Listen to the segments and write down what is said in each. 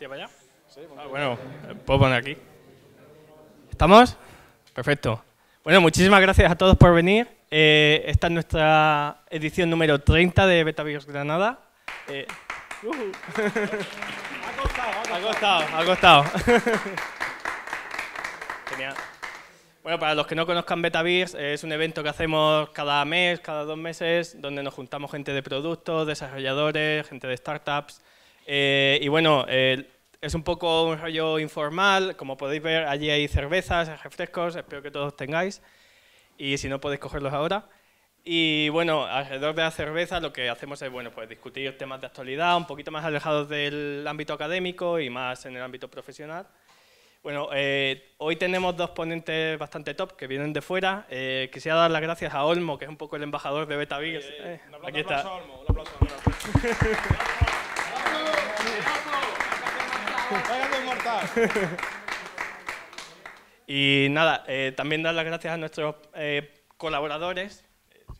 ¿Tira para allá? Sí, bueno, puedo poner aquí. ¿Estamos? Perfecto. Bueno, muchísimas gracias a todos por venir. Esta es nuestra edición número 30 de Betavirs Granada. Ha costado. Genial. Bueno, para los que no conozcan Betavirs, es un evento que hacemos cada mes, cada 2 meses, donde nos juntamos gente de productos, desarrolladores, gente de startups. Y bueno, es un poco un rollo informal. Como podéis ver, allí hay cervezas, refrescos, espero que todos tengáis. Y si no, podéis cogerlos ahora. Y bueno, alrededor de la cerveza lo que hacemos es pues discutir temas de actualidad, un poquito más alejados del ámbito académico y más en el ámbito profesional. Bueno, hoy tenemos 2 ponentes bastante top que vienen de fuera. Quisiera dar las gracias a Olmo, que es un poco el embajador de Betavirs. Aquí está. Un aplauso a Olmo. Y nada, también dar las gracias a nuestros colaboradores.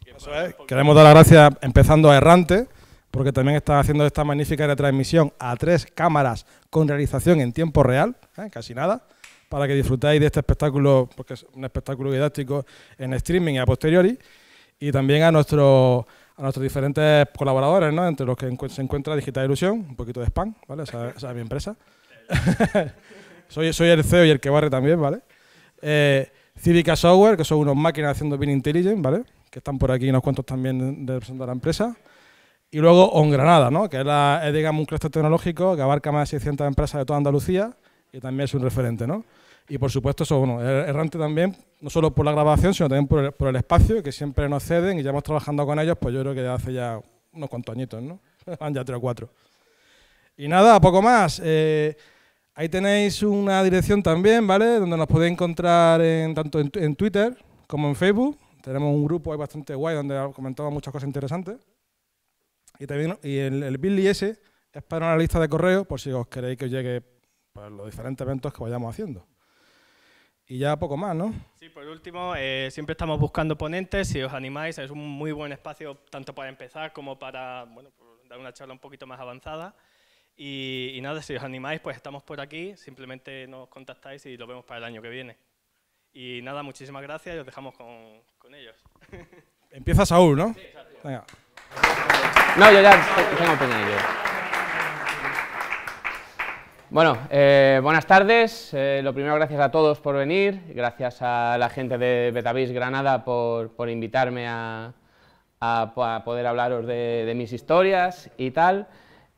Eso es. Queremos dar las gracias empezando a Errante, porque también está haciendo esta magnífica retransmisión a 3 cámaras con realización en tiempo real, casi nada, para que disfrutáis de este espectáculo, porque es un espectáculo didáctico en streaming y a posteriori, y también a nuestros diferentes colaboradores, ¿no? Entre los que se encuentra Digital Ilusión, un poquito de spam, ¿vale? Esa es mi empresa. soy el CEO y el que barre también, ¿vale? Civica Software, que son unos máquinas haciendo bien intelligent, ¿vale? Que están por aquí unos cuantos también de la empresa. Y luego On Granada, ¿no? Que es digamos, un clúster tecnológico que abarca más de 600 empresas de toda Andalucía y también es un referente, ¿no? Y por supuesto, eso, bueno, Errante también, no solo por la grabación, sino también por el espacio, que siempre nos ceden y llevamos trabajando con ellos, pues yo creo que hace ya unos cuantos añitos, ¿no? Van ya 3 o 4. Y nada, poco más. Ahí tenéis una dirección también, ¿vale? Donde nos podéis encontrar tanto en Twitter como en Facebook. Tenemos un grupo ahí bastante guay donde comentamos muchas cosas interesantes. Y también el Bitly ese es para una lista de correo por si os queréis que os llegue pues, los diferentes eventos que vayamos haciendo. Y ya poco más, ¿no? Sí, por último, siempre estamos buscando ponentes. Si os animáis, es un muy buen espacio tanto para empezar como para dar una charla un poquito más avanzada. Y nada, si os animáis, pues estamos por aquí. Simplemente nos contactáis y lo vemos para el año que viene. Y nada, muchísimas gracias y os dejamos con ellos. Empieza Saúl, ¿no? Sí, exacto. Venga. No, yo ya tengo opinión yo. Bueno, buenas tardes. Lo primero, gracias a todos por venir. Gracias a la gente de Betavirs Granada por invitarme a poder hablaros de mis historias y tal.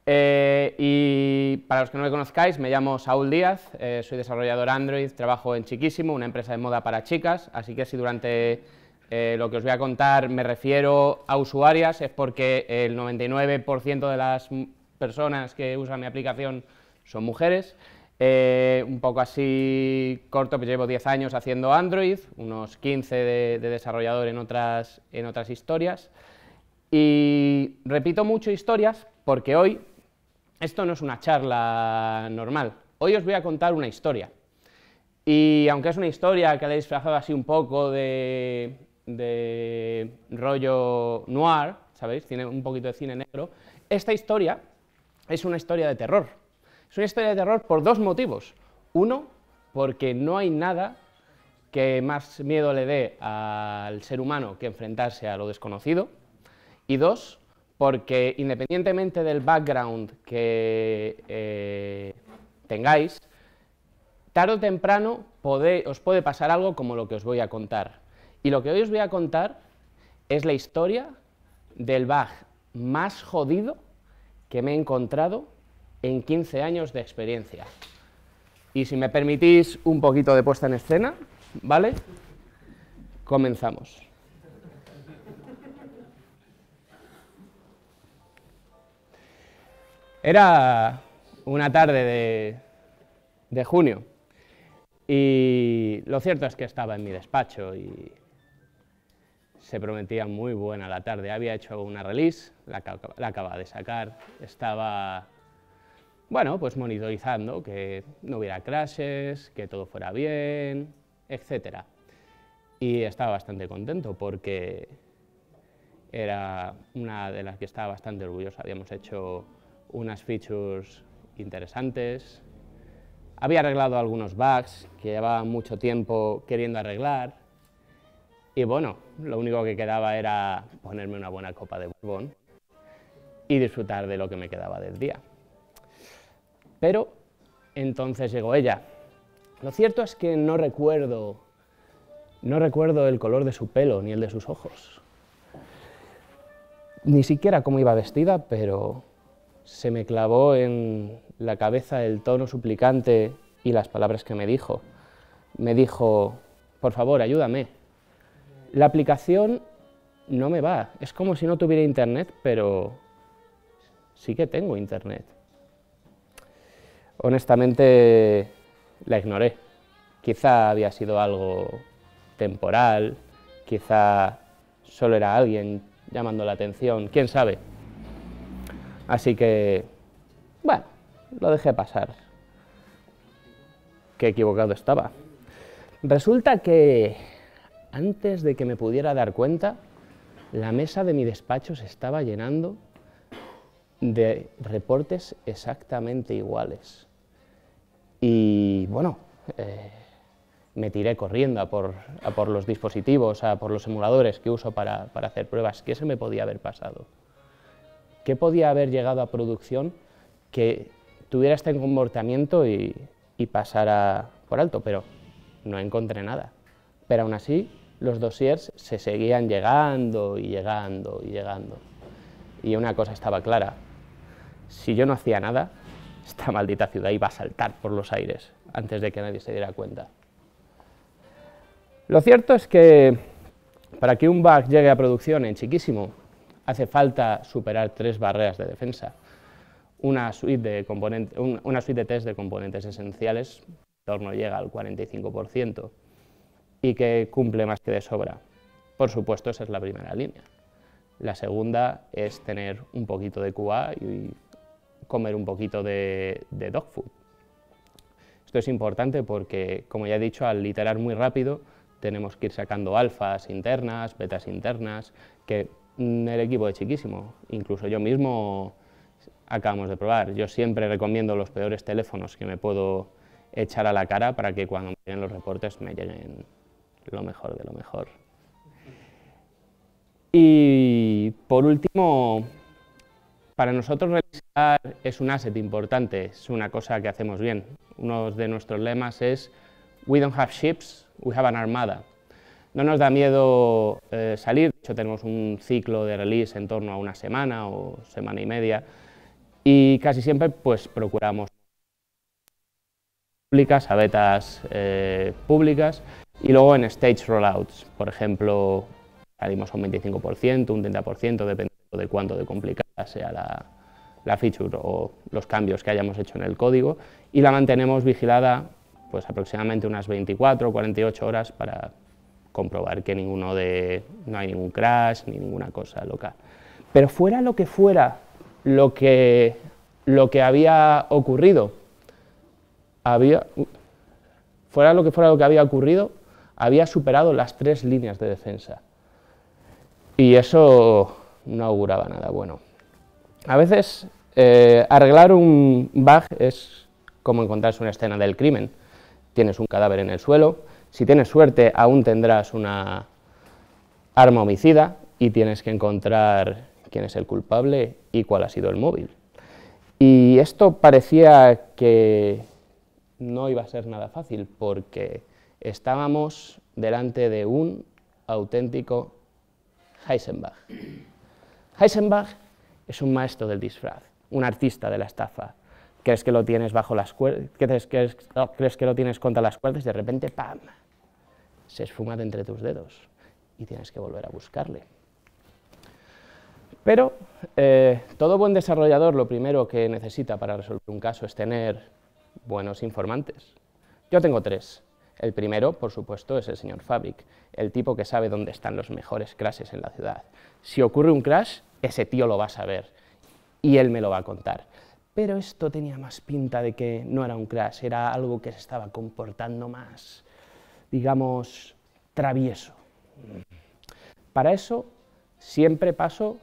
Y para los que no me conozcáis, me llamo Saúl Díaz, soy desarrollador Android, trabajo en Chiquísimo, una empresa de moda para chicas, así que si durante lo que os voy a contar me refiero a usuarias es porque el 99% de las personas que usan mi aplicación son mujeres. Un poco así corto, pues llevo 10 años haciendo Android, unos 15 de desarrollador en otras historias. Y repito mucho historias porque hoy esto no es una charla normal. Hoy os voy a contar una historia. Y aunque es una historia que le he disfrazado así un poco de rollo noir, ¿sabéis? Tiene un poquito de cine negro. Esta historia es una historia de terror. Es una historia de terror por 2 motivos. Uno, porque no hay nada que más miedo le dé al ser humano que enfrentarse a lo desconocido. Y 2, porque independientemente del background que tengáis, tarde o temprano os puede pasar algo como lo que os voy a contar. Y lo que hoy os voy a contar es la historia del bug más jodido que me he encontrado en 15 años de experiencia. Y si me permitís un poquito de puesta en escena, ¿vale? Comenzamos. Era una tarde de junio y lo cierto es que estaba en mi despacho y se prometía muy buena la tarde. Había hecho una release, la acababa de sacar, estaba, bueno, pues monitorizando que no hubiera crashes, que todo fuera bien, etc. Y estaba bastante contento porque era una de las que estaba bastante orgullosa. Habíamos hecho unas features interesantes. Había arreglado algunos bugs que llevaba mucho tiempo queriendo arreglar. Y bueno, lo único que quedaba era ponerme una buena copa de bourbon y disfrutar de lo que me quedaba del día. Pero entonces llegó ella. Lo cierto es que no recuerdo el color de su pelo ni el de sus ojos. Ni siquiera cómo iba vestida, pero se me clavó en la cabeza el tono suplicante y las palabras que me dijo. Me dijo, por favor, ayúdame. La aplicación no me va, es como si no tuviera internet, pero sí que tengo internet. Honestamente, la ignoré. Quizá había sido algo temporal, quizá solo era alguien llamando la atención, quién sabe. Así que, bueno, lo dejé pasar. Qué equivocado estaba. Resulta que, antes de que me pudiera dar cuenta, la mesa de mi despacho se estaba llenando de reportes exactamente iguales. Y, bueno, me tiré corriendo a por los dispositivos, a por los emuladores que uso para hacer pruebas. ¿Qué se me podía haber pasado? ¿Qué podía haber llegado a producción que tuviera este comportamiento y pasara por alto? Pero no encontré nada. Pero aún así, los dossiers se seguían llegando y llegando y llegando. Y una cosa estaba clara. Si yo no hacía nada, esta maldita ciudad iba a saltar por los aires antes de que nadie se diera cuenta. Lo cierto es que para que un bug llegue a producción en chiquísimo, hace falta superar 3 barreras de defensa. Una suite de test de componentes esenciales, en torno llega al 45%, y que cumple más que de sobra. Por supuesto, esa es la primera línea. La segunda es tener un poquito de QA y comer un poquito de dog food. Esto es importante porque, como ya he dicho, al iterar muy rápido, tenemos que ir sacando alfas internas, betas internas, que el equipo es chiquísimo, incluso yo mismo acabamos de probar. Yo siempre recomiendo los peores teléfonos que me puedo echar a la cara para que cuando me lleguen los reportes me lleguen lo mejor de lo mejor. Y por último, para nosotros revisar es un asset importante, es una cosa que hacemos bien. Uno de nuestros lemas es "We don't have ships, we have an armada". No nos da miedo salir, de hecho tenemos un ciclo de release en torno a una semana o semana y media, y casi siempre pues procuramos públicas a betas públicas, y luego en stage rollouts, por ejemplo, salimos a un 25%, un 30%, dependiendo de cuánto de complicada sea la feature o los cambios que hayamos hecho en el código, y la mantenemos vigilada pues aproximadamente unas 24 o 48 horas para comprobar que no hay ningún crash ni ninguna cosa loca. Pero fuera lo que fuera lo que había ocurrido, había superado las 3 líneas de defensa. Y eso no auguraba nada bueno. A veces arreglar un bug es como encontrarse una escena del crimen. Tienes un cadáver en el suelo, si tienes suerte aún tendrás una arma homicida y tienes que encontrar quién es el culpable y cuál ha sido el móvil. Y esto parecía que no iba a ser nada fácil porque estábamos delante de un auténtico Heisenberg. Heisenberg es un maestro del disfraz, un artista de la estafa. Crees que lo tienes bajo las cuerdas, crees que lo tienes contra las cuerdas y de repente ¡pam!, se esfuma de entre tus dedos y tienes que volver a buscarle. Pero todo buen desarrollador lo primero que necesita para resolver un caso es tener buenos informantes. Yo tengo 3. El primero, por supuesto, es el señor Fabric, el tipo que sabe dónde están los mejores crashes en la ciudad. Si ocurre un crash, ese tío lo va a saber y él me lo va a contar. Pero esto tenía más pinta de que no era un crash, era algo que se estaba comportando más, digamos, travieso. Para eso siempre paso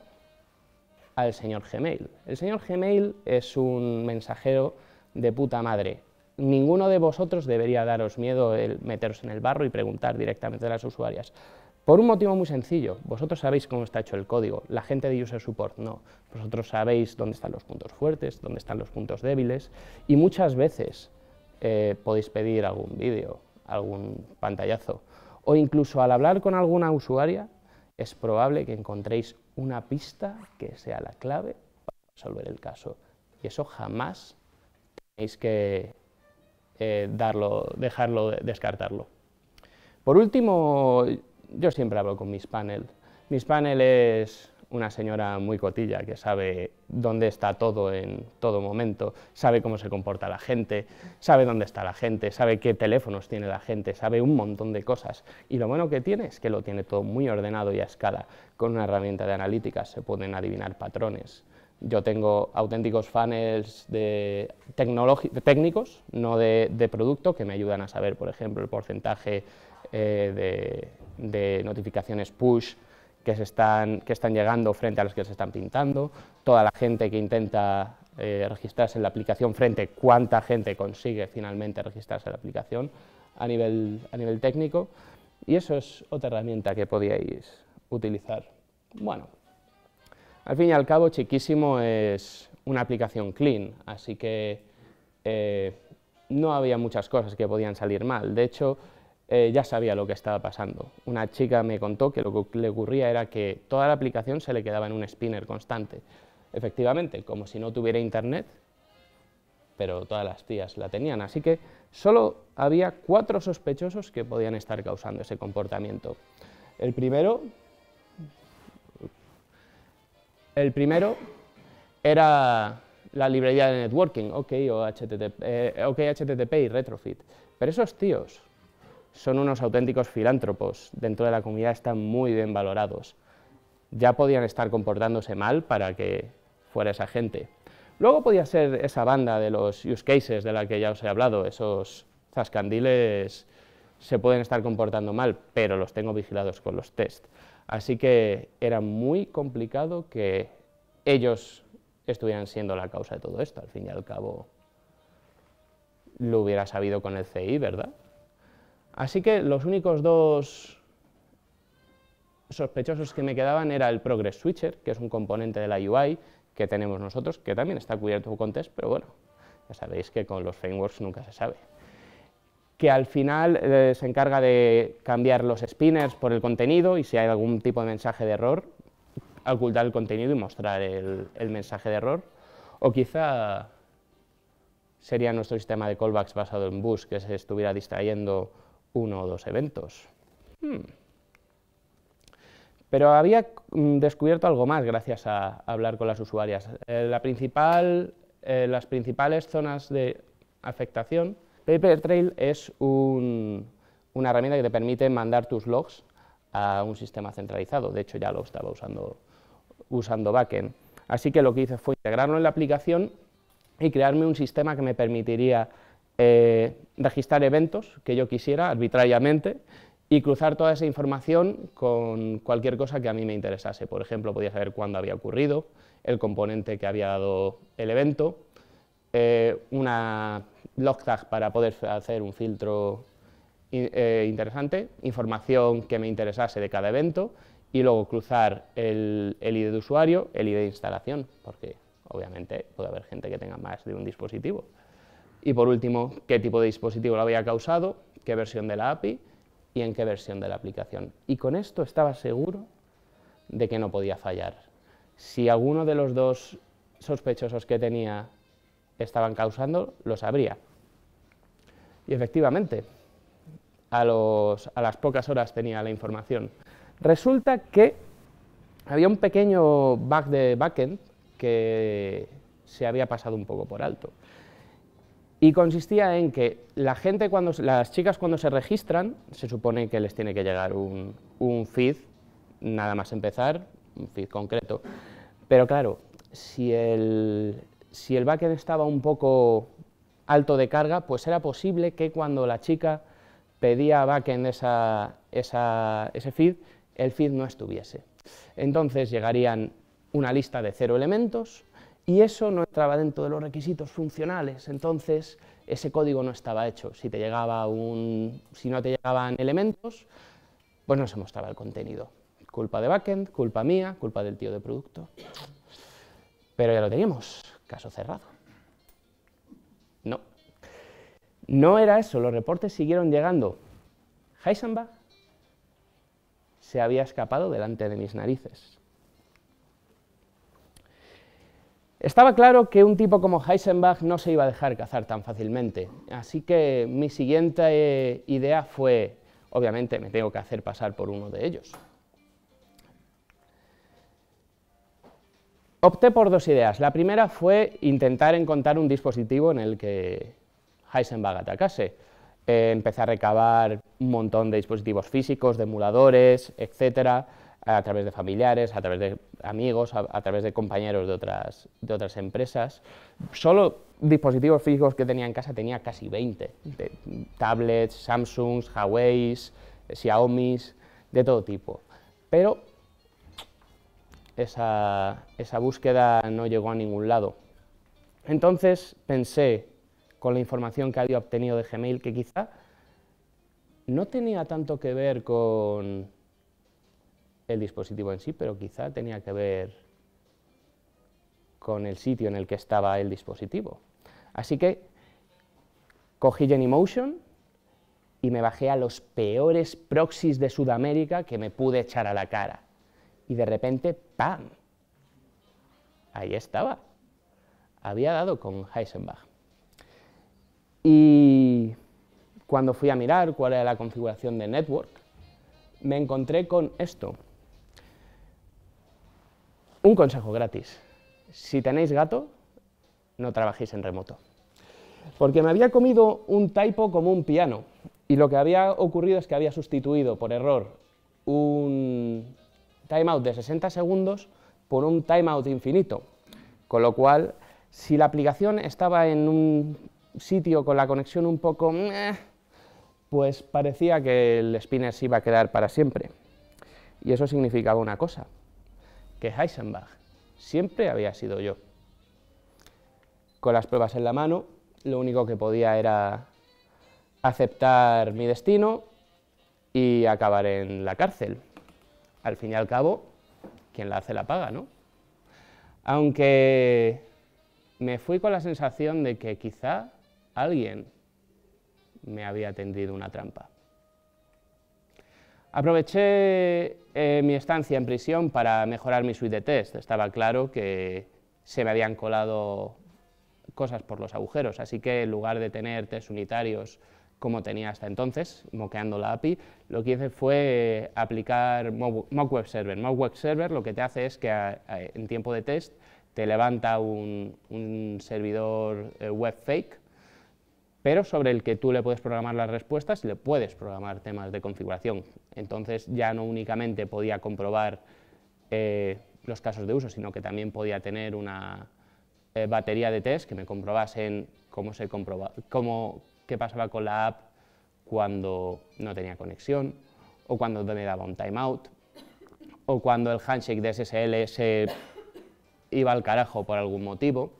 al señor Gmail. El señor Gmail es un mensajero de puta madre. Ninguno de vosotros debería daros miedo el meteros en el barro y preguntar directamente a las usuarias. Por un motivo muy sencillo, vosotros sabéis cómo está hecho el código, la gente de User Support no. Vosotros sabéis dónde están los puntos fuertes, dónde están los puntos débiles, y muchas veces podéis pedir algún vídeo, algún pantallazo, o incluso al hablar con alguna usuaria, es probable que encontréis una pista que sea la clave para resolver el caso. Y eso jamás tenéis que descartarlo. Por último, yo siempre hablo con Miss Panel. Miss Panel es una señora muy cotilla que sabe dónde está todo en todo momento, sabe cómo se comporta la gente, sabe dónde está la gente, sabe qué teléfonos tiene la gente, sabe un montón de cosas. Y lo bueno que tiene es que lo tiene todo muy ordenado y a escala. Con una herramienta de analítica se pueden adivinar patrones. Yo tengo auténticos funnels técnicos, no de producto, que me ayudan a saber, por ejemplo, el porcentaje de notificaciones push que están llegando frente a las que se están pintando, toda la gente que intenta registrarse en la aplicación frente a cuánta gente consigue finalmente registrarse en la aplicación a nivel técnico, y eso es otra herramienta que podíais utilizar. Bueno, al fin y al cabo, Chiquísimo es una aplicación clean, así que no había muchas cosas que podían salir mal. De hecho, ya sabía lo que estaba pasando. Una chica me contó que lo que le ocurría era que toda la aplicación se le quedaba en un spinner constante. Efectivamente, como si no tuviera internet, pero todas las tías la tenían. Así que solo había 4 sospechosos que podían estar causando ese comportamiento. El primero era la librería de networking, OK HTTP y Retrofit. Pero esos tíos son unos auténticos filántropos, dentro de la comunidad están muy bien valorados. Ya podían estar comportándose mal para que fuera esa gente. Luego podía ser esa banda de los use cases de la que ya os he hablado, esos zascandiles se pueden estar comportando mal, pero los tengo vigilados con los tests. Así que era muy complicado que ellos estuvieran siendo la causa de todo esto. Al fin y al cabo, lo hubiera sabido con el CI, ¿verdad? Así que los únicos 2 sospechosos que me quedaban era el Progress Switcher, que es un componente de la UI que tenemos nosotros, que también está cubierto con test, pero bueno, ya sabéis que con los frameworks nunca se sabe. Que al final se encarga de cambiar los spinners por el contenido y si hay algún tipo de mensaje de error, ocultar el contenido y mostrar el mensaje de error. O quizá sería nuestro sistema de callbacks basado en bus, que se estuviera distrayendo 1 o 2 eventos. Pero había descubierto algo más gracias a hablar con las usuarias. Las principales zonas de afectación, PaperTrail es una herramienta que te permite mandar tus logs a un sistema centralizado. De hecho, ya lo estaba usando backend. Así que lo que hice fue integrarlo en la aplicación y crearme un sistema que me permitiría registrar eventos que yo quisiera arbitrariamente y cruzar toda esa información con cualquier cosa que a mí me interesase. Por ejemplo, podía saber cuándo había ocurrido, el componente que había dado el evento, una log tag para poder hacer un filtro interesante, información que me interesase de cada evento y luego cruzar el ID de usuario, el ID de instalación, porque obviamente puede haber gente que tenga más de un dispositivo. Y por último, qué tipo de dispositivo lo había causado, qué versión de la API y en qué versión de la aplicación. Y con esto estaba seguro de que no podía fallar. Si alguno de los 2 sospechosos que tenía estaban causando, lo sabría. Y efectivamente, a las pocas horas tenía la información. Resulta que había un pequeño bug de backend que se había pasado un poco por alto. Y consistía en que las chicas cuando se registran, se supone que les tiene que llegar un feed, nada más empezar, un feed concreto. Pero claro, si el backend estaba un poco alto de carga, pues era posible que cuando la chica pedía backend ese feed, el feed no estuviese. Entonces llegarían una lista de 0 elementos, y eso no entraba dentro de los requisitos funcionales, entonces ese código no estaba hecho. Si no te llegaban elementos, pues no se mostraba el contenido. Culpa de backend, culpa mía, culpa del tío de producto. Pero ya lo teníamos, caso cerrado. No era eso, los reportes siguieron llegando. Heisenberg se había escapado delante de mis narices. Estaba claro que un tipo como Heisenberg no se iba a dejar cazar tan fácilmente, así que mi siguiente idea fue, obviamente me tengo que hacer pasar por uno de ellos. Opté por 2 ideas. La primera fue intentar encontrar un dispositivo en el que Heisenberg atacase. Empecé a recabar un montón de dispositivos físicos, de emuladores, etcétera, a través de familiares, a través de amigos, a través de compañeros de otras empresas. Solo dispositivos físicos que tenía en casa tenía casi 20, tablets, Samsungs, Huawei's, Xiaomi's, de todo tipo. Pero esa búsqueda no llegó a ningún lado. Entonces pensé, con la información que había obtenido de Gmail, que quizá no tenía tanto que ver con el dispositivo en sí, pero quizá tenía que ver con el sitio en el que estaba el dispositivo. Así que cogí Genymotion y me bajé a los peores proxies de Sudamérica que me pude echar a la cara. Y de repente, ¡pam! Ahí estaba. Había dado con Heisenberg. Y cuando fui a mirar cuál era la configuración de network, me encontré con esto. Un consejo gratis. Si tenéis gato, no trabajéis en remoto. Porque me había comido un typo como un piano, y lo que había ocurrido es que había sustituido por error un timeout de 60 segundos por un timeout infinito, con lo cual, si la aplicación estaba en un sitio con la conexión un poco, pues parecía que el spinner se iba a quedar para siempre. Y eso significaba una cosa, que Heisenberg siempre había sido yo. Con las pruebas en la mano, lo único que podía era aceptar mi destino y acabar en la cárcel. Al fin y al cabo, quien la hace la paga, ¿no? Aunque me fui con la sensación de que quizá alguien me había tendido una trampa. Aproveché mi estancia en prisión para mejorar mi suite de test. Estaba claro que se me habían colado cosas por los agujeros, así que en lugar de tener test unitarios como tenía hasta entonces, moqueando la API, lo que hice fue aplicar Mock Web Server. Mock Web Server lo que te hace es que en tiempo de test te levanta un servidor web fake, pero sobre el que tú le puedes programar las respuestas y le puedes programar temas de configuración. Entonces ya no únicamente podía comprobar los casos de uso, sino que también podía tener una batería de test que me comprobasen qué pasaba con la app cuando no tenía conexión, o cuando me daba un timeout, o cuando el handshake de SSL se iba al carajo por algún motivo.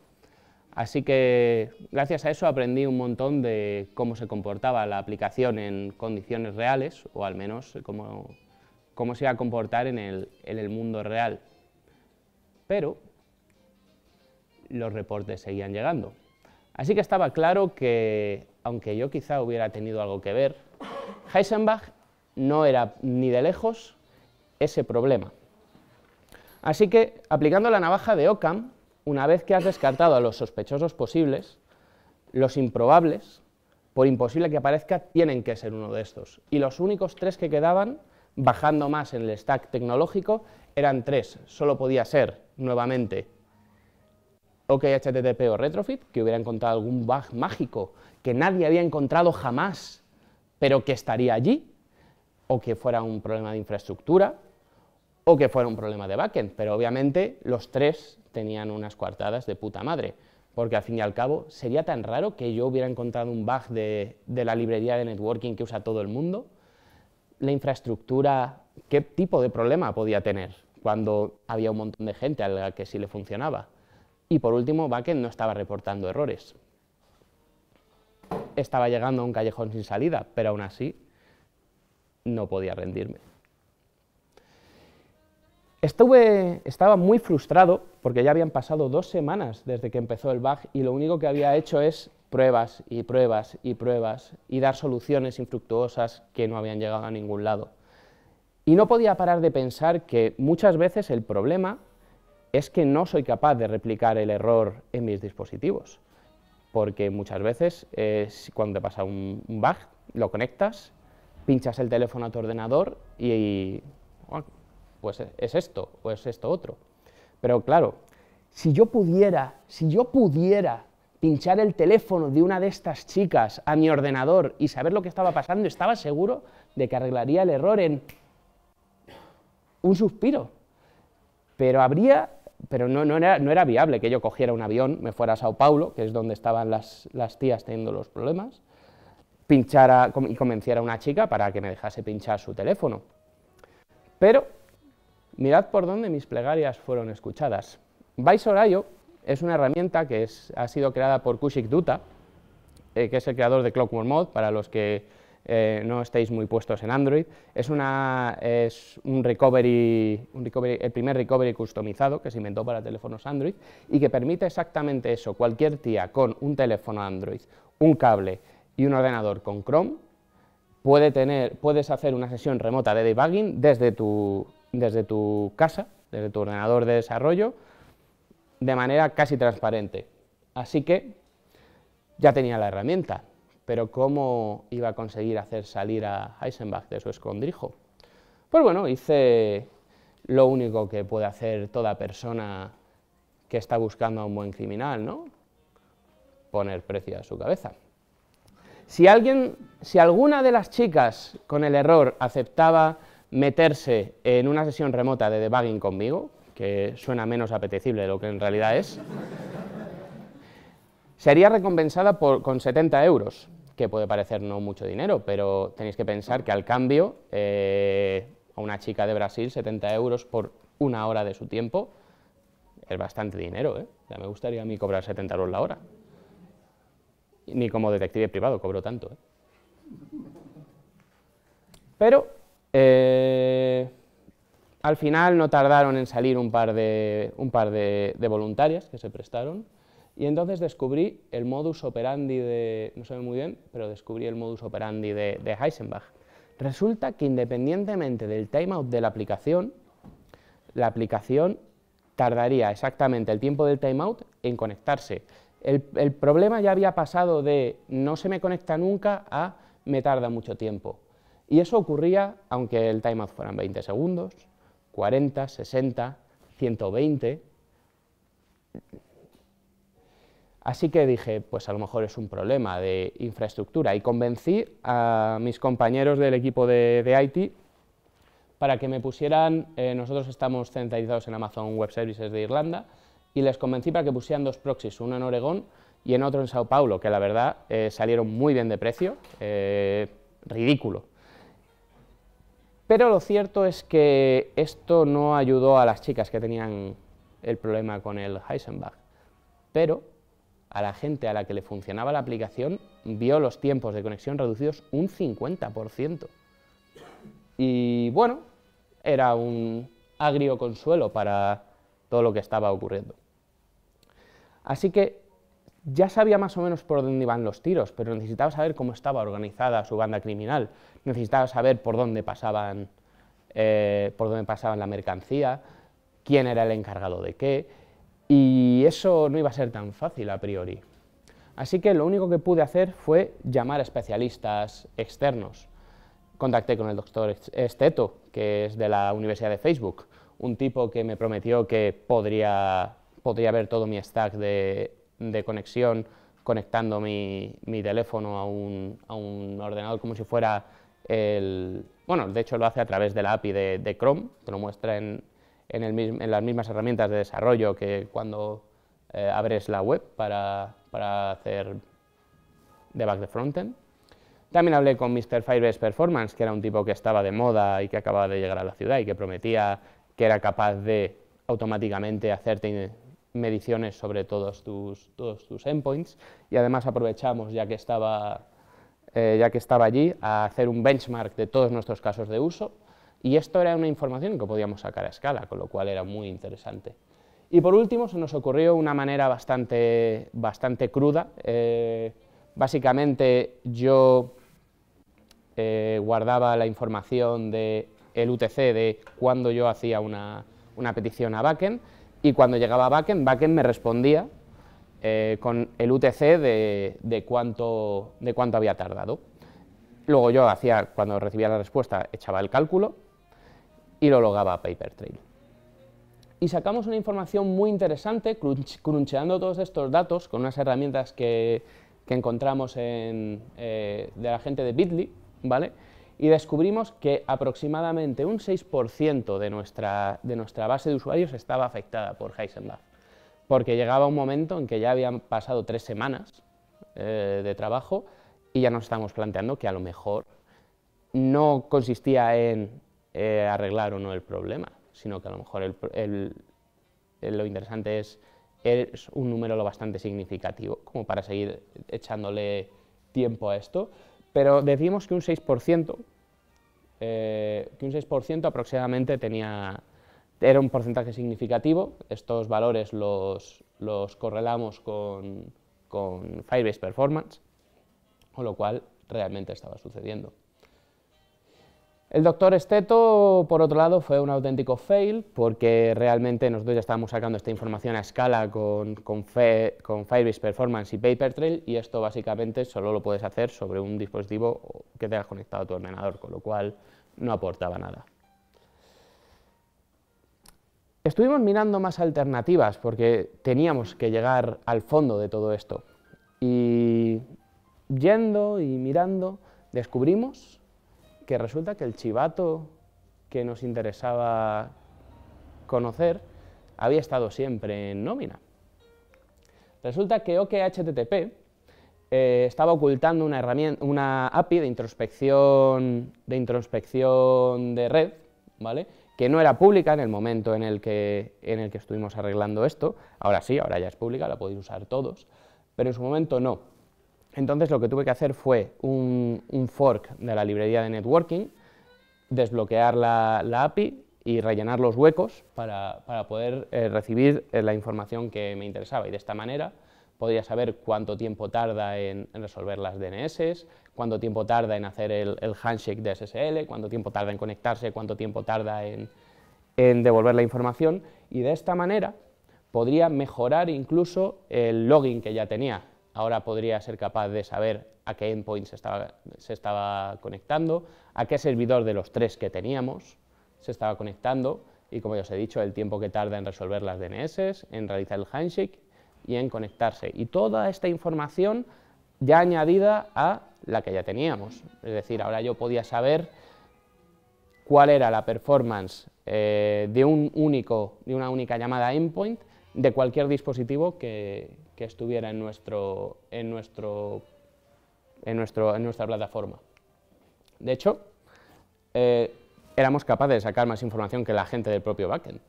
Así que gracias a eso aprendí un montón de cómo se comportaba la aplicación en condiciones reales, o al menos cómo se iba a comportar en el mundo real. Pero los reportes seguían llegando. Así que estaba claro que, aunque yo quizá hubiera tenido algo que ver, Heisenberg no era ni de lejos ese problema. Así que, aplicando la navaja de Occam, una vez que has descartado a los sospechosos posibles, los improbables, por imposible que aparezca, tienen que ser uno de estos. Y los únicos 3 que quedaban, bajando más en el stack tecnológico, eran 3. Solo podía ser, nuevamente, OKHTTP o Retrofit, que hubiera encontrado algún bug mágico que nadie había encontrado jamás, pero que estaría allí, o que fuera un problema de infraestructura, o que fuera un problema de backend, pero obviamente los 3 tenían unas coartadas de puta madre, porque al fin y al cabo sería tan raro que yo hubiera encontrado un bug de la librería de networking que usa todo el mundo. La infraestructura, ¿qué tipo de problema podía tener? cuando había un montón de gente a la que sí le funcionaba. Y por último, backend no estaba reportando errores. Estaba llegando a un callejón sin salida, pero aún así no podía rendirme. Estaba muy frustrado porque ya habían pasado 2 semanas desde que empezó el bug y lo único que había hecho es pruebas y pruebas y pruebas y dar soluciones infructuosas que no habían llegado a ningún lado. Y no podía parar de pensar que muchas veces el problema es que no soy capaz de replicar el error en mis dispositivos, porque muchas veces cuando te pasa un bug, lo conectas, pinchas el teléfono a tu ordenador y pues es esto o es esto otro. Pero claro, si yo pudiera pinchar el teléfono de una de estas chicas a mi ordenador y saber lo que estaba pasando, estaba seguro de que arreglaría el error en un suspiro. Pero no era viable que yo cogiera un avión, me fuera a Sao Paulo, que es donde estaban las tías teniendo los problemas, pinchara y convenciera a una chica para que me dejase pinchar su teléfono. Pero mirad por dónde mis plegarias fueron escuchadas. Visor.io es una herramienta que ha sido creada por Kushik Dutta, que es el creador de Clockwork Mod, para los que no estéis muy puestos en Android. Es el primer recovery customizado que se inventó para teléfonos Android y que permite exactamente eso. Cualquier tía con un teléfono Android, un cable y un ordenador con Chrome puedes hacer una sesión remota de debugging desde tu casa, desde tu ordenador de desarrollo, de manera casi transparente. Así que ya tenía la herramienta, pero ¿cómo iba a conseguir hacer salir a Heisenberg de su escondrijo? Pues bueno, hice lo único que puede hacer toda persona que está buscando a un buen criminal, ¿no? Poner precio a su cabeza. Si alguna de las chicas con el error aceptaba meterse en una sesión remota de debugging conmigo, que suena menos apetecible de lo que en realidad es, sería recompensada con 70 euros, que puede parecer no mucho dinero, pero tenéis que pensar que al cambio a una chica de Brasil 70 euros por 1 hora de su tiempo es bastante dinero, ¿eh? Ya me gustaría a mí cobrar 70 euros la hora. Ni como detective privado cobro tanto, ¿eh? Pero al final no tardaron en salir un par de voluntarias que se prestaron y entonces descubrí el modus operandi no sé muy bien, pero descubrí el modus operandi de Heisenberg. Resulta que independientemente del timeout de la aplicación tardaría exactamente el tiempo del timeout en conectarse. El problema ya había pasado de no se me conecta nunca a me tarda mucho tiempo. Y eso ocurría aunque el timeout fueran 20 segundos, 40, 60, 120. Así que dije, pues a lo mejor es un problema de infraestructura y convencí a mis compañeros del equipo de IT para que me pusieran, nosotros estamos centralizados en Amazon Web Services de Irlanda, y les convencí para que pusieran 2 proxies, uno en Oregón y en otro en Sao Paulo, que la verdad salieron muy bien de precio, ridículo. Pero lo cierto es que esto no ayudó a las chicas que tenían el problema con el Heisenberg, pero a la gente a la que le funcionaba la aplicación vio los tiempos de conexión reducidos un 50%. Y bueno, era un agrio consuelo para todo lo que estaba ocurriendo. Así que ya sabía más o menos por dónde iban los tiros, pero necesitaba saber cómo estaba organizada su banda criminal, necesitaba saber por dónde pasaban la mercancía, quién era el encargado de qué, y eso no iba a ser tan fácil a priori. Así que lo único que pude hacer fue llamar a especialistas externos. Contacté con el doctor Esteto, que es de la Universidad de Facebook, un tipo que me prometió que podría ver todo mi stack de conexión conectando mi teléfono a un ordenador como si fuera bueno, de hecho lo hace a través de la API de Chrome, te lo muestra en las mismas herramientas de desarrollo que cuando abres la web para hacer debug de frontend. También hablé con Mr. Firebase Performance, que era un tipo que estaba de moda y que acababa de llegar a la ciudad y que prometía que era capaz de automáticamente hacerte mediciones sobre todos tus endpoints, y además aprovechamos, ya que estaba allí, a hacer un benchmark de todos nuestros casos de uso, y esto era una información que podíamos sacar a escala, con lo cual era muy interesante. Y por último, se nos ocurrió una manera bastante cruda. Básicamente, yo guardaba la información del UTC de cuando yo hacía una petición a backend, y cuando llegaba a backend me respondía con el UTC de cuánto había tardado. Luego yo cuando recibía la respuesta, echaba el cálculo y lo logaba a Papertrail. Y sacamos una información muy interesante, cruncheando todos estos datos con unas herramientas que encontramos de la gente de Bitly, ¿vale? Y descubrimos que aproximadamente un 6% de nuestra base de usuarios estaba afectada por Heisenberg, porque llegaba un momento en que ya habían pasado 3 semanas de trabajo y ya nos estábamos planteando que a lo mejor no consistía en arreglar o no el problema, sino que a lo mejor lo interesante es un número lo bastante significativo como para seguir echándole tiempo a esto, pero decimos que un 6%, aproximadamente era un porcentaje significativo. Estos valores los correlamos con Firebase Performance, con lo cual realmente estaba sucediendo. El doctor Esteto, por otro lado, fue un auténtico fail, porque realmente nosotros ya estábamos sacando esta información a escala con Firebase Performance y Papertrail, y esto básicamente solo lo puedes hacer sobre un dispositivo que tengas conectado a tu ordenador, con lo cual no aportaba nada. Estuvimos mirando más alternativas, porque teníamos que llegar al fondo de todo esto, y yendo y mirando, descubrimos que resulta que el chivato que nos interesaba conocer había estado siempre en nómina. Resulta que OKHTTP estaba ocultando una API de introspección de red, ¿vale?, que no era pública en el momento en el que estuvimos arreglando esto. Ahora sí, ahora ya es pública, la podéis usar todos, pero en su momento no. Entonces lo que tuve que hacer fue un fork de la librería de networking, desbloquear la API y rellenar los huecos para poder recibir la información que me interesaba, y de esta manera podría saber cuánto tiempo tarda en resolver las DNS, cuánto tiempo tarda en hacer el handshake de SSL, cuánto tiempo tarda en conectarse, cuánto tiempo tarda en devolver la información, y de esta manera podría mejorar incluso el login que ya tenía. Ahora podría ser capaz de saber a qué endpoint se estaba conectando, a qué servidor de los 3 que teníamos se estaba conectando, y como ya os he dicho, el tiempo que tarda en resolver las DNS, en realizar el handshake y en conectarse. Y toda esta información ya añadida a la que ya teníamos. Es decir, ahora yo podía saber cuál era la performance de una única llamada endpoint de cualquier dispositivo que estuviera en nuestra plataforma. De hecho, éramos capaces de sacar más información que la gente del propio backend.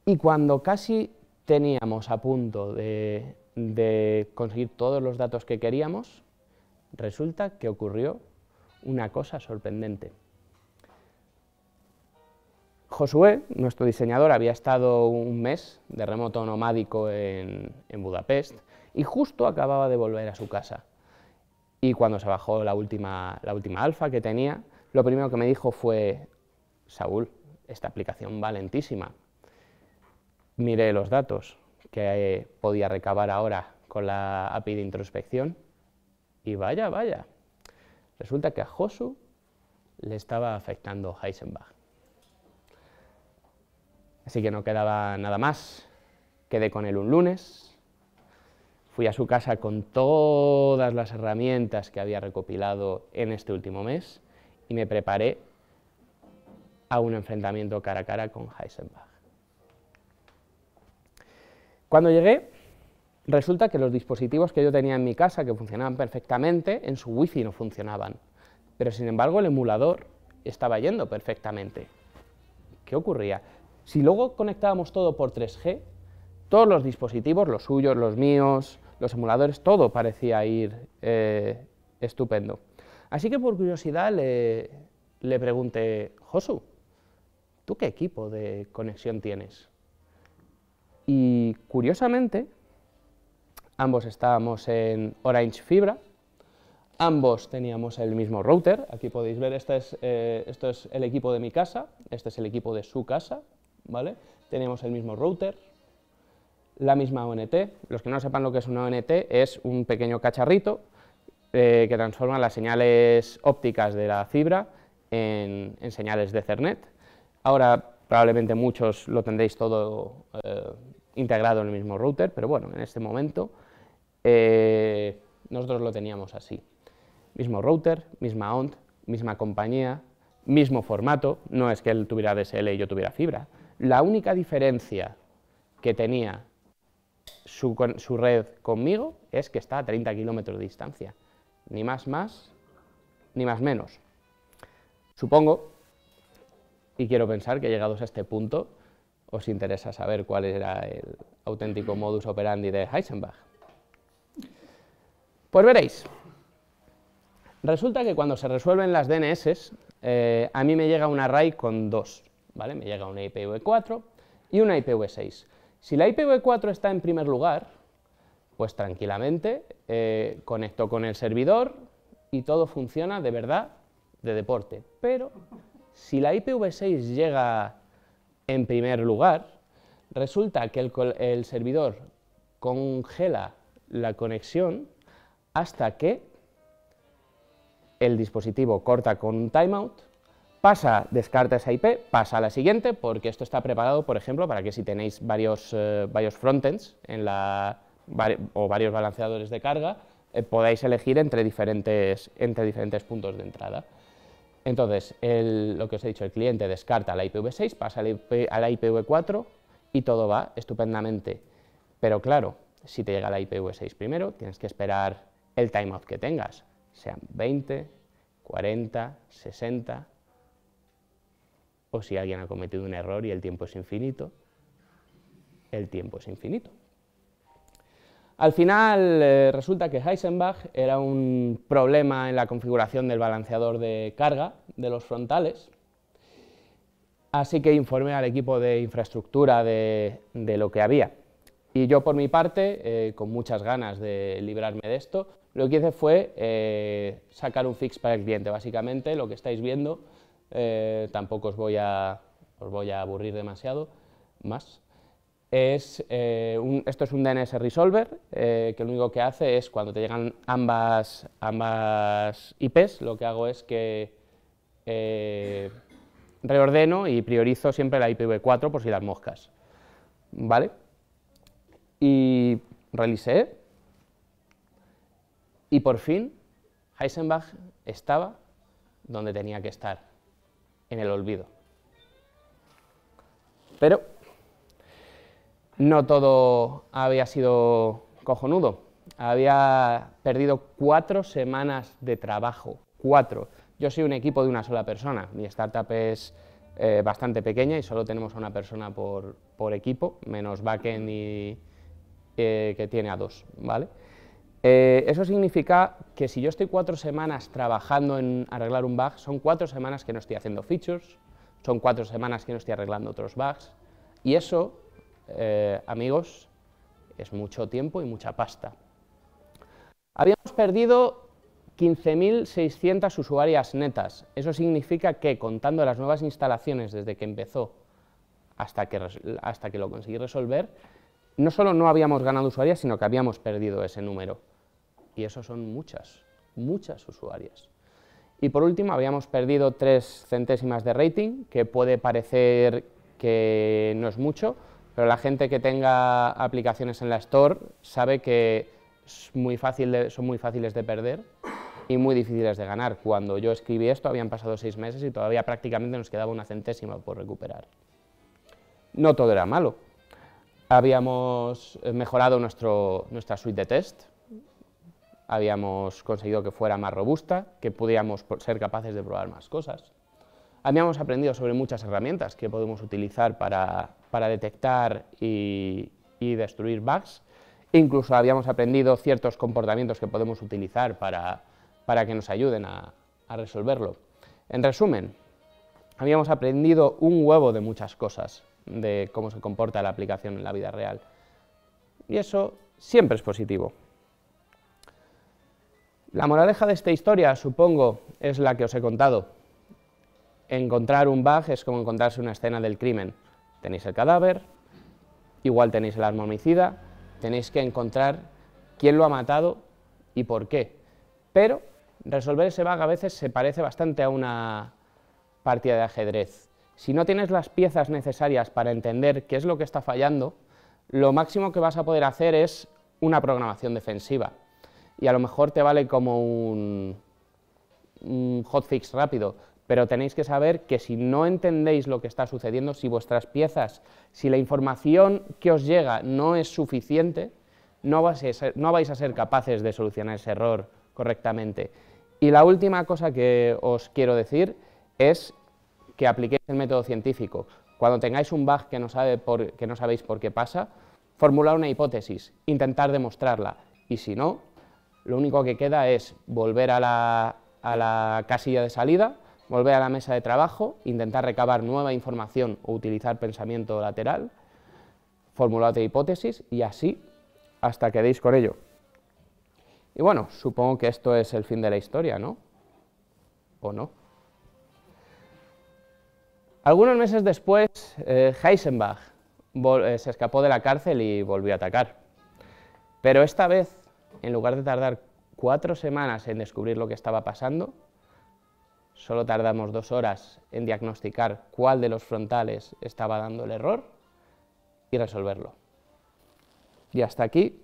Y cuando casi teníamos a punto de conseguir todos los datos que queríamos, resulta que ocurrió una cosa sorprendente. Josué, nuestro diseñador, había estado un mes de remoto nomádico en Budapest y justo acababa de volver a su casa. Y cuando se bajó la última alfa que tenía, lo primero que me dijo fue: Saúl, esta aplicación va lentísima. Miré los datos que podía recabar ahora con la API de introspección y vaya, resulta que a Josu le estaba afectando Heisenberg. Así que no quedaba nada más. Quedé con él un lunes, fui a su casa con todas las herramientas que había recopilado en este último mes y me preparé a un enfrentamiento cara a cara con Heisenberg. Cuando llegué, resulta que los dispositivos que yo tenía en mi casa, que funcionaban perfectamente, en su wifi no funcionaban, pero sin embargo el emulador estaba yendo perfectamente. ¿qué ocurría? Si luego conectábamos todo por 3G, todos los dispositivos, los suyos, los míos, los emuladores, todo parecía ir estupendo. Así que por curiosidad le pregunté, Josu, ¿tú qué equipo de conexión tienes? Y curiosamente, ambos estábamos en Orange Fibra, ambos teníamos el mismo router. Aquí podéis ver, esto es el equipo de mi casa, este es el equipo de su casa, ¿vale? Teníamos el mismo router, la misma ONT. Los que no sepan lo que es una ONT, es un pequeño cacharrito que transforma las señales ópticas de la fibra en señales de Ethernet. Ahora probablemente muchos lo tendréis todo integrado en el mismo router, pero bueno, en este momento nosotros lo teníamos así. Mismo router, misma ONT, misma compañía, mismo formato, no es que él tuviera DSL y yo tuviera fibra. La única diferencia que tenía su red conmigo es que está a 30 kilómetros de distancia, ni más, ni más menos. Supongo, y quiero pensar que llegados a este punto, os interesa saber cuál era el auténtico modus operandi de Heisenbach. Pues veréis, resulta que cuando se resuelven las DNS, a mí me llega un array con dos, ¿vale? Me llega una IPv4 y una IPv6. Si la IPv4 está en primer lugar, pues tranquilamente conecto con el servidor y todo funciona de verdad, de deporte. Pero si la IPv6 llega en primer lugar, resulta que el servidor congela la conexión hasta que el dispositivo corta con un timeout, descarta esa IP, pasa a la siguiente, porque esto está preparado, por ejemplo, para que si tenéis varios frontends o varios balanceadores de carga, podáis elegir entre diferentes puntos de entrada. Entonces, lo que os he dicho, el cliente descarta la IPv6, pasa a la IPv4 y todo va estupendamente. Pero claro, si te llega la IPv6 primero, tienes que esperar el timeout que tengas, sean 20, 40, 60, o si alguien ha cometido un error y el tiempo es infinito, el tiempo es infinito. Al final resulta que Heisenbach era un problema en la configuración del balanceador de carga de los frontales, así que informé al equipo de infraestructura de lo que había. Y yo por mi parte, con muchas ganas de librarme de esto, lo que hice fue sacar un fix para el cliente. Básicamente lo que estáis viendo, tampoco os voy a aburrir demasiado más. Esto es un DNS Resolver, que lo único que hace es, cuando te llegan ambas IPs, lo que hago es que reordeno y priorizo siempre la IPv4 por si las moscas, ¿vale? Y realiseé, y por fin Heisenbach estaba donde tenía que estar, en el olvido. Pero no todo había sido cojonudo. Había perdido 4 semanas de trabajo, 4. Yo soy un equipo de una sola persona, mi startup es bastante pequeña y solo tenemos a una persona por equipo, menos backend y que tiene a 2, ¿vale? Eso significa que si yo estoy 4 semanas trabajando en arreglar un bug, son 4 semanas que no estoy haciendo features, son 4 semanas que no estoy arreglando otros bugs, y eso, amigos, es mucho tiempo y mucha pasta. Habíamos perdido 15.600 usuarias netas. Eso significa que, contando las nuevas instalaciones desde que empezó hasta que lo conseguí resolver, no solo no habíamos ganado usuarias, sino que habíamos perdido ese número. Y eso son muchas usuarias. Y por último, habíamos perdido 3 centésimas de rating, que puede parecer que no es mucho, pero la gente que tenga aplicaciones en la Store sabe que son muy fáciles de perder y muy difíciles de ganar. Cuando yo escribí esto habían pasado 6 meses y todavía prácticamente nos quedaba una centésima por recuperar. No todo era malo. Habíamos mejorado nuestra suite de test, habíamos conseguido que fuera más robusta, que pudiéramos ser capaces de probar más cosas. Habíamos aprendido sobre muchas herramientas que podemos utilizar para detectar y destruir bugs. Incluso habíamos aprendido ciertos comportamientos que podemos utilizar para que nos ayuden a resolverlo. En resumen, habíamos aprendido un huevo de muchas cosas, de cómo se comporta la aplicación en la vida real. Y eso siempre es positivo. La moraleja de esta historia, supongo, es la que os he contado. Encontrar un bug es como encontrarse una escena del crimen. Tenéis el cadáver, igual tenéis el arma homicida, tenéis que encontrar quién lo ha matado y por qué. Pero resolver ese bug a veces se parece bastante a una partida de ajedrez. Si no tienes las piezas necesarias para entender qué es lo que está fallando, lo máximo que vas a poder hacer es una programación defensiva. Y a lo mejor te vale como un hotfix rápido, pero tenéis que saber que si no entendéis lo que está sucediendo, si vuestras piezas, si la información que os llega no es suficiente, no vais a ser capaces de solucionar ese error correctamente. Y la última cosa que os quiero decir es que apliquéis el método científico. Cuando tengáis un bug que no sabéis por qué pasa, formular una hipótesis, intentar demostrarla, y si no, lo único que queda es volver a la casilla de salida, volver a la mesa de trabajo, intentar recabar nueva información o utilizar pensamiento lateral, formular otra hipótesis y así hasta que deis con ello. Y bueno, supongo que esto es el fin de la historia, ¿no? ¿O no? Algunos meses después, Heisenberg se escapó de la cárcel y volvió a atacar. Pero esta vez, en lugar de tardar 4 semanas en descubrir lo que estaba pasando, solo tardamos 2 horas en diagnosticar cuál de los frontales estaba dando el error y resolverlo. Y hasta aquí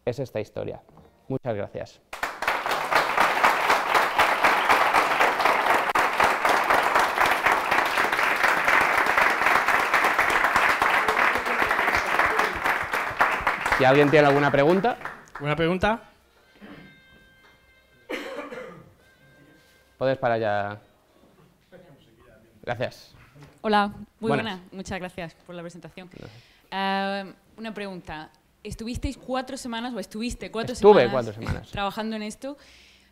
es esta historia. Muchas gracias. Si alguien tiene alguna pregunta. ¿Una pregunta? Puedes parar ya. Gracias. Hola, muy Buenas. buena. Muchas gracias por la presentación. Una pregunta. ¿Estuvisteis 4 semanas o estuviste 4 Estuve semanas 4 semanas. trabajando en esto?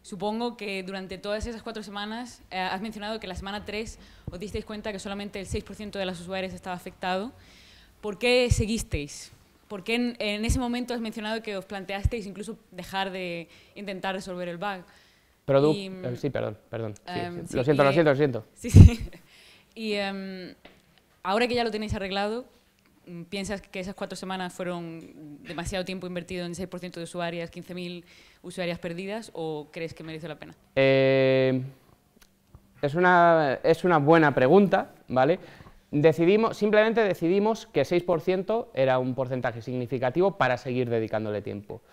Supongo que durante todas esas 4 semanas has mencionado que la semana 3 os disteis cuenta que solamente el 6% de los usuarios estaba afectado. ¿Por qué seguisteis? ¿Por qué en ese momento has mencionado que os planteasteis incluso dejar de intentar resolver el bug? Sí, perdón. Sí, sí, lo siento. Sí, sí. Y ahora que ya lo tenéis arreglado, ¿piensas que esas 4 semanas fueron demasiado tiempo invertido en 6% de usuarias, 15.000 usuarias perdidas, o crees que mereció la pena? Es una buena pregunta, ¿vale? Simplemente decidimos que 6% era un porcentaje significativo para seguir dedicándole tiempo.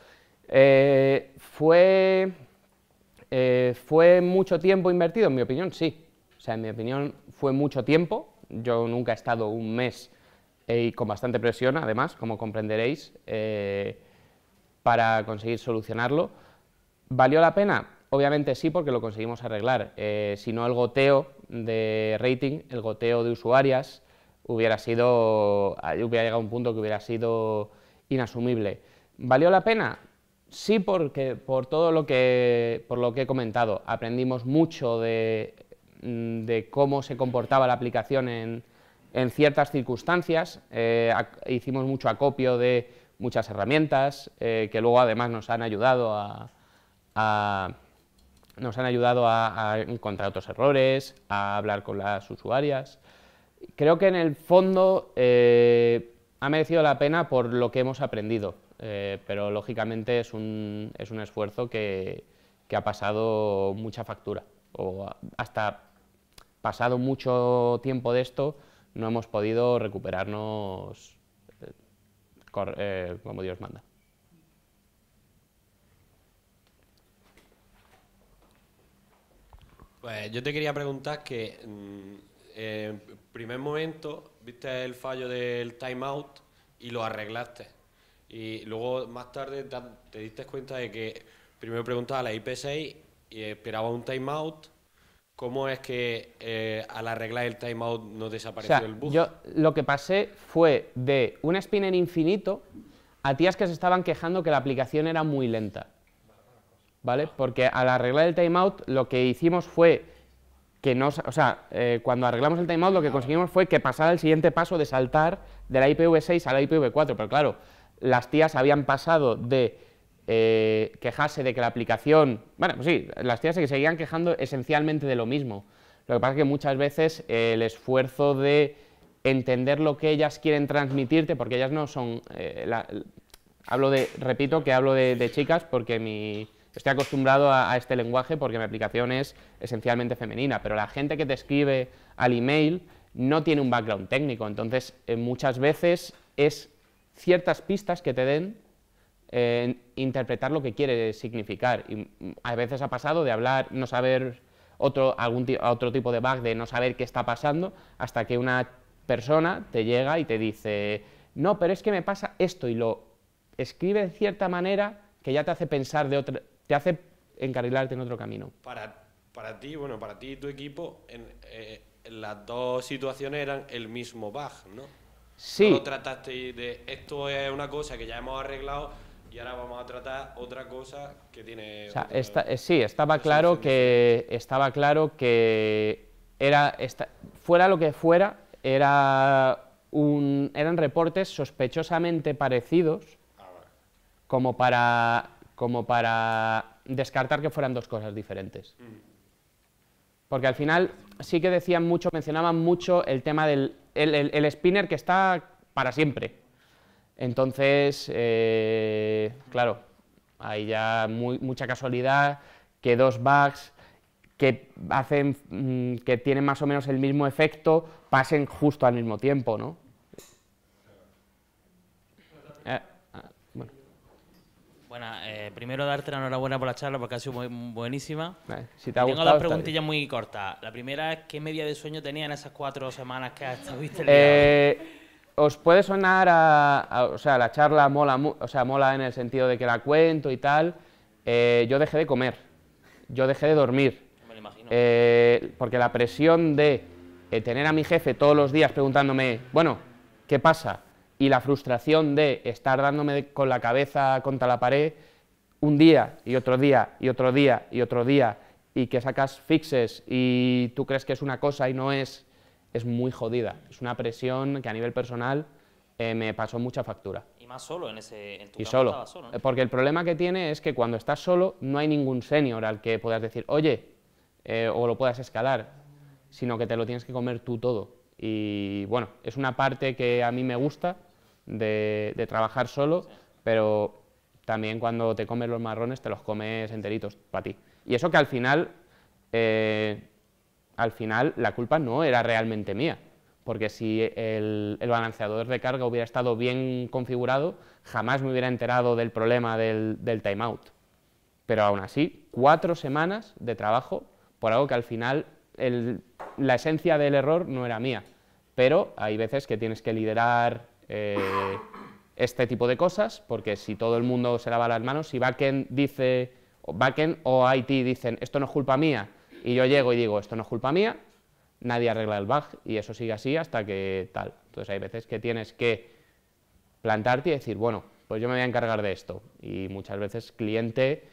¿Fue mucho tiempo invertido? En mi opinión, sí. O sea, en mi opinión fue mucho tiempo. Yo nunca he estado un mes y con bastante presión, además, como comprenderéis, para conseguir solucionarlo. ¿Valió la pena? Obviamente sí, porque lo conseguimos arreglar. Si no, el goteo de rating, el goteo de usuarias, hubiera llegado a un punto que hubiera sido inasumible. ¿Valió la pena? Sí, porque por lo que he comentado, aprendimos mucho de cómo se comportaba la aplicación en ciertas circunstancias, hicimos mucho acopio de muchas herramientas que luego además nos han ayudado a encontrar otros errores, a hablar con las usuarias. Creo que en el fondo ha merecido la pena por lo que hemos aprendido, pero lógicamente es un esfuerzo que ha pasado mucha factura, o hasta pasado mucho tiempo de esto no hemos podido recuperarnos como Dios manda. Pues yo te quería preguntar que en primer momento viste el fallo del timeout y lo arreglaste. Y luego más tarde te diste cuenta de que primero preguntabas a la IP6 y esperaba un timeout ¿cómo es que al arreglar el timeout no desapareció el bug? Yo lo que pasé fue de un spinner infinito a tías que se estaban quejando que la aplicación era muy lenta, ¿vale? Porque al arreglar el timeout lo que hicimos fue que no, o sea, cuando arreglamos el timeout lo que conseguimos fue que pasara el siguiente paso de saltar de la IPv6 a la IPv4, pero claro, las tías habían pasado de quejarse de que la aplicación, bueno, pues sí, las tías se seguían quejando esencialmente de lo mismo. Lo que pasa es que muchas veces el esfuerzo de entender lo que ellas quieren transmitirte, porque ellas no son, repito que hablo de chicas porque estoy acostumbrado a este lenguaje porque mi aplicación es esencialmente femenina, pero la gente que te escribe al email no tiene un background técnico, entonces muchas veces es ciertas pistas que te den interpretar lo que quiere significar, y a veces ha pasado de hablar, no saber otro tipo de bug, de no saber qué está pasando, hasta que una persona te llega y te dice, no, pero es que me pasa esto, y lo escribe de cierta manera que ya te hace pensar te hace encarrilarte en otro camino. Para ti, bueno, para ti y tu equipo, las dos situaciones eran el mismo bug, ¿no? Sí. No trataste de esto es una cosa que ya hemos arreglado y ahora vamos a tratar otra cosa que tiene... O sea, sí, estaba claro que fuera lo que fuera, eran reportes sospechosamente parecidos, como para descartar que fueran dos cosas diferentes. Porque al final sí que mencionaban mucho el tema del el spinner que está para siempre. Entonces, claro, hay ya mucha casualidad que dos bugs que tienen más o menos el mismo efecto pasen justo al mismo tiempo, ¿no? Bueno, primero darte la enhorabuena por la charla porque ha sido buenísima. Si te ha gustado, tengo dos preguntillas muy cortas. La primera es, ¿qué media de sueño tenía en esas 4 semanas que estuviste liado? Os puede sonar o sea, la charla mola en el sentido de que la cuento y tal. Yo dejé de comer, yo dejé de dormir. Me lo imagino. Porque la presión de tener a mi jefe todos los días preguntándome, bueno, ¿qué pasa? Y la frustración de estar dándome con la cabeza contra la pared un día y otro día y otro día y otro día, y que sacas fixes y tú crees que es una cosa y no es muy jodida. Es una presión que a nivel personal me pasó mucha factura. Y más solo en tu y campo solo, estabas solo, ¿no? Porque el problema que tiene es que cuando estás solo no hay ningún senior al que puedas decir, oye, o lo puedas escalar, sino que te lo tienes que comer tú todo. Y bueno, es una parte que a mí me gusta de trabajar solo, pero también cuando te comes los marrones te los comes enteritos para ti. Y eso que al final la culpa no era realmente mía, porque si el balanceador de carga hubiera estado bien configurado, jamás me hubiera enterado del problema del timeout. Pero aún así, 4 semanas de trabajo por algo que al final la esencia del error no era mía. Pero hay veces que tienes que liderar este tipo de cosas, porque si todo el mundo se lava las manos, si backend o IT dicen esto no es culpa mía, y yo llego y digo esto no es culpa mía, nadie arregla el bug, y eso sigue así hasta que tal. Entonces hay veces que tienes que plantarte y decir, bueno, pues yo me voy a encargar de esto, y muchas veces el cliente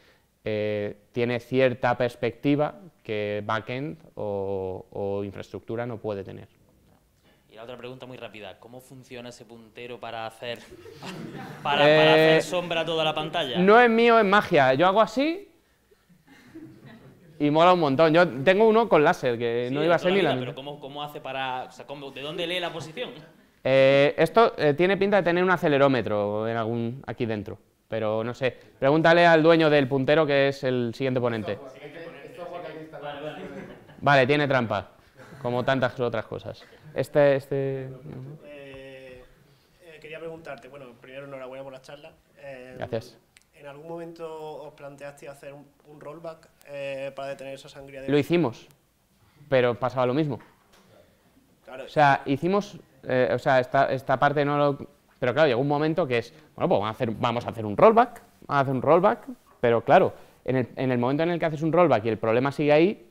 tiene cierta perspectiva que backend o infraestructura no puede tener. Y la otra pregunta muy rápida, ¿cómo funciona ese puntero para hacer hacer sombra a toda la pantalla? No es mío, es magia. Yo hago así y mola un montón. Yo tengo uno con láser, que Sí, no iba a ser ni la Pero ¿cómo hace para...? O sea, ¿de dónde lee la posición? Esto tiene pinta de tener un acelerómetro aquí dentro, pero no sé. Pregúntale al dueño del puntero, que es el siguiente ponente. Vale, tiene trampa, como tantas otras cosas. Quería preguntarte, bueno, primero enhorabuena por la charla. Gracias. ¿En algún momento os planteaste hacer un rollback para detener esa sangría de... Lo hicimos, pero pasaba lo mismo. Claro. O sea, hicimos, esta parte no lo... Pero claro, llegó un momento que es, bueno, pues vamos a hacer un rollback, pero claro, en el momento en el que haces un rollback y el problema sigue ahí,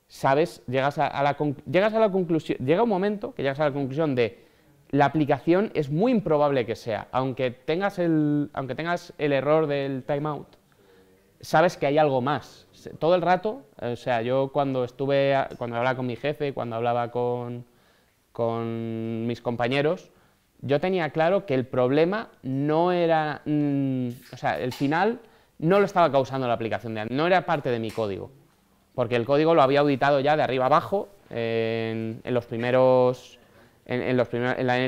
sabes, llegas a la conclusión, llega un momento que llegas a la conclusión de la aplicación es muy improbable que sea, aunque tengas el error del timeout, sabes que hay algo más. Todo el rato, o sea, yo cuando hablaba con mi jefe, cuando hablaba con mis compañeros, yo tenía claro que el problema no era, o sea, el final no lo estaba causando la aplicación de Android, no era parte de mi código, porque el código lo había auditado ya de arriba abajo en el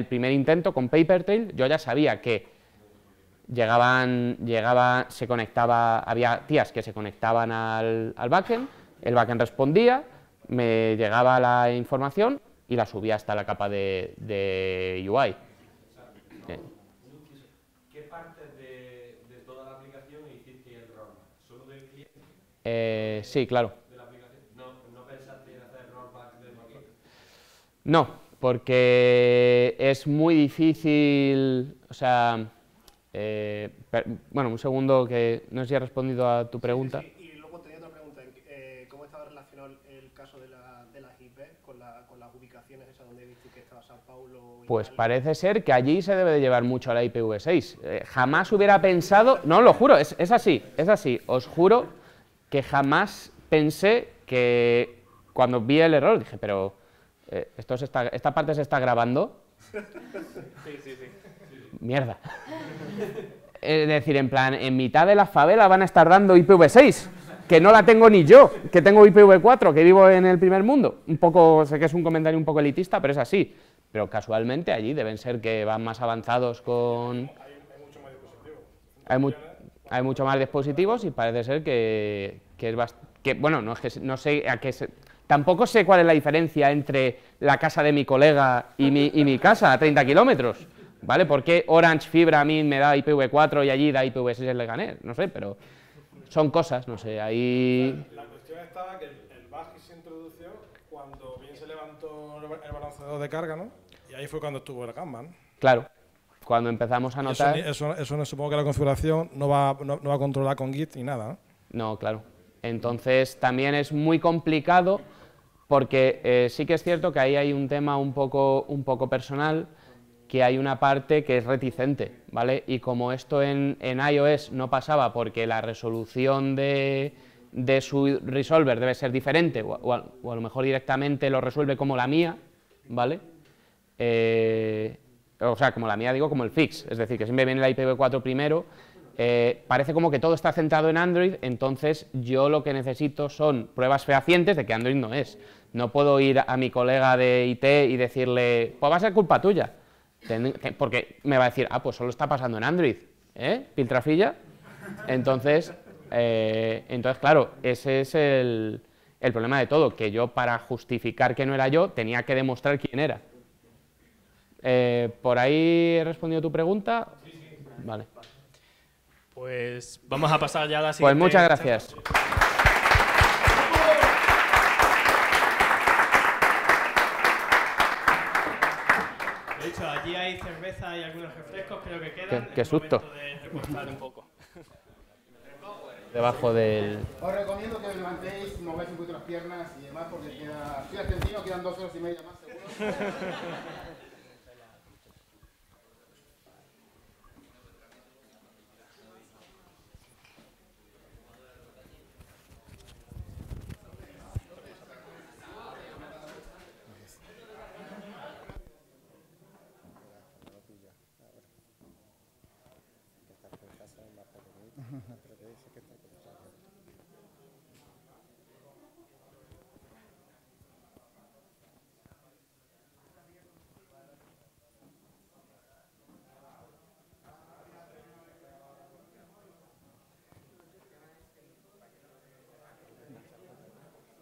primer intento con Papertrail. Yo ya sabía que había tías que se conectaban al backend, el backend respondía, me llegaba la información y la subía hasta la capa de UI. ¿Qué parte de toda la aplicación hiciste el rollback? ¿Solo del cliente? Sí, claro. ¿De la aplicación? ¿No pensaste en hacer rollback del maquete? No, porque es muy difícil, o sea, bueno, un segundo, que no sé si he respondido a tu pregunta. Sí. Y luego tenía otra pregunta, ¿cómo estaba relacionado el caso de las IP con las ubicaciones esas donde viste que estaba Sao Paulo? Pues parece ser que allí se debe de llevar mucho a la IPv6. Jamás hubiera pensado, no, lo juro, es así, os juro que jamás pensé que cuando vi el error dije, pero esta parte se está grabando. Sí. Mierda. Es decir, en plan, en mitad de la favela van a estar dando IPv6, que no la tengo ni yo, que tengo IPv4, que vivo en el primer mundo. Un poco, sé que es un comentario un poco elitista, pero es así. Pero casualmente allí deben ser que van más avanzados con... Hay mucho más dispositivos y parece ser que es bastante... Bueno, no sé a qué se... Tampoco sé cuál es la diferencia entre la casa de mi colega y mi casa a 30 kilómetros, ¿vale? ¿Por qué Orange Fibra a mí me da IPv4 y allí da IPv6 en Leganés? No sé, pero son cosas, no sé, ahí... La cuestión estaba que el bug se introdució cuando bien se levantó el balanceador de carga, ¿no? Y ahí fue cuando estuvo el gamma, ¿no? Claro, cuando empezamos a notar... Eso no, supongo que la configuración no va a controlar con Git ni nada, ¿no? No, claro. Entonces también es muy complicado porque sí que es cierto que ahí hay un tema un poco personal, que hay una parte que es reticente, ¿vale? Y como esto en iOS no pasaba porque la resolución de su resolver debe ser diferente, o a lo mejor directamente lo resuelve como la mía, ¿vale? O sea, como la mía digo, como el fix, es decir, que siempre viene la IPv4 primero. Parece como que todo está centrado en Android, entonces yo lo que necesito son pruebas fehacientes de que Android no es. No puedo ir a mi colega de IT y decirle, pues va a ser culpa tuya, porque me va a decir, pues solo está pasando en Android, Piltrafilla. Entonces, claro, ese es el problema de todo, que yo para justificar que no era yo tenía que demostrar quién era. ¿Por ahí he respondido a tu pregunta? Sí. Vale. Pues vamos a pasar ya a la siguiente. Pues muchas gracias. De hecho, allí hay cerveza y algunos refrescos, creo que quedan. Qué susto. De repostar un poco. Debajo del... Os recomiendo que os levantéis, mováis un poquito las piernas y demás, porque estoy argentino, quedan 2 horas y media más, seguro.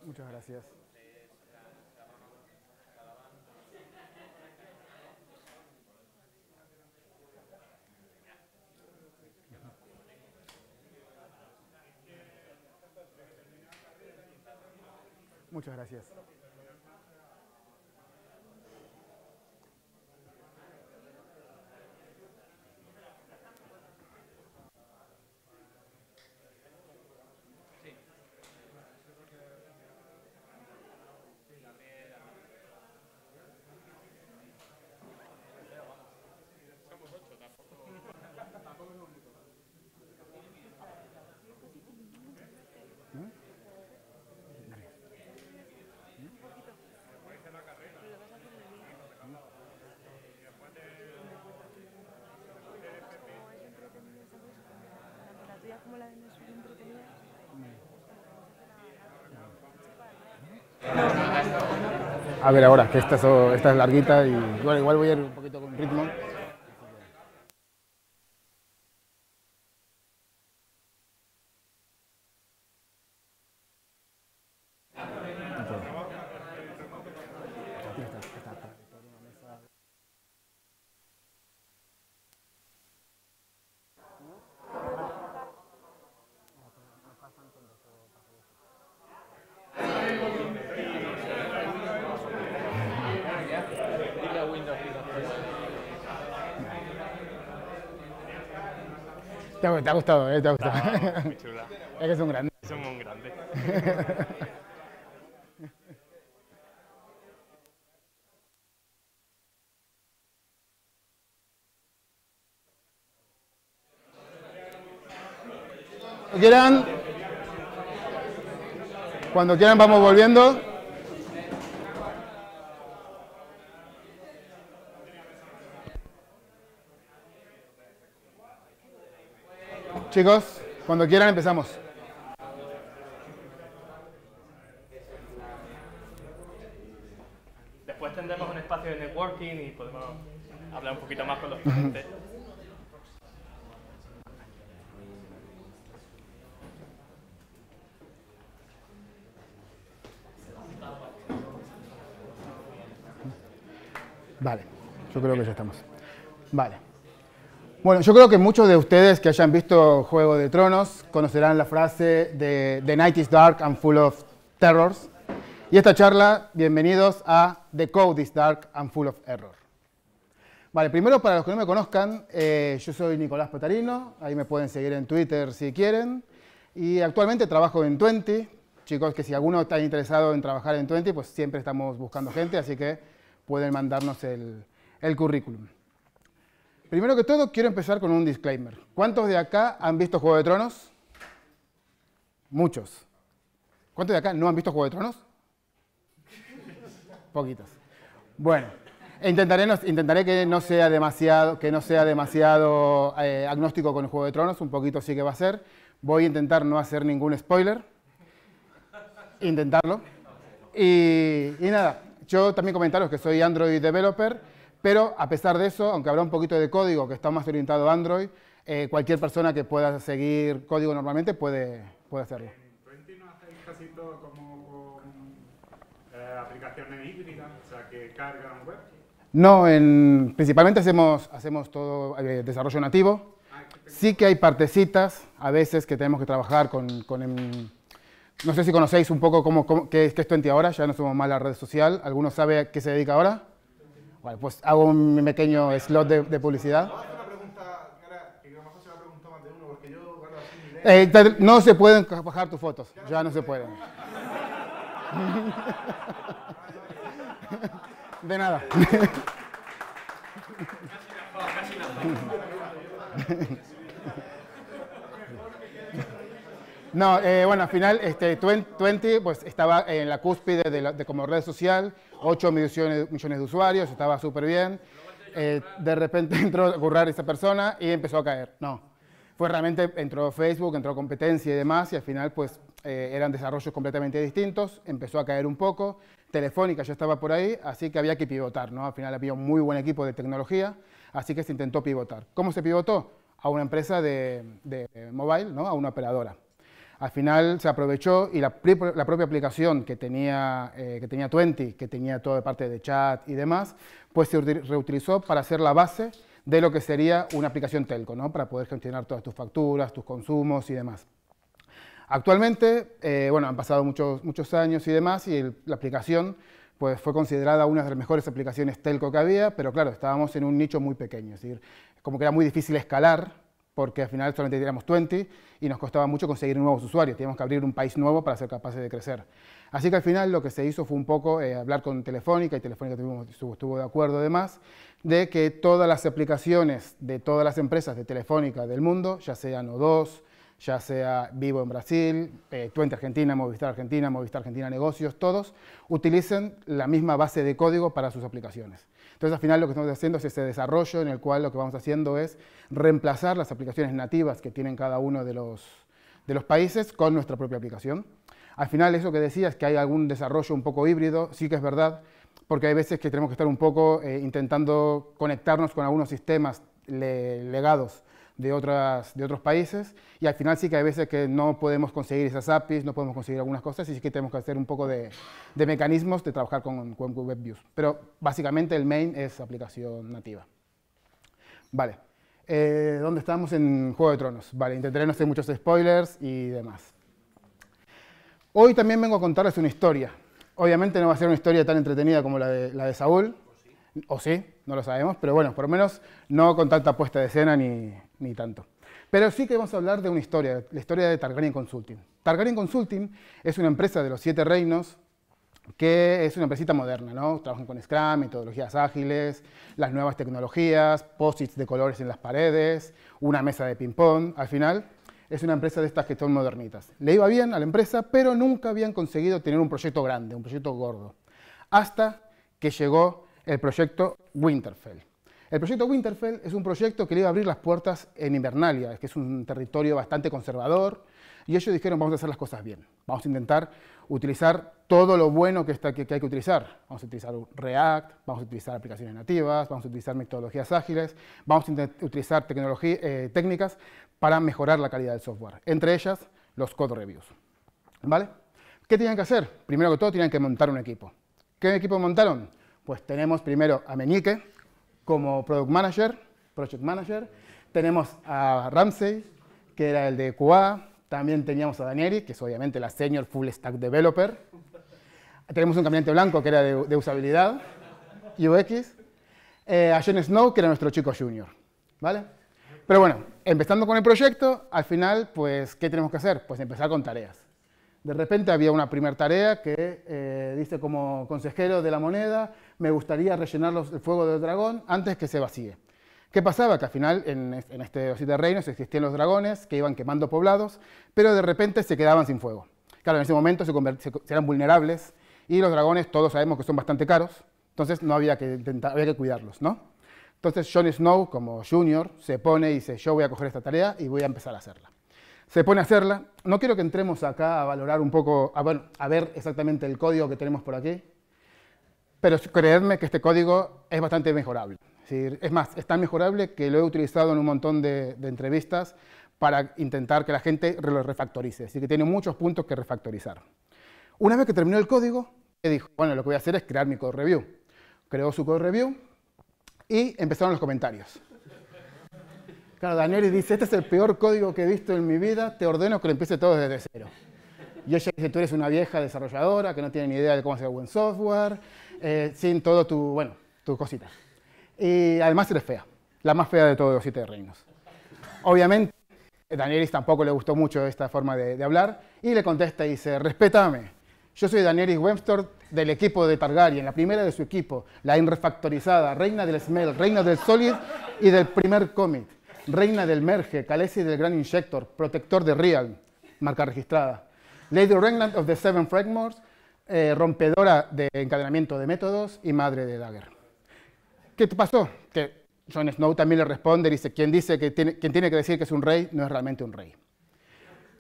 Muchas gracias. Muchas gracias. A ver ahora, que esta es larguita y bueno, igual voy a ir un poquito con ritmo. Te ha gustado, ¿eh? Te ha gustado. Muy chula. Es que es un grande. Somos un grande. Cuando quieran vamos volviendo. Chicos, cuando quieran empezamos. Después tendremos un espacio de networking y podemos hablar un poquito más con los ponentes. Vale, yo creo que ya estamos. Vale. Bueno, yo creo que muchos de ustedes que hayan visto Juego de Tronos conocerán la frase de The Night is dark and full of terrors. Y esta charla, bienvenidos a The Code is dark and full of error. Vale, primero para los que no me conozcan, yo soy Nicolás Potarino, ahí me pueden seguir en Twitter si quieren. Y actualmente trabajo en Twenty. Chicos, que si alguno está interesado en trabajar en Twenty, pues siempre estamos buscando gente, así que pueden mandarnos el currículum. Primero que todo, quiero empezar con un disclaimer. ¿Cuántos de acá han visto Juego de Tronos? Muchos. ¿Cuántos de acá no han visto Juego de Tronos? Poquitos. Bueno, intentaré que no sea demasiado agnóstico con el Juego de Tronos, un poquito sí que va a ser. Voy a intentar no hacer ningún spoiler. Intentarlo. Y nada, yo también comentaros que soy Android developer. Pero a pesar de eso, aunque habrá un poquito de código que está más orientado a Android, cualquier persona que pueda seguir código normalmente puede hacerlo. ¿En Twenty no hacéis casi todo como con aplicaciones híbridas, o sea, que cargan web? No, principalmente hacemos todo desarrollo nativo. Sí que hay partecitas a veces que tenemos que trabajar no sé si conocéis un poco qué es Twenty ahora, ya no somos más la red social. ¿Alguno sabe a qué se dedica ahora? Vale, pues hago un pequeño slot de publicidad. No se pueden bajar tus fotos, ya no se pueden. De nada. No, bueno, al final Twenty pues, estaba en la cúspide de como red social, 8 millones de usuarios, estaba súper bien. De repente entró a currar esta persona y empezó a caer. No, fue realmente, entró Facebook, entró competencia y demás, y al final pues eran desarrollos completamente distintos, empezó a caer un poco. Telefónica ya estaba por ahí, así que había que pivotar, ¿no? Al final había un muy buen equipo de tecnología, así que se intentó pivotar. ¿Cómo se pivotó? A una empresa de mobile, ¿no? A una operadora. Al final se aprovechó y la propia aplicación que tenía Twenty, que tenía toda parte de chat y demás, pues se reutilizó para hacer la base de lo que sería una aplicación telco, ¿no? Para poder gestionar todas tus facturas, tus consumos y demás. Actualmente, bueno, han pasado muchos años y demás, y la aplicación pues, fue considerada una de las mejores aplicaciones telco que había, pero claro, estábamos en un nicho muy pequeño, es decir, como que era muy difícil escalar, porque al final solamente teníamos Twenty y nos costaba mucho conseguir nuevos usuarios, teníamos que abrir un país nuevo para ser capaces de crecer. Así que al final lo que se hizo fue un poco hablar con Telefónica, y Telefónica estuvo de acuerdo además, de que todas las aplicaciones de todas las empresas de Telefónica del mundo, ya sean O2, ya sea Vivo en Brasil, Twenty Argentina, Movistar Argentina Negocios, todos utilicen la misma base de código para sus aplicaciones. Entonces, al final lo que estamos haciendo es ese desarrollo en el cual lo que vamos haciendo es reemplazar las aplicaciones nativas que tienen cada uno de los países con nuestra propia aplicación. Al final, eso que decía es que hay algún desarrollo un poco híbrido, sí que es verdad porque hay veces que tenemos que estar un poco intentando conectarnos con algunos sistemas legados de otros países, y al final sí que hay veces que no podemos conseguir esas APIs, no podemos conseguir algunas cosas, y sí que tenemos que hacer un poco de mecanismos de trabajar con WebViews. Pero básicamente el main es aplicación nativa. Vale, ¿dónde estamos? En Juego de Tronos. Vale, intentaré no hacer muchos spoilers y demás. Hoy también vengo a contarles una historia. Obviamente no va a ser una historia tan entretenida como la de Saúl, o sí, no lo sabemos, pero bueno, por lo menos no con tanta puesta de escena ni tanto. Pero sí que vamos a hablar de una historia, la historia de Targaryen Consulting. Targaryen Consulting es una empresa de los 7 reinos que es una empresita moderna, ¿no? Trabajan con Scrum, metodologías ágiles, las nuevas tecnologías, post-its de colores en las paredes, una mesa de ping-pong. Al final, es una empresa de estas que son modernitas. Le iba bien a la empresa, pero nunca habían conseguido tener un proyecto grande, un proyecto gordo. Hasta que llegó el proyecto Winterfell. El proyecto Winterfell es un proyecto que le iba a abrir las puertas en Invernalia, que es un territorio bastante conservador, y ellos dijeron, vamos a hacer las cosas bien. Vamos a intentar utilizar todo lo bueno que hay que utilizar. Vamos a utilizar React, vamos a utilizar aplicaciones nativas, vamos a utilizar metodologías ágiles, vamos a utilizar técnicas para mejorar la calidad del software. Entre ellas, los code reviews. ¿Vale? ¿Qué tenían que hacer? Primero que todo, tenían que montar un equipo. ¿Qué equipo montaron? Pues tenemos primero a Meñique como Project Manager. Tenemos a Ramsey, que era el de QA. También teníamos a Danieri, que es obviamente la Senior Full Stack Developer. Tenemos un caminante blanco, que era de usabilidad, UX. A Jon Snow, que era nuestro chico junior. ¿Vale? Pero bueno, empezando con el proyecto, al final, pues, ¿qué tenemos que hacer? Pues empezar con tareas. De repente había una primera tarea que dice, como consejero de la moneda, me gustaría rellenar el fuego del dragón antes que se vacíe. ¿Qué pasaba? Que al final en los 7 reinos existían los dragones que iban quemando poblados, pero de repente se quedaban sin fuego. Claro, en ese momento eran vulnerables y los dragones todos sabemos que son bastante caros, entonces no había que cuidarlos, ¿no? Entonces Jon Snow, como junior, se pone y dice, yo voy a coger esta tarea y voy a empezar a hacerla. Se pone a hacerla. No quiero que entremos acá a valorar un poco, a ver exactamente el código que tenemos por aquí, pero creedme que este código es bastante mejorable. Es más, es tan mejorable que lo he utilizado en un montón de entrevistas para intentar que la gente lo refactorice. Así que tiene muchos puntos que refactorizar. Una vez que terminó el código, dijo, bueno, lo que voy a hacer es crear mi code review. Creó su code review y empezaron los comentarios. Claro, Daniel dice, este es el peor código que he visto en mi vida, te ordeno que lo empiece todo desde cero. Y ella dice, tú eres una vieja desarrolladora que no tiene ni idea de cómo hacer buen software, sin todo tu cosita. Y además eres fea, la más fea de todos los 7 reinos. Obviamente, a Daenerys tampoco le gustó mucho esta forma de hablar, y le contesta y dice, respétame, yo soy Daenerys Webster del equipo de Targaryen, la primera de su equipo, la irrefactorizada, reina del Smell, reina del Solid y del primer commit, reina del Merge, Khaleesi del Gran Injector, protector de Real, marca registrada, Lady Regnant of the Seven Fragments, rompedora de encadenamiento de métodos y madre de Dagger. ¿Qué pasó? Que Jon Snow también le responde y dice, quien tiene que decir que es un rey no es realmente un rey.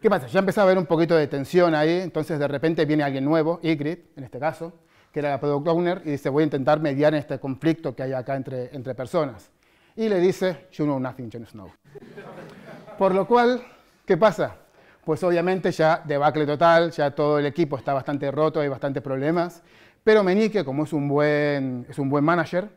¿Qué pasa? Ya empezaba a haber un poquito de tensión ahí, entonces de repente viene alguien nuevo, Ygritte, en este caso, que era la Product Owner, y dice, voy a intentar mediar en este conflicto que hay acá entre personas. Y le dice, you know nothing, Jon Snow. Por lo cual, ¿qué pasa? Pues obviamente ya debacle total, ya todo el equipo está bastante roto, hay bastantes problemas, pero Meñique, como es un buen manager,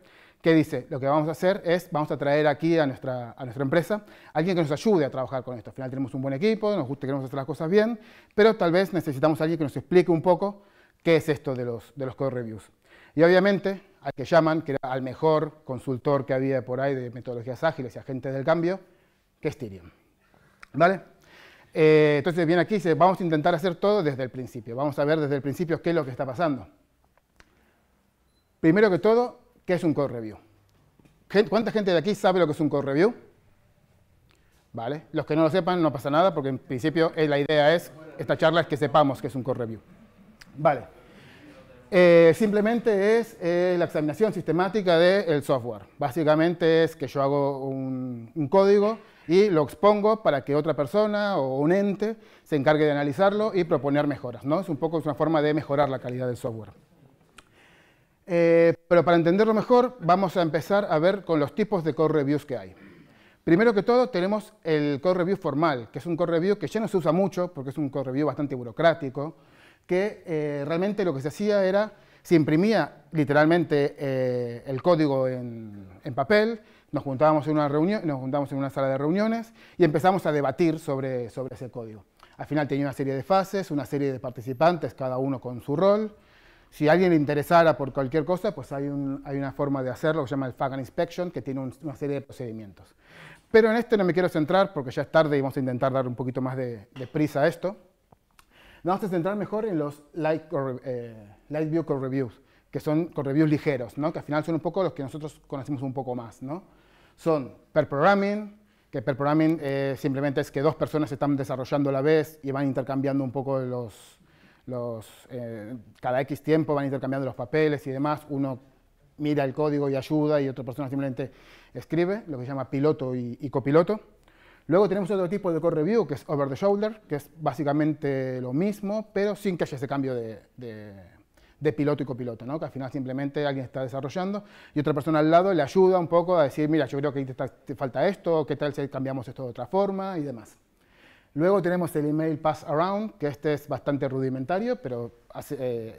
¿qué dice? Lo que vamos a hacer es, vamos a traer aquí a nuestra empresa alguien que nos ayude a trabajar con esto. Al final tenemos un buen equipo, nos gusta, queremos hacer las cosas bien, pero tal vez necesitamos a alguien que nos explique un poco qué es esto de los code reviews. Y obviamente, al que llaman, que era al mejor consultor que había por ahí de metodologías ágiles y agentes del cambio, que es Tyrion. ¿Vale? Entonces viene aquí y dice, vamos a intentar hacer todo desde el principio. Vamos a ver desde el principio qué es lo que está pasando. Primero que todo, ¿qué es un code review? ¿Cuánta gente de aquí sabe lo que es un code review? ¿Vale? Los que no lo sepan no pasa nada, porque en principio la idea es, esta charla es que sepamos qué es un code review. Vale. Simplemente es la examinación sistemática del software. Básicamente es que yo hago un código y lo expongo para que otra persona o un ente se encargue de analizarlo y proponer mejoras, ¿no? Es una forma de mejorar la calidad del software. Pero para entenderlo mejor, vamos a empezar a ver con los tipos de code reviews que hay. Primero que todo, tenemos el code review formal, que es un code review que ya no se usa mucho, porque es un code review bastante burocrático, que realmente lo que se hacía era, se imprimía literalmente el código en papel, nos juntábamos en una reunión, nos juntábamos en una sala de reuniones y empezamos a debatir sobre ese código. Al final tenía una serie de fases, una serie de participantes, cada uno con su rol. Si a alguien le interesara por cualquier cosa, pues hay una forma de hacerlo que se llama el Fag and Inspection, que tiene una serie de procedimientos. Pero en este no me quiero centrar porque ya es tarde y vamos a intentar dar un poquito más de prisa a esto. Nos vamos a centrar mejor en los Light View Code Reviews, que son code reviews ligeros, ¿no? Que al final son un poco los que nosotros conocemos un poco más, ¿no? Son pair programming, que pair programming simplemente es que dos personas están desarrollando a la vez y van intercambiando un poco cada X tiempo van intercambiando los papeles y demás. Uno mira el código y ayuda y otra persona simplemente escribe, lo que se llama piloto y copiloto. Luego tenemos otro tipo de code review, que es over the shoulder, que es básicamente lo mismo, pero sin que haya ese cambio de piloto y copiloto, ¿no? Que al final simplemente alguien está desarrollando y otra persona al lado le ayuda un poco a decir, mira, yo creo que te falta esto, ¿qué tal si cambiamos esto de otra forma? Y demás. Luego tenemos el email pass around, que este es bastante rudimentario, pero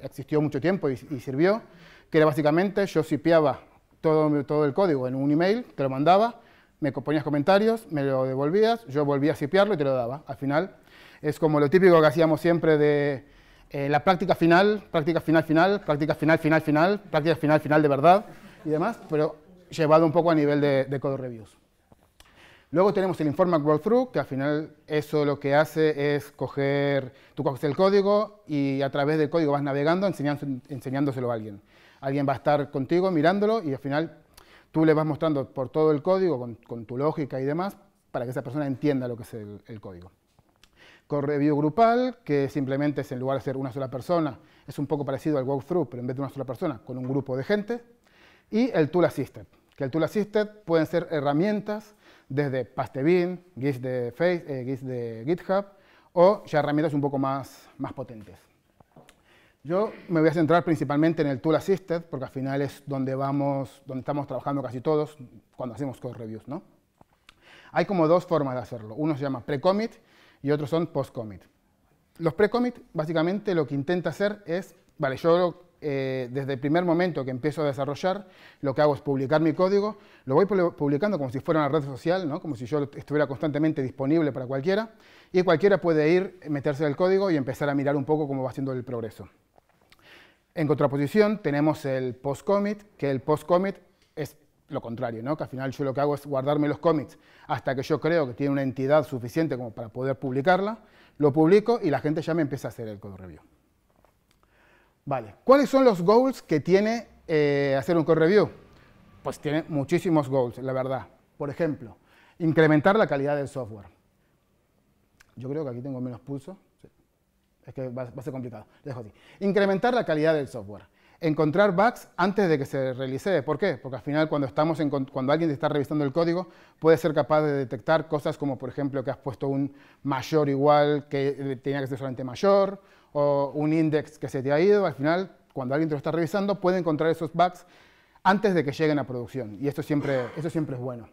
existió mucho tiempo y sirvió, que era básicamente yo sipeaba todo el código en un email, te lo mandaba, me ponías comentarios, me lo devolvías, yo volvía a sipearlo y te lo daba. Al final es como lo típico que hacíamos siempre de la práctica final, práctica final, práctica final, práctica final de verdad y demás, pero llevado un poco a nivel de code reviews. Luego tenemos el Informal Walkthrough, que al final eso lo que hace es tú coges el código y a través del código vas navegando enseñándoselo a alguien. Alguien va a estar contigo mirándolo y al final tú le vas mostrando por todo el código con tu lógica y demás para que esa persona entienda lo que es el código. Code review grupal, que simplemente es en lugar de ser una sola persona, es un poco parecido al walkthrough, pero en vez de una sola persona, con un grupo de gente. Y el Tool Assisted, que el Tool Assisted pueden ser herramientas desde Pastebin, GIS de GitHub, o ya herramientas un poco más potentes. Yo me voy a centrar principalmente en el Tool Assisted, porque al final es donde estamos trabajando casi todos cuando hacemos code reviews, ¿no? Hay como dos formas de hacerlo. Uno se llama pre-commit y otros son post-commit. Los pre-commit, básicamente, lo que intenta hacer es, vale, yo desde el primer momento que empiezo a desarrollar, lo que hago es publicar mi código, lo voy publicando como si fuera una red social, ¿no? Como si yo estuviera constantemente disponible para cualquiera, y cualquiera puede ir, meterse en el código y empezar a mirar un poco cómo va haciendo el progreso. En contraposición, tenemos el post-commit, que el post-commit es lo contrario, ¿no? Que al final yo lo que hago es guardarme los commits hasta que yo creo que tiene una entidad suficiente como para poder publicarla, lo publico y la gente ya me empieza a hacer el code review. Vale, ¿cuáles son los goals que tiene hacer un code review? Pues tiene muchísimos goals, la verdad. Por ejemplo, incrementar la calidad del software. Yo creo que aquí tengo menos pulso. Sí. Es que va a ser complicado. Lo dejo así. Incrementar la calidad del software. Encontrar bugs antes de que se realice. ¿Por qué? Porque al final cuando alguien te está revisando el código, puede ser capaz de detectar cosas como, por ejemplo, que has puesto un mayor igual que tenía que ser solamente mayor, o un index que se te ha ido. Al final, cuando alguien te lo está revisando, puede encontrar esos bugs antes de que lleguen a producción. Y eso siempre es bueno.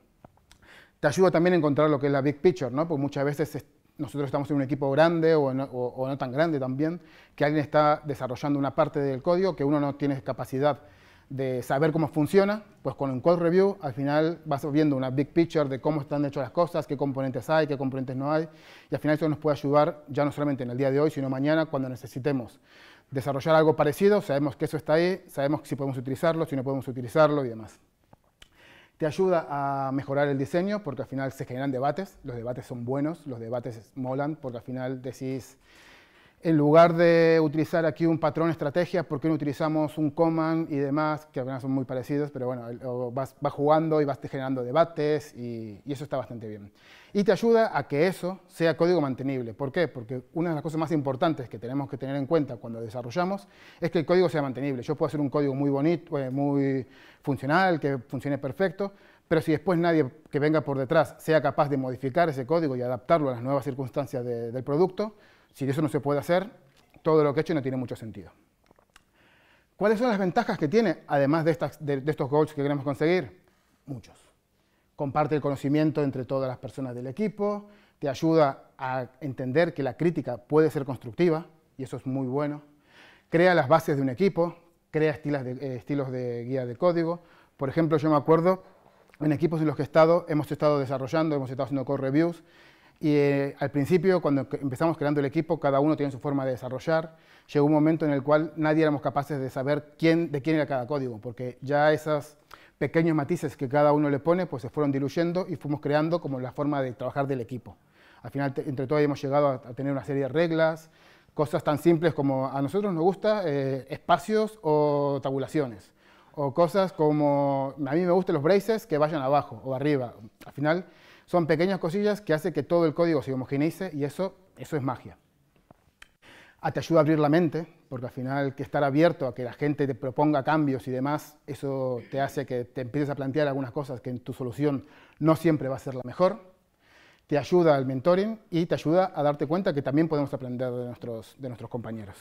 Te ayuda también a encontrar lo que es la big picture, ¿no? Porque muchas veces nosotros estamos en un equipo grande o no tan grande también, que alguien está desarrollando una parte del código que uno no tiene capacidad de saber cómo funciona. Pues con un code review al final vas viendo una big picture de cómo están hechas las cosas, qué componentes hay, qué componentes no hay, y al final eso nos puede ayudar ya no solamente en el día de hoy, sino mañana cuando necesitemos desarrollar algo parecido, sabemos que eso está ahí, sabemos si podemos utilizarlo, si no podemos utilizarlo y demás. Te ayuda a mejorar el diseño porque al final se generan debates, los debates son buenos, los debates molan porque al final decís, en lugar de utilizar aquí un patrón estrategia, ¿por qué no utilizamos un command y demás? Que al final son muy parecidos, pero bueno, vas jugando y vas generando debates y eso está bastante bien. Y te ayuda a que eso sea código mantenible. ¿Por qué? Porque una de las cosas más importantes que tenemos que tener en cuenta cuando desarrollamos es que el código sea mantenible. Yo puedo hacer un código muy bonito, muy funcional, que funcione perfecto, pero si después nadie que venga por detrás sea capaz de modificar ese código y adaptarlo a las nuevas circunstancias del producto, si eso no se puede hacer, todo lo que he hecho no tiene mucho sentido. ¿Cuáles son las ventajas que tiene, además de estos goals que queremos conseguir? Muchos. Comparte el conocimiento entre todas las personas del equipo, te ayuda a entender que la crítica puede ser constructiva, y eso es muy bueno. Crea las bases de un equipo, crea estilos de guía de código. Por ejemplo, yo me acuerdo, en equipos en los que hemos estado desarrollando, hemos estado haciendo code reviews, y al principio, cuando empezamos creando el equipo, cada uno tiene su forma de desarrollar. Llegó un momento en el cual nadie éramos capaces de saber de quién era cada código, porque ya esos pequeños matices que cada uno le pone, pues se fueron diluyendo y fuimos creando como la forma de trabajar del equipo. Al final, entre todos, hemos llegado a tener una serie de reglas, cosas tan simples como a nosotros nos gusta espacios o tabulaciones, o cosas como a mí me gustan los braces que vayan abajo o arriba. Al final, son pequeñas cosillas que hacen que todo el código se homogeneice y eso es magia. Te ayuda a abrir la mente, porque al final que estar abierto a que la gente te proponga cambios y demás, eso te hace que te empieces a plantear algunas cosas que en tu solución no siempre va a ser la mejor. Te ayuda al mentoring y te ayuda a darte cuenta que también podemos aprender de nuestros compañeros.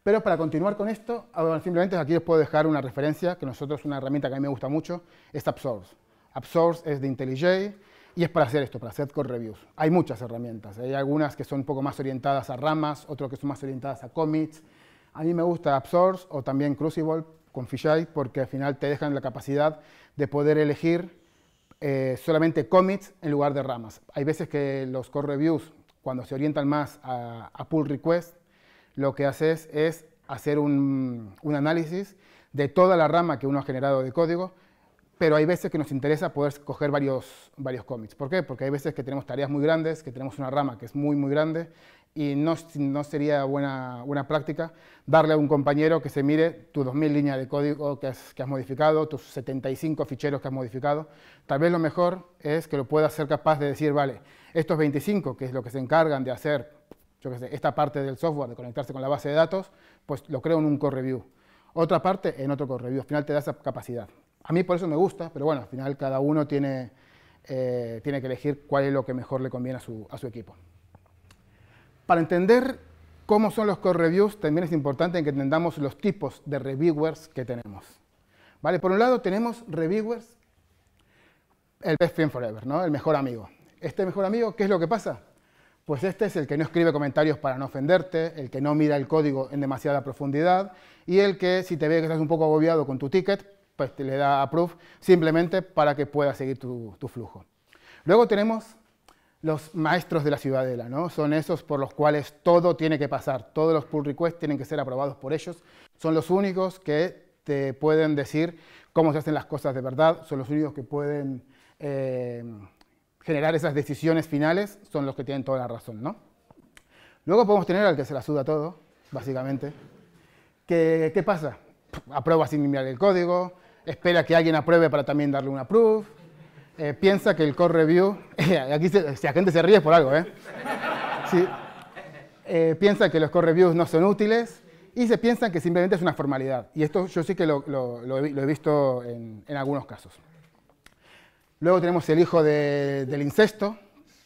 Pero para continuar con esto, simplemente aquí os puedo dejar una referencia, que nosotros, una herramienta que a mí me gusta mucho, es AppSource. AppSource es de IntelliJ y es para hacer esto, para hacer code reviews. Hay muchas herramientas, hay algunas que son un poco más orientadas a ramas, otras que son más orientadas a commits. A mí me gusta AppSource o también Crucible con Fisheye porque al final te dejan la capacidad de poder elegir solamente commits en lugar de ramas. Hay veces que los code reviews, cuando se orientan más a pull request, lo que haces es hacer un análisis de toda la rama que uno ha generado de código, pero hay veces que nos interesa poder coger varios commits. ¿Por qué? Porque hay veces que tenemos tareas muy grandes, que tenemos una rama que es muy, muy grande, y no sería buena práctica darle a un compañero que se mire tus 2000 líneas de código que has modificado, tus 75 ficheros que has modificado. Tal vez lo mejor es que lo puedas ser capaz de decir, vale, estos 25, que es lo que se encargan de hacer, yo qué sé, esta parte del software, de conectarse con la base de datos, pues lo creo en un code review. Otra parte en otro code review. Al final te da esa capacidad. A mí por eso me gusta, pero bueno, al final cada uno tiene que elegir cuál es lo que mejor le conviene a su equipo. Para entender cómo son los code reviews, también es importante que entendamos los tipos de reviewers que tenemos. ¿Vale? Por un lado tenemos reviewers, el best friend forever, ¿no? El mejor amigo. Este mejor amigo, ¿qué es lo que pasa? Pues este es el que no escribe comentarios para no ofenderte, el que no mira el código en demasiada profundidad y el que si te ve que estás un poco agobiado con tu ticket, pues te le da approve simplemente para que pueda seguir tu flujo. Luego tenemos los maestros de la ciudadela, ¿no? Son esos por los cuales todo tiene que pasar, todos los pull requests tienen que ser aprobados por ellos, son los únicos que te pueden decir cómo se hacen las cosas de verdad, son los únicos que pueden generar esas decisiones finales, son los que tienen toda la razón, ¿no? Luego podemos tener al que se la suda todo, básicamente. ¿Qué pasa? Aprueba sin mirar el código, espera que alguien apruebe para también darle un approve, piensa que el code review, aquí si la gente se ríe es por algo, sí, piensa que los code reviews no son útiles y se piensa que simplemente es una formalidad. Y esto yo sí que lo he visto en algunos casos. Luego tenemos el hijo del incesto,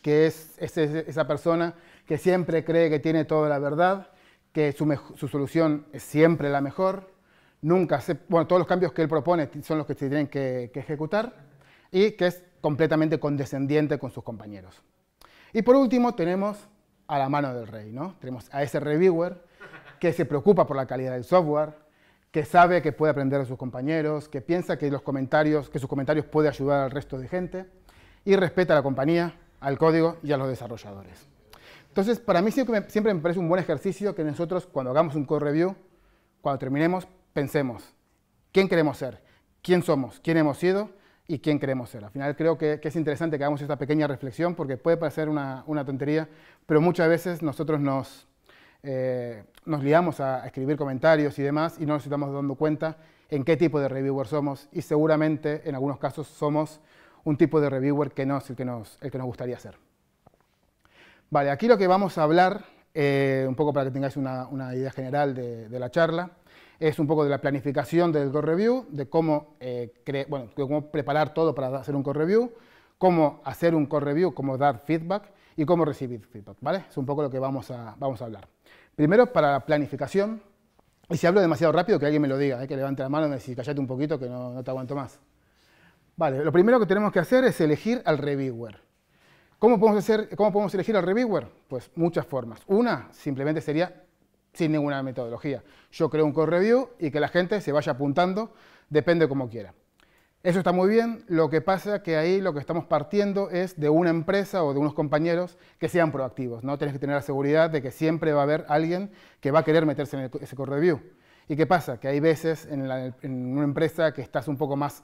que es esa persona que siempre cree que tiene toda la verdad, que su solución es siempre la mejor. Todos los cambios que él propone son los que se tienen que ejecutar y que es completamente condescendiente con sus compañeros. Y por último tenemos a la mano del rey, ¿no? Tenemos a ese reviewer que se preocupa por la calidad del software, que sabe que puede aprender de sus compañeros, que piensa que sus comentarios pueden ayudar al resto de gente y respeta a la compañía, al código y a los desarrolladores. Entonces, para mí siempre me parece un buen ejercicio que nosotros, cuando hagamos un code review, cuando terminemos, pensemos, ¿quién queremos ser? ¿Quién somos? ¿Quién hemos sido? ¿Y quién queremos ser? Al final creo que es interesante que hagamos esta pequeña reflexión porque puede parecer una tontería, pero muchas veces nosotros nos liamos a escribir comentarios y demás y no nos estamos dando cuenta en qué tipo de reviewer somos y seguramente en algunos casos somos un tipo de reviewer que no es el que nos gustaría ser. Vale, aquí lo que vamos a hablar, un poco para que tengáis una idea general de la charla, es un poco de la planificación del code review, de cómo preparar todo para hacer un code review, cómo hacer un code review, cómo dar feedback y cómo recibir feedback, ¿vale? Es un poco lo que vamos a hablar. Primero, para la planificación, Y si hablo demasiado rápido, que alguien me lo diga, que levante la mano y me dice, cállate un poquito que no te aguanto más. Vale, lo primero que tenemos que hacer es elegir al reviewer. ¿Cómo podemos elegir al reviewer? Pues muchas formas. Una simplemente sería sin ninguna metodología. Yo creo un code review y que la gente se vaya apuntando, depende como quiera. Eso está muy bien, lo que pasa que ahí lo que estamos partiendo es de una empresa o de unos compañeros que sean proactivos, ¿no? Tienes que tener la seguridad de que siempre va a haber alguien que va a querer meterse en ese code review. ¿Y qué pasa? Que hay veces en una empresa que estás un poco más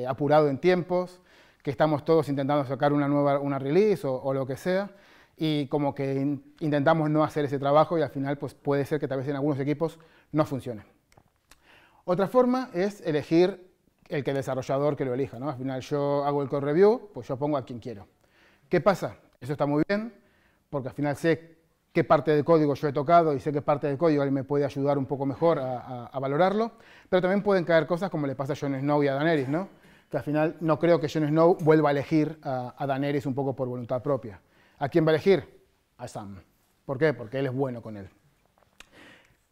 apurado en tiempos, que estamos todos intentando sacar una release o lo que sea, y como que intentamos no hacer ese trabajo y al final pues puede ser que tal vez en algunos equipos no funcione. Otra forma es elegir el desarrollador que lo elija, ¿no? Al final yo hago el code review, pues yo pongo a quien quiero. ¿Qué pasa? Eso está muy bien, porque al final sé qué parte del código yo he tocado y sé qué parte del código me puede ayudar un poco mejor a valorarlo, pero también pueden caer cosas como le pasa a Jon Snow y a Daenerys, ¿no? Que al final no creo que Jon Snow vuelva a elegir a Daenerys un poco por voluntad propia. ¿A quién va a elegir? A Sam. ¿Por qué? Porque él es bueno con él.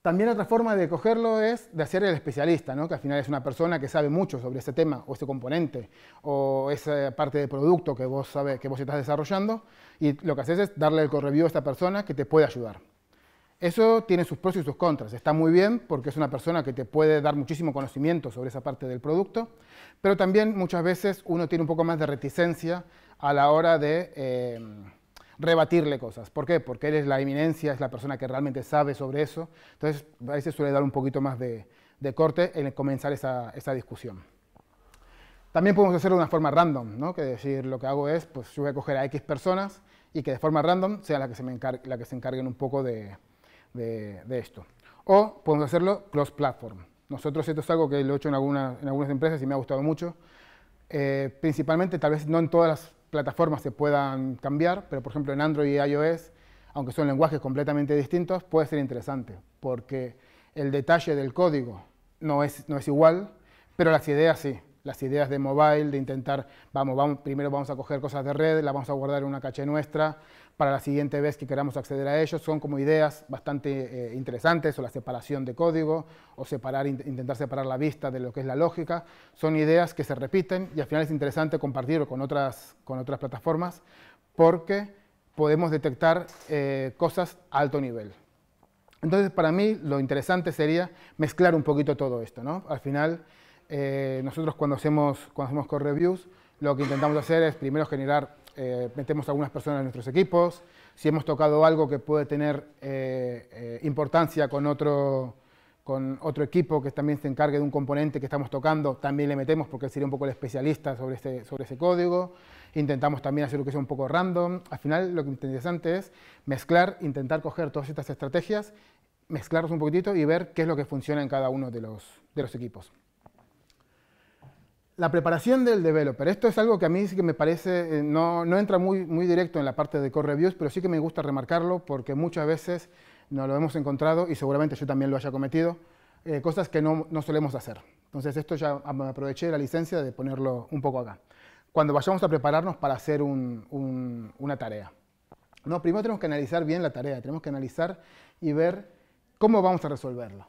También otra forma de cogerlo es de hacer el especialista, ¿no? Que al final es una persona que sabe mucho sobre ese tema o ese componente o esa parte de producto que vos estás desarrollando y lo que haces es darle el code review a esta persona que te puede ayudar. Eso tiene sus pros y sus contras. Está muy bien porque es una persona que te puede dar muchísimo conocimiento sobre esa parte del producto, pero también muchas veces uno tiene un poco más de reticencia a la hora de rebatirle cosas. ¿Por qué? Porque él es la eminencia, es la persona que realmente sabe sobre eso. Entonces, a veces suele dar un poquito más de corte en comenzar esa discusión. También podemos hacerlo de una forma random, ¿no? Que decir, lo que hago es, pues yo voy a coger a X personas y que de forma random sea la que se encarguen un poco de esto. O podemos hacerlo cross-platform. Nosotros esto es algo que lo he hecho en algunas empresas y me ha gustado mucho. Principalmente, tal vez no en todas las plataformas se puedan cambiar, pero por ejemplo en Android y iOS, aunque son lenguajes completamente distintos, puede ser interesante, porque el detalle del código no es igual, pero las ideas sí. Las ideas de mobile, de intentar, primero vamos a coger cosas de red, las vamos a guardar en una caché nuestra, para la siguiente vez que queramos acceder a ellos, son como ideas bastante interesantes, o la separación de código, o intentar separar la vista de lo que es la lógica, son ideas que se repiten y al final es interesante compartirlo con otras plataformas, porque podemos detectar cosas a alto nivel. Entonces, para mí, lo interesante sería mezclar un poquito todo esto, ¿no? Al final, nosotros cuando hacemos code reviews, lo que intentamos hacer es primero generar, metemos a algunas personas en nuestros equipos, si hemos tocado algo que puede tener importancia con otro equipo que también se encargue de un componente que estamos tocando, también le metemos porque él sería un poco el especialista sobre ese código. Intentamos también hacer lo que sea un poco random. Al final lo que es interesante es mezclar, intentar coger todas estas estrategias, mezclarlos un poquitito y ver qué es lo que funciona en cada uno de los equipos. La preparación del developer. Esto es algo que a mí sí que me parece, no entra muy directo en la parte de code reviews, pero sí que me gusta remarcarlo porque muchas veces nos lo hemos encontrado y seguramente yo también lo haya cometido, cosas que no solemos hacer. Entonces esto ya me aproveché la licencia de ponerlo un poco acá. Cuando vayamos a prepararnos para hacer una tarea. No, primero tenemos que analizar bien la tarea, tenemos que analizar y ver cómo vamos a resolverlo.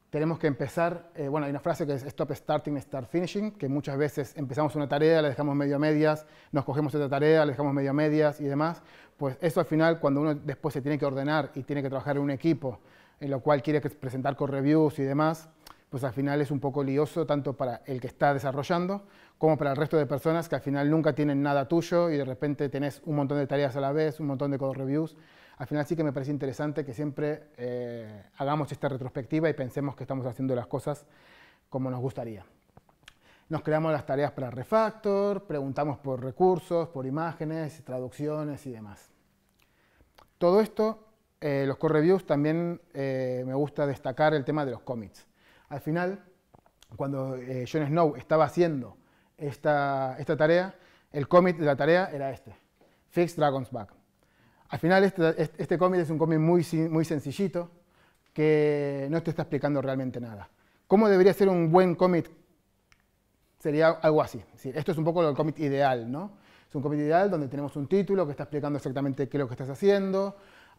Tenemos que empezar, bueno, hay una frase que es stop starting, start finishing, que muchas veces empezamos una tarea, la dejamos medio a medias, nos cogemos otra tarea, la dejamos medio a medias y demás. Pues eso al final, cuando uno después se tiene que ordenar y tiene que trabajar en un equipo, en lo cual quiere presentar core reviews y demás, pues al final es un poco lioso, tanto para el que está desarrollando, como para el resto de personas que al final nunca tienen nada tuyo y de repente tenés un montón de tareas a la vez, un montón de code reviews. Al final sí que me parece interesante que siempre hagamos esta retrospectiva y pensemos que estamos haciendo las cosas como nos gustaría. Nos creamos las tareas para refactor, preguntamos por recursos, por imágenes, traducciones y demás. Todo esto, los core reviews, también me gusta destacar el tema de los commits. Al final, cuando Jon Snow estaba haciendo esta tarea, el commit de la tarea era este, Fix Dragon's Back. Al final este commit es un commit muy sencillito que no te está explicando realmente nada. ¿Cómo debería ser un buen commit? Sería algo así. Sí, esto es un poco el commit ideal, ¿no? Es un commit ideal donde tenemos un título que está explicando exactamente qué es lo que estás haciendo.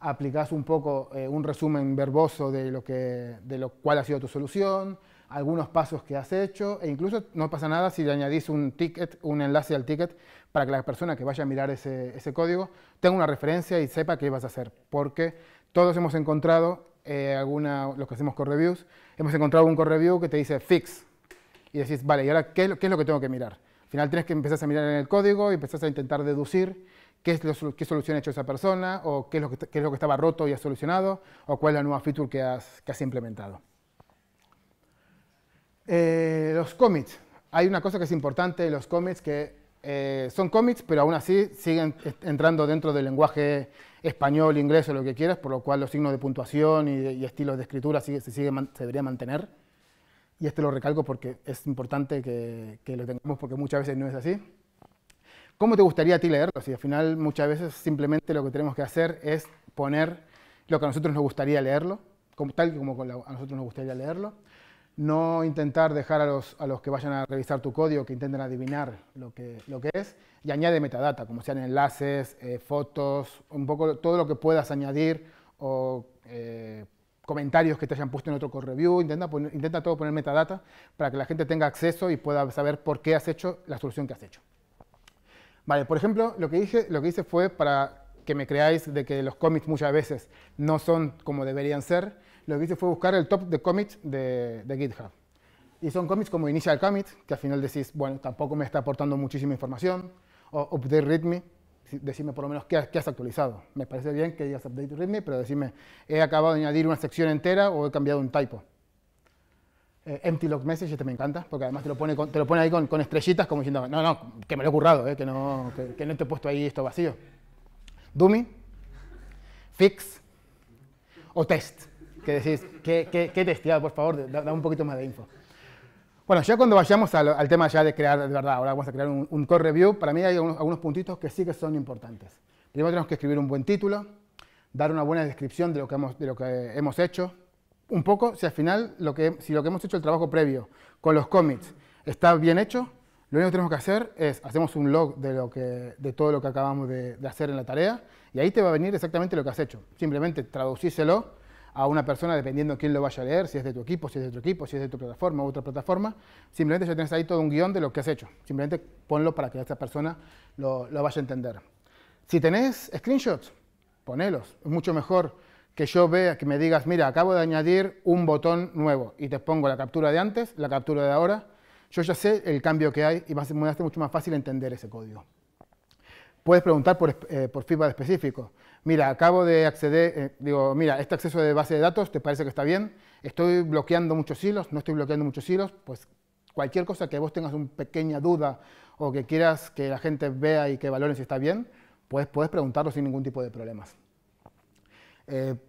aplicás un poco un resumen verboso de lo cual ha sido tu solución, algunos pasos que has hecho, e incluso no pasa nada si le añadís un ticket, un enlace al ticket, para que la persona que vaya a mirar ese código tenga una referencia y sepa qué vas a hacer. Porque todos hemos encontrado, los que hacemos code reviews, hemos encontrado un code review que te dice fix. Y decís, vale, ¿y ahora qué es lo que tengo que mirar? Al final tienes que empezar a mirar en el código y empezás a intentar deducir qué solución ha hecho esa persona, o qué es lo que estaba roto y has solucionado, o cuál es la nueva feature que has implementado. Los commits. Hay una cosa que es importante en los commits, que son commits, pero aún así siguen entrando dentro del lenguaje español, inglés o lo que quieras, por lo cual los signos de puntuación y estilos de escritura se deberían mantener. Y lo recalco porque es importante que lo tengamos, porque muchas veces no es así. ¿Cómo te gustaría a ti leerlo? Si al final muchas veces simplemente lo que tenemos que hacer es poner lo que a nosotros nos gustaría leerlo, tal como a nosotros nos gustaría leerlo. No intentar dejar a los que vayan a revisar tu código que intenten adivinar lo que es, y añade metadata, como sean enlaces, fotos, un poco todo lo que puedas añadir, o comentarios que te hayan puesto en otro code review. Intenta todo poner metadata para que la gente tenga acceso y pueda saber por qué has hecho la solución que has hecho. Vale, por ejemplo, lo que hice fue, para que me creáis de que los commits muchas veces no son como deberían ser, lo que hice fue buscar el top de commits de GitHub. Y son commits como initial commit, que al final decís, bueno, tampoco me está aportando muchísima información, o update readme, decime por lo menos qué has actualizado. Me parece bien que digas update readme, pero decime, he acabado de añadir una sección entera o he cambiado un typo. Empty log message, este me encanta, porque además te lo pone ahí con estrellitas, como diciendo, no, que me lo he currado, que no te he puesto ahí esto vacío. Dummy, fix o test, que decís, ¿qué testeado? Por favor, da un poquito más de info. Bueno, ya cuando vayamos al tema ya de crear, de verdad, ahora vamos a crear un code review, para mí hay algunos puntitos que sí que son importantes. Primero tenemos que escribir un buen título, dar una buena descripción de lo que hemos hecho, un poco, si al final, si lo que hemos hecho el trabajo previo con los commits está bien hecho, lo único que tenemos que hacer es, hacemos un log de todo lo que acabamos de hacer en la tarea, y ahí te va a venir exactamente lo que has hecho. Simplemente traducíselo a una persona, dependiendo de quién lo vaya a leer, si es de tu equipo, si es de otro equipo, si es de tu plataforma u otra plataforma. Simplemente ya tienes ahí todo un guión de lo que has hecho. Simplemente ponlo para que esta persona lo vaya a entender. Si tenés screenshots, ponelos. Es mucho mejor que yo vea, que me digas, mira, acabo de añadir un botón nuevo, y te pongo la captura de antes, la captura de ahora. Yo ya sé el cambio que hay y me hace mucho más fácil entender ese código. Puedes preguntar por feedback específico. Mira, acabo de acceder, mira, este acceso de base de datos, ¿te parece que está bien? ¿Estoy bloqueando muchos hilos? ¿No estoy bloqueando muchos hilos? Pues cualquier cosa que vos tengas una pequeña duda o que quieras que la gente vea y que valore si está bien, puedes preguntarlo sin ningún tipo de problemas.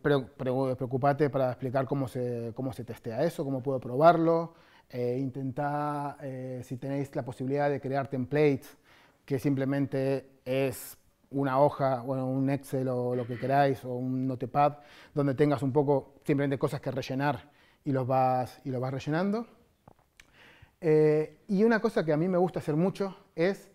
Preocúpate para explicar cómo se testea eso, cómo puedo probarlo. Intentá, si tenéis la posibilidad de crear templates, que simplemente es una hoja, bueno, un Excel o lo que queráis, o un Notepad, donde tengas un poco simplemente cosas que rellenar y lo vas rellenando. Y una cosa que a mí me gusta hacer mucho es,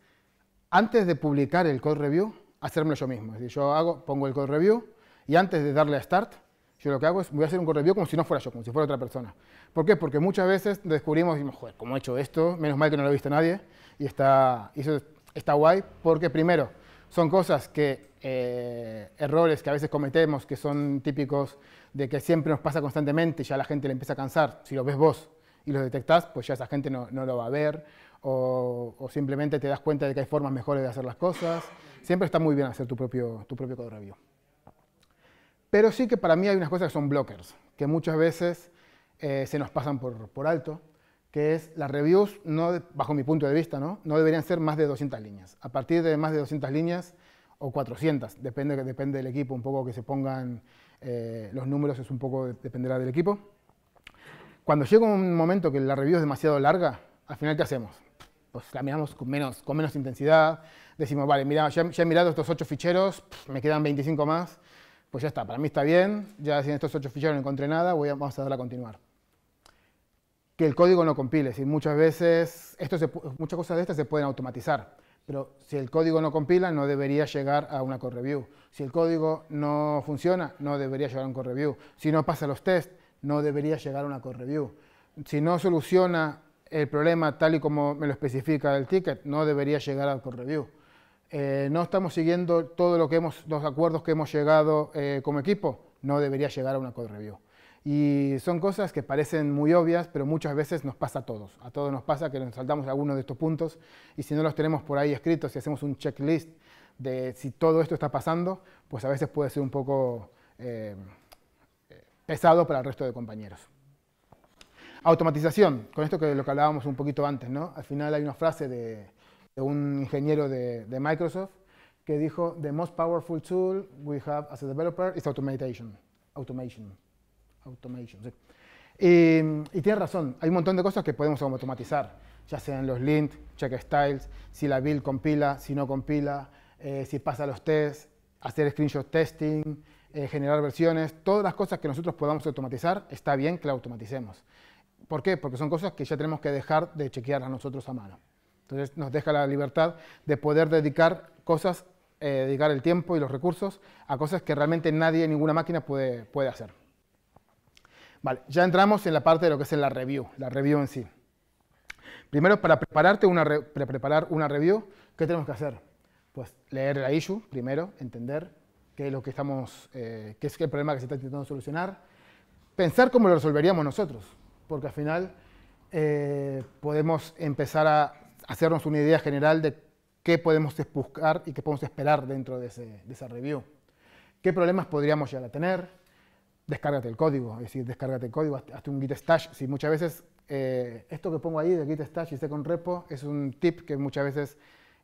antes de publicar el code review, hacérmelo yo mismo. Es decir, yo pongo el code review, y antes de darle a Start, yo lo que hago es, voy a hacer un code review como si no fuera yo, como si fuera otra persona. ¿Por qué? Porque muchas veces descubrimos y decimos, joder, ¿cómo he hecho esto? Menos mal que no lo ha visto nadie. Y eso está guay, porque primero, son cosas que, errores que a veces cometemos, que son típicos de que siempre nos pasa constantemente y ya la gente le empieza a cansar. Si lo ves vos y lo detectás, pues ya esa gente no lo va a ver, o simplemente te das cuenta de que hay formas mejores de hacer las cosas. Siempre está muy bien hacer tu propio code review. Pero sí que para mí hay unas cosas que son blockers, que muchas veces se nos pasan por alto, que es las reviews, bajo mi punto de vista, no deberían ser más de 200 líneas. A partir de más de 200 líneas, o 400, depende del equipo, un poco que se pongan los números, es un poco, dependerá del equipo. Cuando llega un momento que la review es demasiado larga, al final, ¿qué hacemos? Pues la miramos con menos intensidad, decimos, vale, mira, ya he mirado estos 8 ficheros, me quedan 25 más, pues ya está, para mí está bien, ya si en estos 8 ficheros no encontré nada, vamos a darle a continuar. Que el código no compile, muchas veces, muchas cosas de estas se pueden automatizar, pero si el código no compila, no debería llegar a una code review. Si el código no funciona, no debería llegar a un code review. Si no pasa los tests, no debería llegar a una code review. Si no soluciona el problema tal y como me lo especifica el ticket, no debería llegar al code review. No estamos siguiendo todo lo que los acuerdos que hemos llegado como equipo, no debería llegar a una code review. Y son cosas que parecen muy obvias, pero muchas veces nos pasa a todos. A todos nos pasa que nos saltamos algunos de estos puntos y si no los tenemos por ahí escritos, si hacemos un checklist de si todo esto está pasando, pues a veces puede ser un poco pesado para el resto de compañeros. Automatización, con esto que lo que hablábamos un poquito antes, ¿no? Al final hay una frase de un ingeniero de Microsoft que dijo: "The most powerful tool we have as a developer is automation". Sí. Y tiene razón, hay un montón de cosas que podemos automatizar, ya sean los lint, check styles, si la build compila, si no compila, si pasa los tests, hacer screenshot testing, generar versiones, todas las cosas que nosotros podamos automatizar, está bien que las automaticemos. ¿Por qué? Porque son cosas que ya tenemos que dejar de chequearlas nosotros a mano. Entonces nos deja la libertad de poder dedicar cosas, dedicar el tiempo y los recursos a cosas que realmente nadie, ninguna máquina puede hacer. Vale, ya entramos en la parte de lo que es la review en sí. Primero, para preparar una review, ¿qué tenemos que hacer? Pues leer la issue primero, entender qué es lo que qué es el problema que se está intentando solucionar, pensar cómo lo resolveríamos nosotros, porque al final podemos empezar a hacernos una idea general de qué podemos buscar y qué podemos esperar dentro de esa review. ¿Qué problemas podríamos llegar a tener? Descárgate el código, es decir, descárgate el código, hazte un git stash. Si muchas veces esto que pongo ahí de git stash y second repo es un tip que muchas veces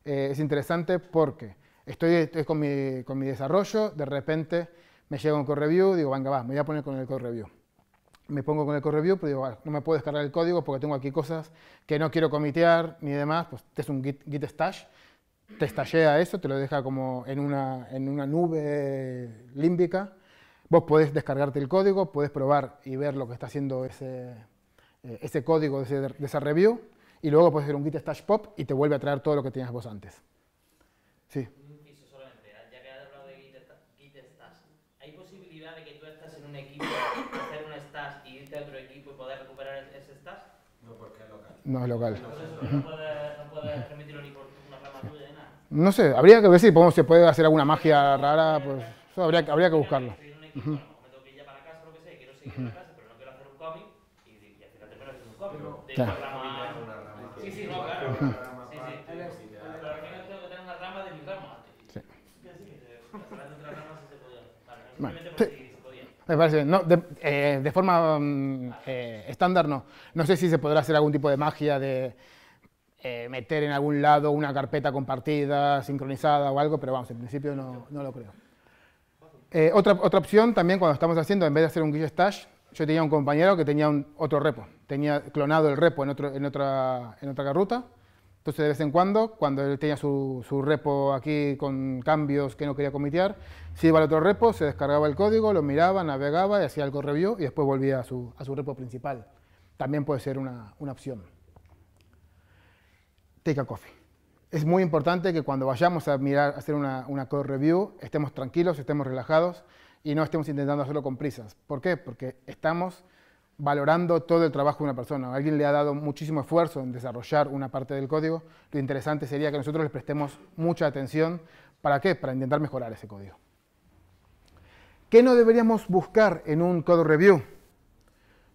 es interesante porque estoy con mi desarrollo, de repente me llega un code review, digo, venga, va, me voy a poner con el code review. Me pongo con el code review, pero digo, vale, no me puedo descargar el código porque tengo aquí cosas que no quiero comitear ni demás, pues te es un git stash, te stashea eso, te lo deja como en una nube límbica. Vos podés descargarte el código, podés probar y ver lo que está haciendo ese código de esa review, y luego podés hacer un git stash pop y te vuelve a traer todo lo que tenías vos antes. Sí. Un inciso solamente, ya que has hablado de git stash, ¿hay posibilidad de que tú estés en un equipo, hacer un stash y irte a otro equipo y poder recuperar ese stash? No, porque es local. No es local. No puedes remitirlo ni por una rama tuya ni nada. No sé, habría que ver si se puede hacer alguna magia rara, pues eso habría que buscarlo. Me tengo que ir ya para casa, lo que sea, quiero seguir en la casa, pero no quiero hacer un cómic y al final termino haciendo un cómic. Claro. Sí, sí, no, claro. Sí, sí. Pero al final tengo que tener una rama de mi rama. Sí. Las otras ramas sí se podían. Vale. Simplemente por si se podían. Me parece bien. No, de forma estándar no. No sé si se podrá hacer algún tipo de magia de meter en algún lado una carpeta compartida, sincronizada o algo, pero vamos, en principio no lo creo. Otra opción también cuando estamos haciendo, en vez de hacer un git stash, yo tenía un compañero que tenía otro repo, tenía clonado el repo en otra ruta, entonces de vez en cuando él tenía su repo aquí con cambios que no quería comitear, se iba al otro repo, se descargaba el código, lo miraba, navegaba y hacía el code review y después volvía a su repo principal. También puede ser una opción. Take a coffee. Es muy importante que cuando vayamos a hacer una code review, estemos tranquilos, estemos relajados y no estemos intentando hacerlo con prisas. ¿Por qué? Porque estamos valorando todo el trabajo de una persona. Alguien le ha dado muchísimo esfuerzo en desarrollar una parte del código. Lo interesante sería que nosotros les prestemos mucha atención. ¿Para qué? Para intentar mejorar ese código. ¿Qué no deberíamos buscar en un code review?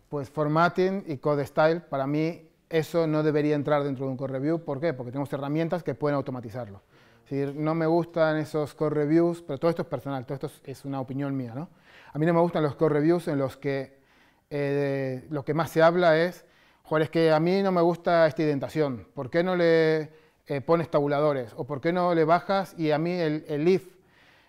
Pues formatting y code style, para mí, eso no debería entrar dentro de un code review. ¿Por qué? Porque tenemos herramientas que pueden automatizarlo. Es decir, no me gustan esos code reviews, pero todo esto es personal, todo esto es una opinión mía, ¿no? A mí no me gustan los code reviews en los que lo que más se habla es, joder, es que a mí no me gusta esta indentación, ¿por qué no le pones tabuladores? ¿O por qué no le bajas? Y a mí el if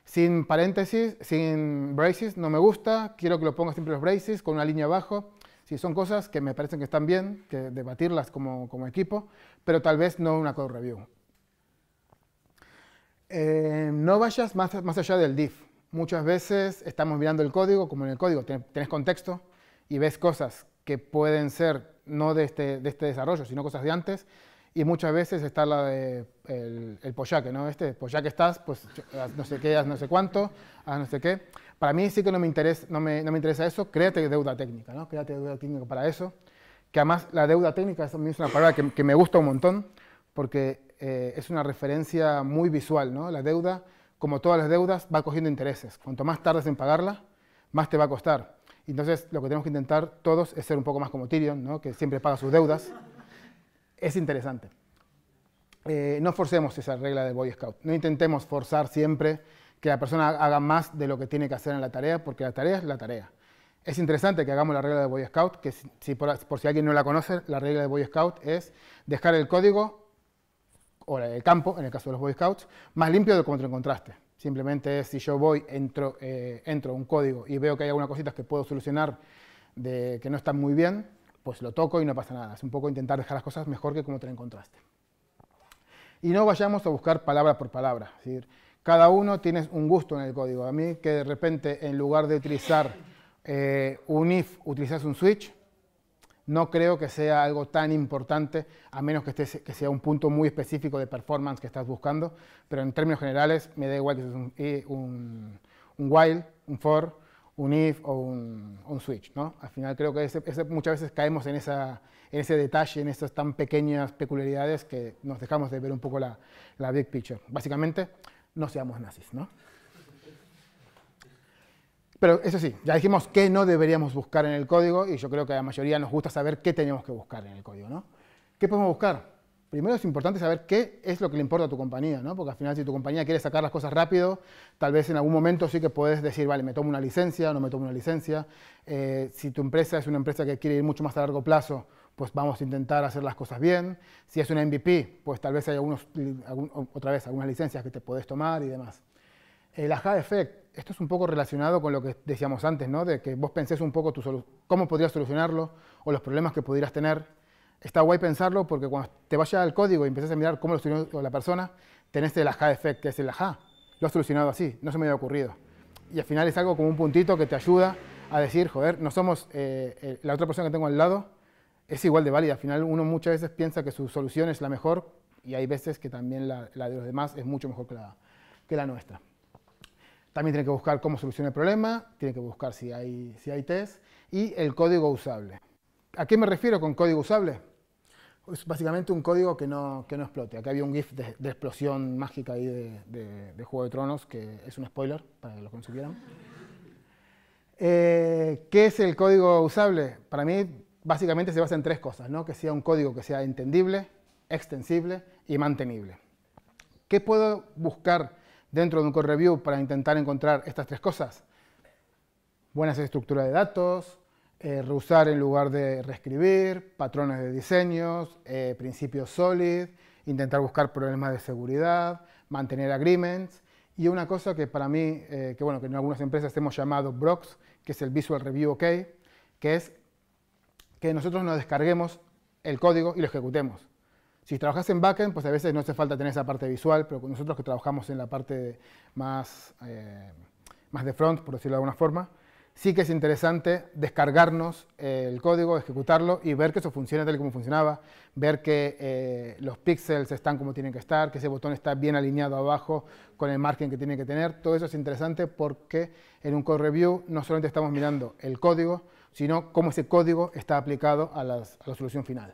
sin paréntesis, sin braces, no me gusta, quiero que lo pongas siempre los braces con una línea abajo. Sí, son cosas que me parecen que están bien, que debatirlas como equipo, pero tal vez no una code review. No vayas más allá del div. Muchas veces estamos mirando el código, como en el código tenés contexto y ves cosas que pueden ser no de este desarrollo, sino cosas de antes, y muchas veces está la de el pollaque, ¿no? Pollaque estás, pues haz no sé qué, haz no sé cuánto, haz no sé qué. Para mí sí que no me interesa eso, créate deuda técnica, ¿no? Créate deuda técnica para eso, que además la deuda técnica es una palabra que me gusta un montón, porque es una referencia muy visual, ¿no? La deuda, como todas las deudas, va cogiendo intereses. Cuanto más tardes en pagarla, más te va a costar. Entonces, lo que tenemos que intentar todos es ser un poco más como Tyrion, ¿no? Que siempre paga sus deudas. Es interesante. No forcemos esa regla del Boy Scout. No intentemos forzar siempre que la persona haga más de lo que tiene que hacer en la tarea, porque la tarea es la tarea. Es interesante que hagamos la regla del Boy Scout, que por si alguien no la conoce, la regla del Boy Scout es dejar el código o el campo, en el caso de los Boy Scouts, más limpio de como te lo encontraste. Simplemente es si yo entro un código y veo que hay algunas cositas que puedo solucionar que no están muy bien, pues lo toco y no pasa nada. Es un poco intentar dejar las cosas mejor que como te las encontraste. Y no vayamos a buscar palabra por palabra. Es decir, cada uno tiene un gusto en el código. A mí que de repente en lugar de utilizar un if utilizas un switch, no creo que sea algo tan importante, a menos que sea un punto muy específico de performance que estás buscando, pero en términos generales me da igual que sea un while, un for, un if o un switch, ¿no? Al final creo que muchas veces caemos en ese detalle, en esas tan pequeñas peculiaridades que nos dejamos de ver un poco la big picture. Básicamente, no seamos nazis, ¿no? Pero eso sí, ya dijimos qué no deberíamos buscar en el código y yo creo que a la mayoría nos gusta saber qué tenemos que buscar en el código, ¿no? ¿Qué podemos buscar? Primero es importante saber qué es lo que le importa a tu compañía, ¿no? Porque al final si tu compañía quiere sacar las cosas rápido, tal vez en algún momento sí que puedes decir, vale, me tomo una licencia, no me tomo una licencia. Si tu empresa es una empresa que quiere ir mucho más a largo plazo, pues vamos a intentar hacer las cosas bien. Si es una MVP, pues tal vez hay algunas licencias que te puedes tomar y demás. El aha effect, esto es un poco relacionado con lo que decíamos antes, ¿no? De que vos pensés un poco cómo podrías solucionarlo o los problemas que pudieras tener. Está guay pensarlo porque cuando te vayas al código y empieces a mirar cómo lo solucionó la persona, tenés el aha effect, que es el aha. Lo has solucionado así, no se me había ocurrido. Y al final es algo como un puntito que te ayuda a decir, joder, no somos, la otra persona que tengo al lado es igual de válida. Al final uno muchas veces piensa que su solución es la mejor y hay veces que también la de los demás es mucho mejor que la nuestra. También tiene que buscar cómo soluciona el problema, tiene que buscar si hay test y el código usable. ¿A qué me refiero con código usable? Es básicamente un código que no explote. Acá había un GIF de explosión mágica ahí de Juego de Tronos, que es un spoiler para los que no supieran. ¿Qué es el código usable? Para mí, básicamente se basa en tres cosas, ¿no? Que sea un código que sea entendible, extensible y mantenible. ¿Qué puedo buscar dentro de un code review para intentar encontrar estas tres cosas? Buenas estructuras de datos, reusar en lugar de reescribir, patrones de diseños, principios solid, intentar buscar problemas de seguridad, mantener agreements y una cosa que para mí, que en algunas empresas hemos llamado BROX, que es el Visual Review OK, que es que nosotros nos descarguemos el código y lo ejecutemos. Si trabajas en backend, pues a veces no hace falta tener esa parte visual, pero nosotros que trabajamos en la parte más de front, por decirlo de alguna forma, sí que es interesante descargarnos el código, ejecutarlo y ver que eso funciona tal y como funcionaba, ver que los píxeles están como tienen que estar, que ese botón está bien alineado abajo con el margen que tiene que tener. Todo eso es interesante porque en un code review no solamente estamos mirando el código, sino cómo ese código está aplicado a la solución final.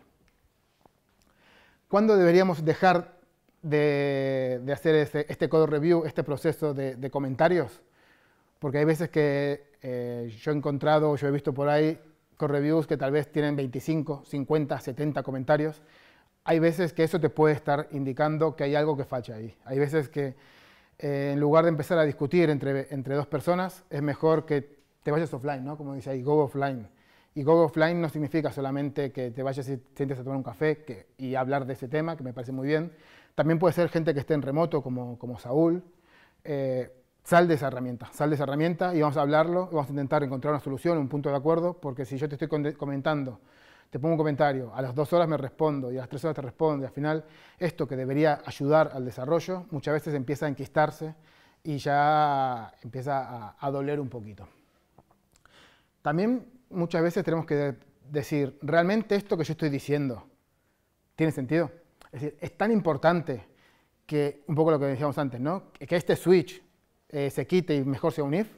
¿Cuándo deberíamos dejar de hacer este code review, este proceso de comentarios? Porque hay veces que yo he encontrado, yo he visto por ahí code reviews que tal vez tienen 25, 50, 70 comentarios. Hay veces que eso te puede estar indicando que hay algo que falla ahí. Hay veces que en lugar de empezar a discutir entre dos personas, es mejor que te vayas offline, ¿no? Como dice ahí, go offline. Y go offline no significa solamente que te vayas y te sientes a tomar un café y hablar de ese tema, que me parece muy bien. También puede ser gente que esté en remoto, como Saúl. Sal de esa herramienta y vamos a hablarlo, vamos a intentar encontrar una solución, un punto de acuerdo, porque si yo te estoy comentando, te pongo un comentario, a las 2 horas me respondo y a las 3 horas te respondo y al final esto que debería ayudar al desarrollo muchas veces empieza a enquistarse y ya empieza a doler un poquito. También muchas veces tenemos que decir, ¿realmente esto que yo estoy diciendo tiene sentido? Es decir, es tan importante que, un poco lo que decíamos antes, ¿no? Que este switch se quite y mejor sea un if.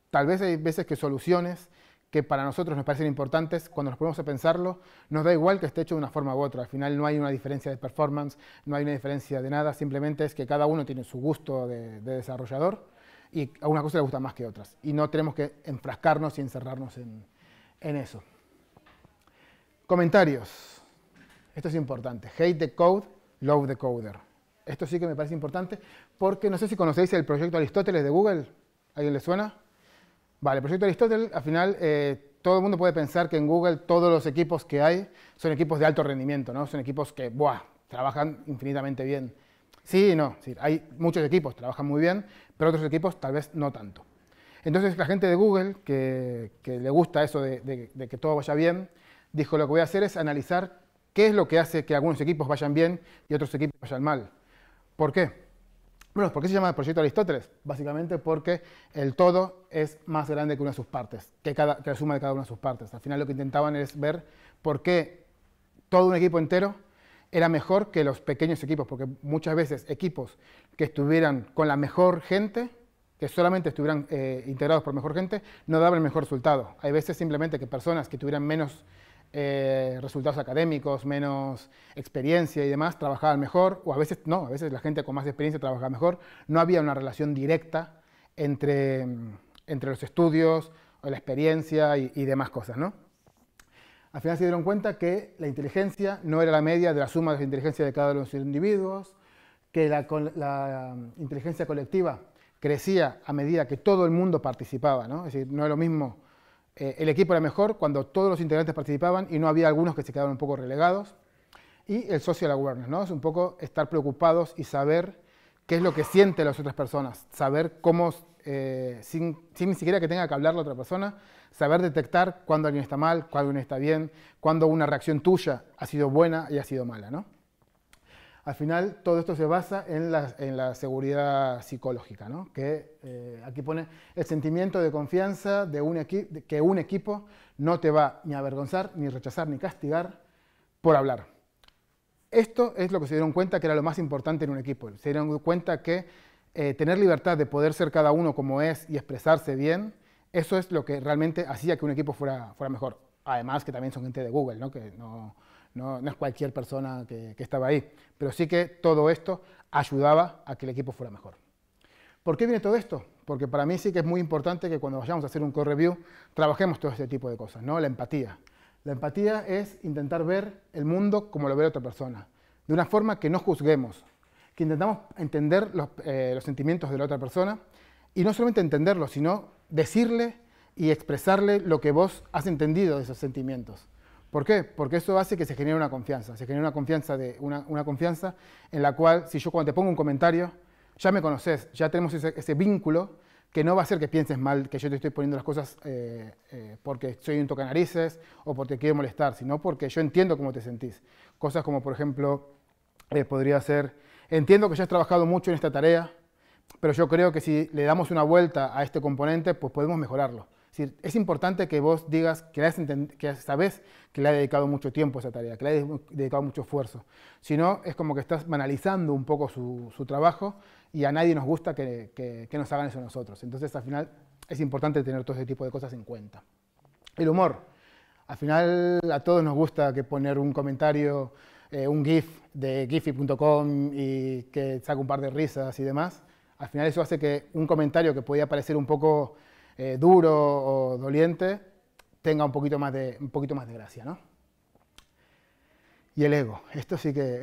Tal vez hay veces que soluciones que para nosotros nos parecen importantes, cuando nos ponemos a pensarlo, nos da igual que esté hecho de una forma u otra. Al final no hay una diferencia de performance, no hay una diferencia de nada, simplemente es que cada uno tiene su gusto de desarrollador y a una cosa le gusta más que otras. Y no tenemos que enfrascarnos y encerrarnos en eso. Comentarios. Esto es importante. Hate the code, love the coder. Esto sí que me parece importante porque no sé si conocéis el proyecto Aristóteles de Google. ¿A alguien le suena? Vale, el proyecto Aristóteles, al final, todo el mundo puede pensar que en Google todos los equipos que hay son equipos de alto rendimiento, ¿no? Son equipos que, trabajan infinitamente bien. Sí y no, sí, hay muchos equipos que trabajan muy bien, pero otros equipos tal vez no tanto. Entonces, la gente de Google, que le gusta eso de que todo vaya bien, dijo, lo que voy a hacer es analizar qué es lo que hace que algunos equipos vayan bien y otros equipos vayan mal. ¿Por qué? Bueno, ¿por qué se llama el proyecto Aristóteles? Básicamente porque el todo es más grande que una de sus partes, que la suma de cada una de sus partes. Al final lo que intentaban es ver por qué todo un equipo entero era mejor que los pequeños equipos, porque muchas veces equipos que estuvieran con la mejor gente, que solamente estuvieran integrados por mejor gente, no daban el mejor resultado. Hay veces simplemente que personas que tuvieran menos resultados académicos, menos experiencia y demás, trabajaban mejor, o a veces no, a veces la gente con más experiencia trabajaba mejor. No había una relación directa entre los estudios, o la experiencia y demás cosas, ¿no? Al final se dieron cuenta que la inteligencia no era la media de la suma de la inteligencia de cada uno de los individuos, que la inteligencia colectiva crecía a medida que todo el mundo participaba, ¿no? Es decir, no es lo mismo. El equipo era mejor cuando todos los integrantes participaban y no había algunos que se quedaban un poco relegados. Y el social awareness, ¿no? Es un poco estar preocupados y saber qué es lo que sienten las otras personas, saber cómo, sin ni siquiera que tenga que hablar la otra persona, saber detectar cuándo alguien está mal, cuándo alguien está bien, cuándo una reacción tuya ha sido buena y ha sido mala, ¿no? Al final, todo esto se basa en la seguridad psicológica, ¿no? Que aquí pone el sentimiento de confianza de que un equipo no te va ni a avergonzar, ni rechazar, ni castigar por hablar. Esto es lo que se dieron cuenta que era lo más importante en un equipo. Se dieron cuenta que tener libertad de poder ser cada uno como es y expresarse bien, eso es lo que realmente hacía que un equipo fuera mejor. Además que también son gente de Google, ¿no? Que no es cualquier persona que estaba ahí, pero sí que todo esto ayudaba a que el equipo fuera mejor. ¿Por qué viene todo esto? Porque para mí sí que es muy importante que cuando vayamos a hacer un code review trabajemos todo este tipo de cosas, ¿no? La empatía. La empatía es intentar ver el mundo como lo ve otra persona, de una forma que no juzguemos, que intentamos entender los sentimientos de la otra persona y no solamente entenderlos, sino decirle y expresarle lo que vos has entendido de esos sentimientos. ¿Por qué? Porque eso hace que se genere una confianza. Se genera una confianza en la cual, si yo cuando te pongo un comentario, ya me conoces, ya tenemos ese vínculo que no va a hacer que pienses mal, que yo te estoy poniendo las cosas porque soy un tocanarices o porque quiero molestar, sino porque yo entiendo cómo te sentís. Cosas como, por ejemplo, podría ser, entiendo que ya has trabajado mucho en esta tarea, pero yo creo que si le damos una vuelta a este componente, pues podemos mejorarlo. Es decir, es importante que vos digas que sabés que le has dedicado mucho tiempo a esa tarea, que le has dedicado mucho esfuerzo. Si no, es como que estás banalizando un poco su trabajo y a nadie nos gusta que nos hagan eso a nosotros. Entonces, al final, es importante tener todo ese tipo de cosas en cuenta. El humor. Al final, a todos nos gusta que poner un comentario, un GIF de giphy.com y que saque un par de risas y demás. Al final, eso hace que un comentario que podía parecer un poco duro o doliente, tenga un poquito más de gracia, ¿no? Y el ego. Esto sí que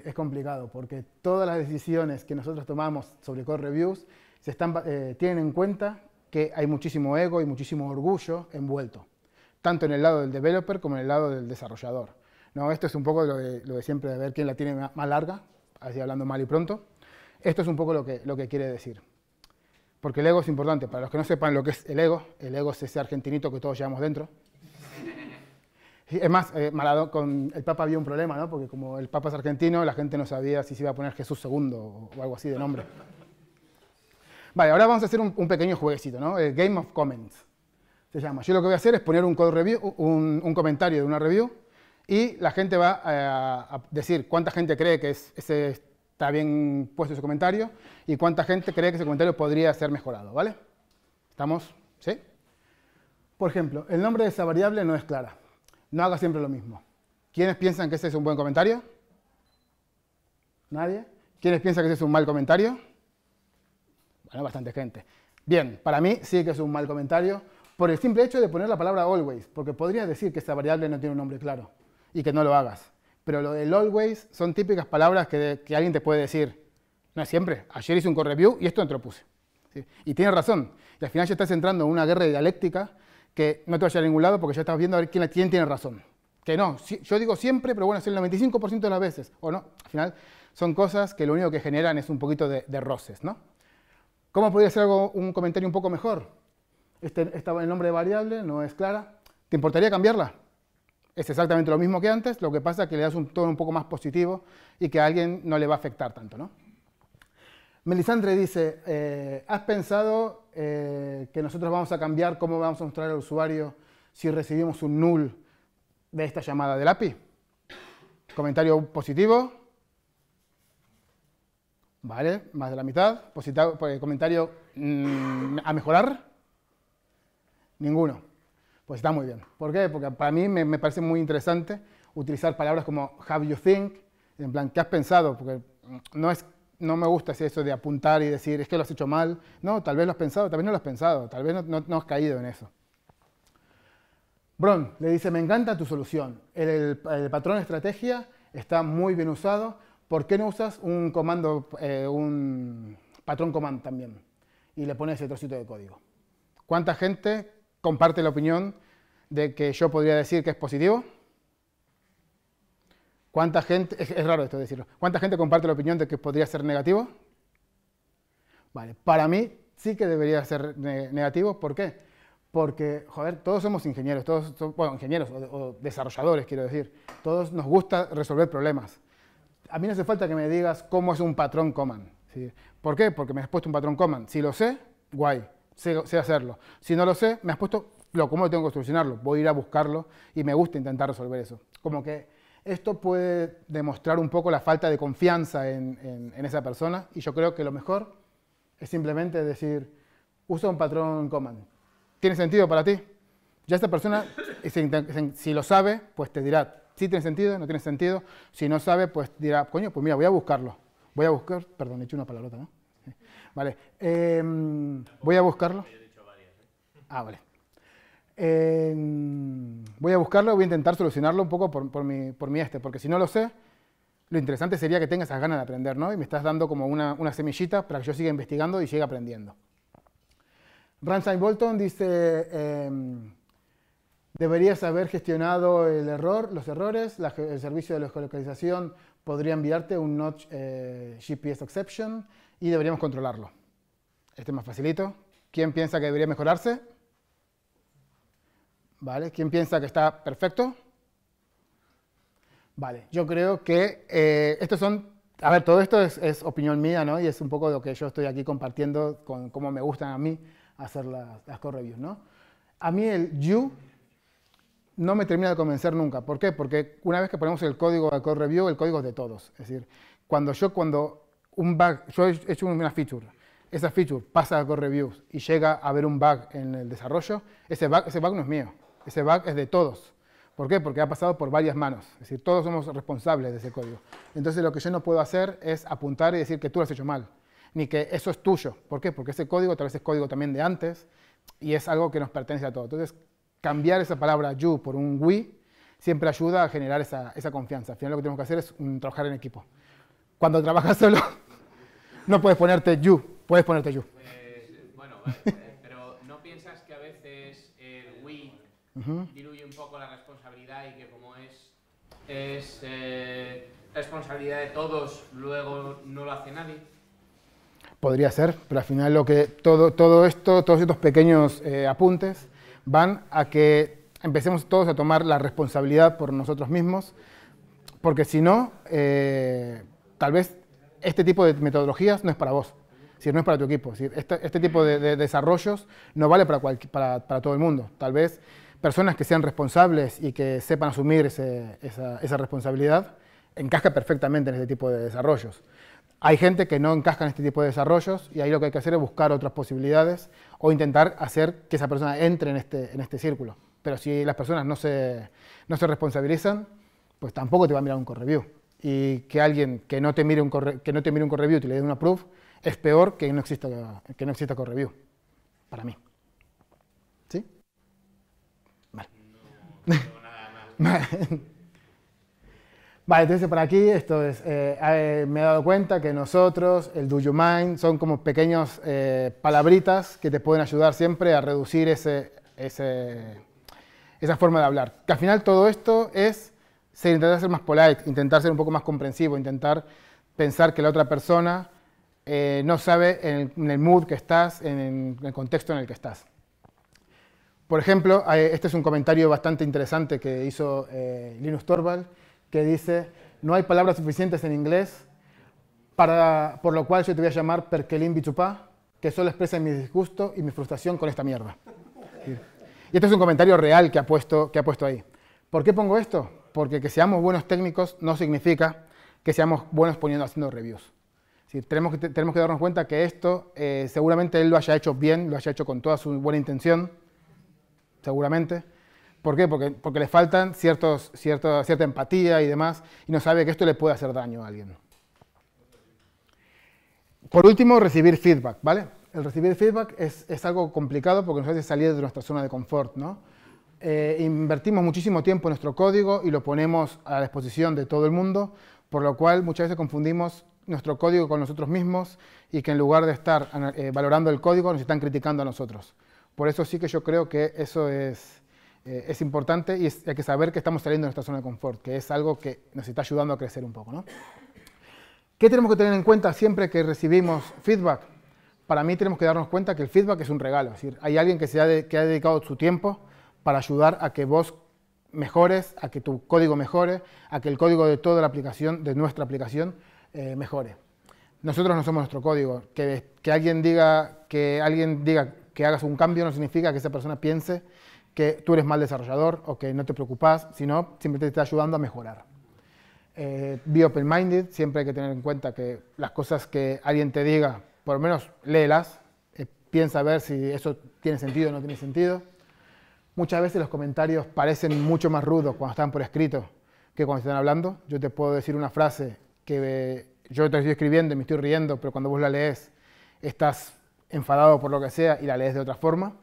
es complicado, porque todas las decisiones que nosotros tomamos sobre code reviews tienen en cuenta que hay muchísimo ego y muchísimo orgullo envuelto, tanto en el lado del developer como en el lado del desarrollador, ¿no? Esto es un poco lo de siempre, de ver quién la tiene más larga, así hablando mal y pronto. Esto es un poco lo que quiere decir. Porque el ego es importante. Para los que no sepan lo que es el ego es ese argentinito que todos llevamos dentro. Es más, con el Papa había un problema, ¿no? Porque como el Papa es argentino, la gente no sabía si se iba a poner Jesús II o algo así de nombre. Vale, ahora vamos a hacer un pequeño jueguecito, ¿no? El Game of Comments se llama. Yo lo que voy a hacer es poner un code review, un comentario de una review y la gente va a decir cuánta gente cree que ese está bien puesto ese comentario y cuánta gente cree que ese comentario podría ser mejorado, ¿vale? ¿Estamos? ¿Sí? Por ejemplo, el nombre de esa variable no es clara. No haga siempre lo mismo. ¿Quiénes piensan que ese es un buen comentario? ¿Nadie? ¿Quiénes piensan que ese es un mal comentario? Bueno, bastante gente. Bien, para mí sí que es un mal comentario por el simple hecho de poner la palabra always, porque podrías decir que esa variable no tiene un nombre claro y que no lo hagas. Pero lo del always son típicas palabras que alguien te puede decir. No es siempre. Ayer hice un code review y esto no te lo puse. ¿Sí? Y tienes razón. Y al final ya estás entrando en una guerra dialéctica que no te va a llevar a ningún lado porque ya estás viendo a ver quién tiene razón. Que no, yo digo siempre, pero bueno, es el 95% de las veces. O no, al final son cosas que lo único que generan es un poquito de roces, ¿no? ¿Cómo podría ser un comentario un poco mejor? El nombre de variable no es clara. ¿Te importaría cambiarla? Es exactamente lo mismo que antes, lo que pasa es que le das un tono un poco más positivo y que a alguien no le va a afectar tanto, ¿no? Melisandre dice, ¿has pensado que nosotros vamos a cambiar cómo vamos a mostrar al usuario si recibimos un null de esta llamada del API? Comentario positivo. Vale, más de la mitad. Comentario a mejorar. Ninguno. Pues está muy bien. ¿Por qué? Porque para mí me parece muy interesante utilizar palabras como have you think, en plan, ¿qué has pensado? Porque no me gusta eso de apuntar y decir, es que lo has hecho mal. No, tal vez lo has pensado, tal vez no lo has pensado, tal vez no has caído en eso. Bron le dice, me encanta tu solución. El patrón estrategia está muy bien usado. ¿Por qué no usas un comando, un patrón command también? Y le pones ese trocito de código. ¿Cuánta gente comparte la opinión de que yo podría decir que es positivo? ¿Cuánta gente, es raro esto decirlo, cuánta gente comparte la opinión de que podría ser negativo? Vale, para mí sí que debería ser negativo. ¿Por qué? Porque, joder, todos somos ingenieros, bueno, ingenieros o desarrolladores, quiero decir. Todos nos gusta resolver problemas. A mí no hace falta que me digas cómo es un patrón command. ¿Sí? ¿Por qué? Porque me has puesto un patrón command. Si lo sé, guay, sé hacerlo. Si no lo sé, me has puesto cómo tengo que solucionarlo. Voy a ir a buscarlo y me gusta intentar resolver eso. Como que esto puede demostrar un poco la falta de confianza en esa persona y yo creo que lo mejor es simplemente decir, usa un patrón command. ¿Tiene sentido para ti? Ya esta persona, si lo sabe, pues te dirá, sí tiene sentido, no tiene sentido. Si no sabe, pues dirá, coño, pues mira, voy a buscarlo. Voy a buscar, perdón, he hecho una palabrota, ¿no? Vale, voy a buscarlo. Ah, vale. Voy a buscarlo, voy a intentar solucionarlo un poco por mi porque si no lo sé, lo interesante sería que tenga esas ganas de aprender, ¿no? Y me estás dando como una semillita para que yo siga investigando y siga aprendiendo. Ramsay Bolton dice, deberías haber gestionado los errores, el servicio de geolocalización podría enviarte un notch GPS exception y deberíamos controlarlo. Este es más facilito. ¿Quién piensa que debería mejorarse? ¿Vale? ¿Quién piensa que está perfecto? Vale, yo creo que estos son, a ver, todo esto es opinión mía, ¿no? Y es un poco lo que yo estoy aquí compartiendo con cómo me gustan a mí hacer las code reviews, ¿no? A mí el you no me termina de convencer nunca. ¿Por qué? Porque una vez que ponemos el código de code review, el código es de todos. Es decir, cuando un bug, yo he hecho una feature, esa feature pasa a code reviews y llega a haber un bug en el desarrollo, ese bug no es mío, ese bug es de todos. ¿Por qué? Porque ha pasado por varias manos. Es decir, todos somos responsables de ese código. Entonces lo que yo no puedo hacer es apuntar y decir que tú lo has hecho mal, ni que eso es tuyo. ¿Por qué? Porque ese código tal vez es código también de antes y es algo que nos pertenece a todos. Entonces, cambiar esa palabra you por un we siempre ayuda a generar esa confianza. Al final lo que tenemos que hacer es trabajar en equipo. Cuando trabajas solo, no puedes ponerte you, puedes ponerte you. Bueno, vale, pero ¿no piensas que a veces el we diluye un poco la responsabilidad y que como es responsabilidad de todos, luego no lo hace nadie? Podría ser, pero al final todos estos pequeños apuntes van a que empecemos todos a tomar la responsabilidad por nosotros mismos, porque si no, tal vez este tipo de metodologías no es para vos, no es para tu equipo. Este tipo de desarrollos no vale para todo el mundo. Tal vez personas que sean responsables y que sepan asumir esa responsabilidad, encaja perfectamente en este tipo de desarrollos. Hay gente que no encaja en este tipo de desarrollos y ahí lo que hay que hacer es buscar otras posibilidades o intentar hacer que esa persona entre en este círculo. Pero si las personas no se responsabilizan, pues tampoco te va a mirar un code review. Y que alguien que no te mire un code review y te le dé un approve es peor que no exista code review, para mí. ¿Sí? Vale. No nada más. Vale, entonces por aquí esto es, me he dado cuenta que nosotros, el Do You Mind, son como pequeños palabritas que te pueden ayudar siempre a reducir esa forma de hablar. Que al final todo esto es intentar ser más polite, intentar ser un poco más comprensivo, intentar pensar que la otra persona no sabe en el mood que estás, en el contexto en el que estás. Por ejemplo, este es un comentario bastante interesante que hizo Linus Torvald, que dice, no hay palabras suficientes en inglés, por lo cual yo te voy a llamar perkelin bichupá, que solo expresa mi disgusto y mi frustración con esta mierda. Y este es un comentario real que ha puesto ahí. ¿Por qué pongo esto? Porque que seamos buenos técnicos no significa que seamos buenos haciendo reviews. ¿Sí? Tenemos que darnos cuenta que esto seguramente él lo haya hecho bien, lo haya hecho con toda su buena intención, seguramente. ¿Por qué? Porque le faltan cierta empatía y demás, y no sabe que esto le puede hacer daño a alguien. Por último, recibir feedback, ¿vale? El recibir feedback es algo complicado porque nos hace salir de nuestra zona de confort, ¿no? Invertimos muchísimo tiempo en nuestro código y lo ponemos a la disposición de todo el mundo, por lo cual muchas veces confundimos nuestro código con nosotros mismos y que en lugar de estar valorando el código nos están criticando a nosotros. Por eso sí que yo creo que eso es importante y hay que saber que estamos saliendo de nuestra zona de confort, que es algo que nos está ayudando a crecer un poco, ¿no? ¿Qué tenemos que tener en cuenta siempre que recibimos feedback? Para mí tenemos que darnos cuenta que el feedback es un regalo. Es decir, hay alguien que ha dedicado su tiempo para ayudar a que vos mejores, a que tu código mejore, a que el código de toda la aplicación, de nuestra aplicación, mejore. Nosotros no somos nuestro código. Que alguien diga que hagas un cambio no significa que esa persona piense que tú eres mal desarrollador o que no te preocupas, sino simplemente te está ayudando a mejorar. Be open-minded, siempre hay que tener en cuenta que las cosas que alguien te diga, por lo menos léelas, piensa a ver si eso tiene sentido o no tiene sentido. Muchas veces los comentarios parecen mucho más rudos cuando están por escrito que cuando están hablando. Yo te puedo decir una frase que yo te estoy escribiendo y me estoy riendo, pero cuando vos la lees estás enfadado por lo que sea y la lees de otra forma.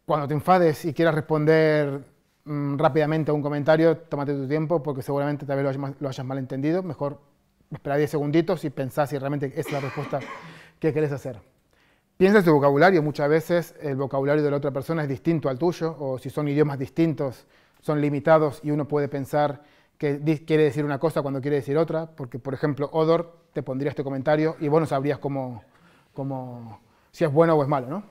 Cuando te enfades y quieras responder rápidamente a un comentario, tómate tu tiempo porque seguramente tal vez lo hayas malentendido. Mejor esperar 10 segunditos y pensar si realmente esa es la respuesta que querés hacer. Piensa en tu vocabulario. Muchas veces el vocabulario de la otra persona es distinto al tuyo, o si son idiomas distintos, son limitados y uno puede pensar que quiere decir una cosa cuando quiere decir otra, porque, por ejemplo, Odor te pondría este comentario y vos no sabrías si es bueno o es malo, ¿no?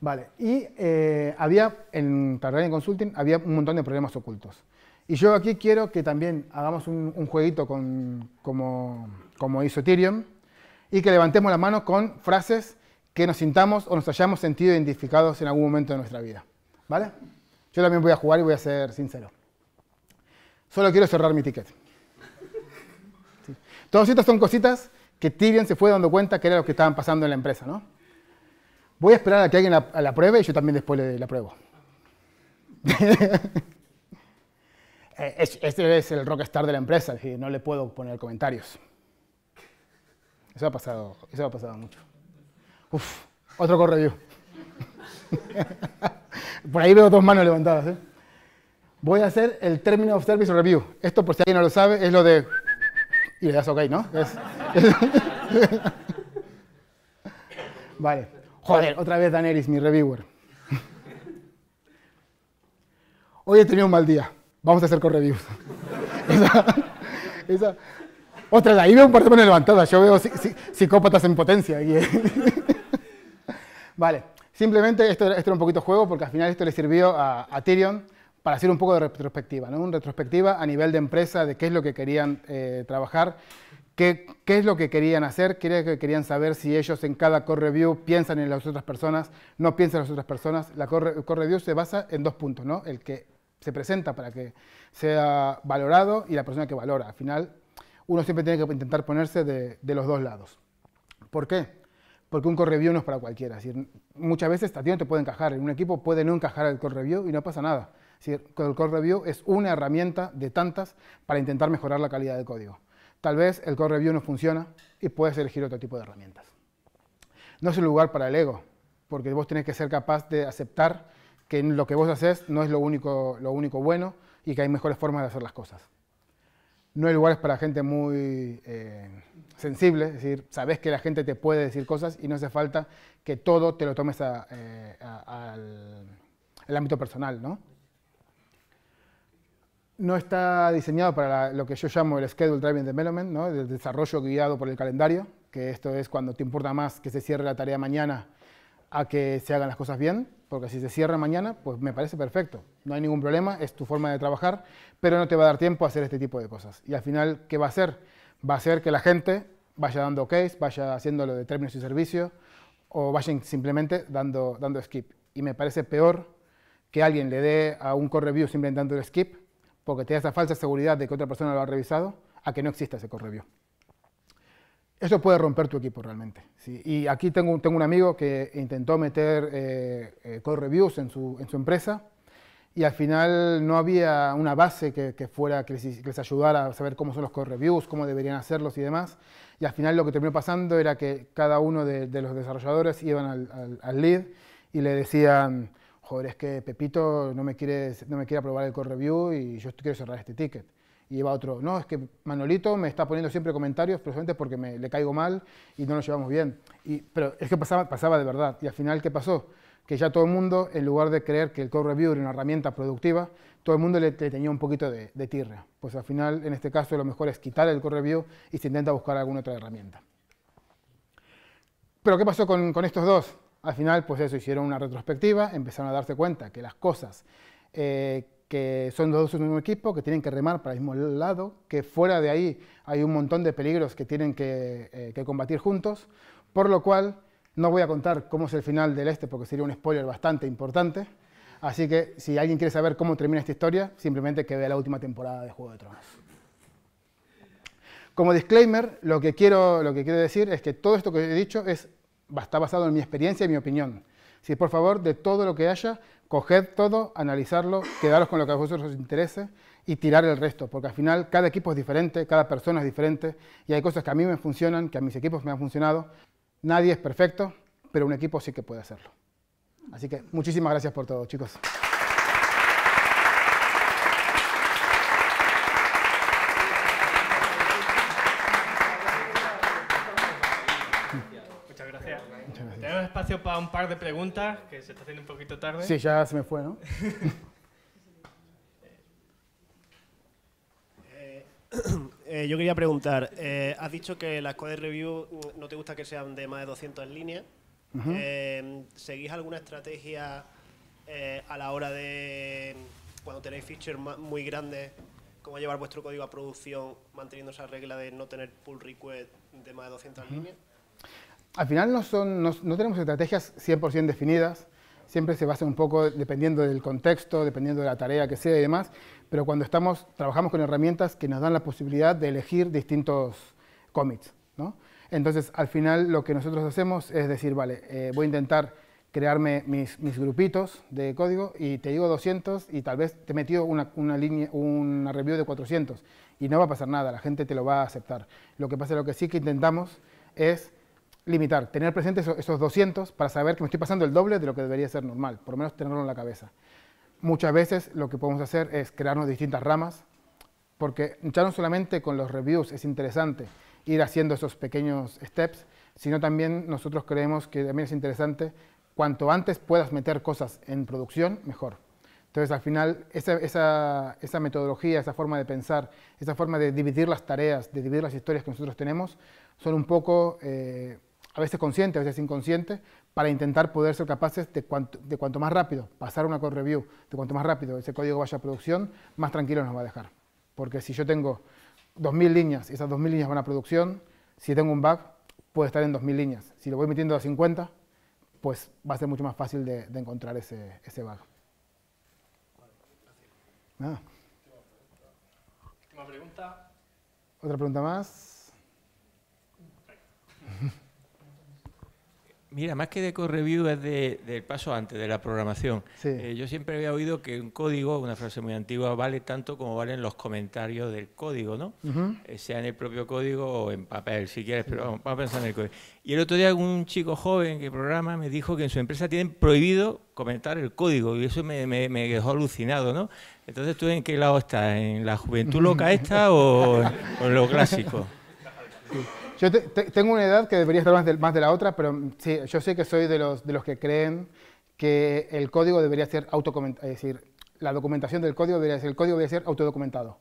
Vale, y en Targaryen Consulting había un montón de problemas ocultos. Y yo aquí quiero que también hagamos un jueguito como hizo Tyrion, y que levantemos la mano con frases que nos sintamos o nos hayamos sentido identificados en algún momento de nuestra vida. ¿Vale? Yo también voy a jugar y voy a ser sincero. Solo quiero cerrar mi ticket. Sí. Todas estas son cositas que Tyrion se fue dando cuenta que era lo que estaban pasando en la empresa, ¿no? Voy a esperar a que alguien la pruebe y yo también después la pruebo. Este es el rockstar de la empresa, y no le puedo poner comentarios. Eso ha pasado mucho. Uf, otro core review. Por ahí veo 2 manos levantadas, ¿eh? Voy a hacer el Terminal of Service Review. Esto, por si alguien no lo sabe, es lo de... Y le das OK, ¿no? Vale. Joder, otra vez Daenerys, mi reviewer. Hoy he tenido un mal día. Vamos a hacer core reviews. Otra de ahí veo un par de manos levantadas. Yo veo psicópatas en potencia. Vale. Simplemente esto era un poquito juego porque al final esto le sirvió a Tyrion para hacer un poco de retrospectiva, ¿no? Una retrospectiva a nivel de empresa de qué es lo que querían trabajar, ¿Qué es lo que querían hacer? Querían saber si ellos en cada core review piensan en las otras personas, no piensan en las otras personas. La core review se basa en 2 puntos, ¿no? El que se presenta para que sea valorado y la persona que valora. Al final, uno siempre tiene que intentar ponerse de los 2 lados. ¿Por qué? Porque un core review no es para cualquiera. Es decir, muchas veces a ti no te puede encajar. En un equipo puede no encajar el core review y no pasa nada. Es decir, el core review es una herramienta de tantas para intentar mejorar la calidad del código. Tal vez el core review no funciona y puedes elegir otro tipo de herramientas. No es un lugar para el ego, porque vos tenés que ser capaz de aceptar que lo que vos haces no es lo único bueno y que hay mejores formas de hacer las cosas. No hay lugares para gente muy sensible, es decir, sabés que la gente te puede decir cosas y no hace falta que todo te lo tomes al ámbito personal, ¿no? No está diseñado para lo que yo llamo el Schedule Driven Development, ¿no? El desarrollo guiado por el calendario, que esto es cuando te importa más que se cierre la tarea mañana a que se hagan las cosas bien, porque si se cierra mañana, pues me parece perfecto, no hay ningún problema, es tu forma de trabajar, pero no te va a dar tiempo a hacer este tipo de cosas. Y al final, ¿qué va a hacer? Va a hacer que la gente vaya dando OKs, vaya haciéndolo de términos y servicios, o vayan simplemente dando skip. Y me parece peor que alguien le dé a un core review simplemente dando el skip, porque te da esa falsa seguridad de que otra persona lo ha revisado, a que no exista ese core review. Eso puede romper tu equipo realmente. ¿Sí? Y aquí tengo un amigo que intentó meter core reviews en su empresa y al final no había una base que les ayudara a saber cómo son los core reviews, cómo deberían hacerlos y demás. Y al final lo que terminó pasando era que cada uno de los desarrolladores iban al lead y le decían: joder, es que Pepito no me quiere aprobar el core review y yo quiero cerrar este ticket. Y iba otro: no, es que Manolito me está poniendo siempre comentarios precisamente porque le caigo mal y no nos llevamos bien. Pero es que pasaba de verdad. Y al final, ¿qué pasó? Que ya todo el mundo, en lugar de creer que el core review era una herramienta productiva, todo el mundo le tenía un poquito de tirria. Pues al final, en este caso, lo mejor es quitar el core review y se intenta buscar alguna otra herramienta. Pero ¿qué pasó con estos dos? Al final, pues eso, hicieron una retrospectiva, empezaron a darse cuenta que las cosas que son los dos en un equipo, que tienen que remar para el mismo lado, que fuera de ahí hay un montón de peligros que tienen que combatir juntos, por lo cual no voy a contar cómo es el final del porque sería un spoiler bastante importante, así que si alguien quiere saber cómo termina esta historia, simplemente que vea la última temporada de Juego de Tronos. Como disclaimer, lo que quiero decir es que todo esto que he dicho está basado en mi experiencia y mi opinión. Si por favor, de todo lo que haya, coged todo, analizarlo, quedaros con lo que a vosotros os interese y tirar el resto, porque al final cada equipo es diferente, cada persona es diferente y hay cosas que a mí me funcionan, que a mis equipos me han funcionado. Nadie es perfecto, pero un equipo sí que puede hacerlo. Así que muchísimas gracias por todo, chicos. Muchas gracias. Tenemos espacio para un par de preguntas, que se está haciendo un poquito tarde. Sí, ya se me fue, ¿no? Yo quería preguntar, has dicho que las code review no te gusta que sean de más de 200 líneas. ¿Seguís alguna estrategia a la hora de, cuando tenéis features muy grandes, cómo llevar vuestro código a producción manteniendo esa regla de no tener pull request de más de 200 líneas? Al final no tenemos estrategias 100% definidas, siempre se basa un poco dependiendo del contexto, dependiendo de la tarea que sea y demás, pero cuando trabajamos con herramientas que nos dan la posibilidad de elegir distintos commits, ¿no? Entonces, al final lo que nosotros hacemos es decir, vale, voy a intentar crearme mis grupitos de código y te digo 200 y tal vez te he metido una review de 400 y no va a pasar nada, la gente te lo va a aceptar. Lo que sí que intentamos es limitar, tener presentes esos 200 para saber que me estoy pasando el doble de lo que debería ser normal, por lo menos tenerlo en la cabeza. Muchas veces lo que podemos hacer es crearnos distintas ramas, porque ya no solamente con los reviews es interesante ir haciendo esos pequeños steps, sino también nosotros creemos que también es interesante, cuanto antes puedas meter cosas en producción, mejor. Entonces, al final, esa metodología, esa forma de pensar, esa forma de dividir las tareas, de dividir las historias que nosotros tenemos, son un poco, a veces conscientes, a veces inconscientes, para intentar poder ser capaces de cuanto más rápido pasar una code review, de cuanto más rápido ese código vaya a producción, más tranquilo nos va a dejar. Porque si yo tengo 2.000 líneas, y esas 2.000 líneas van a producción, si tengo un bug, puede estar en 2.000 líneas. Si lo voy metiendo a 50, pues va a ser mucho más fácil de encontrar ese bug. Nada. Última pregunta. ¿Otra pregunta más? Mira, más que de code review es del paso antes, de la programación. Sí. Yo siempre había oído que un código, una frase muy antigua, vale tanto como valen los comentarios del código, ¿no? Sea en el propio código o en papel, si quieres, pero vamos a pensar en el código. Y el otro día un chico joven que programa me dijo que en su empresa tienen prohibido comentar el código y eso me dejó alucinado, ¿no? Entonces, ¿tú en qué lado estás? ¿En la juventud loca esta o en lo clásico? Sí. Yo tengo una edad que debería estar más de la otra, pero sí, yo sé que soy de los que creen que el código debería ser autocomentado, es decir, la documentación del código debería ser autodocumentado.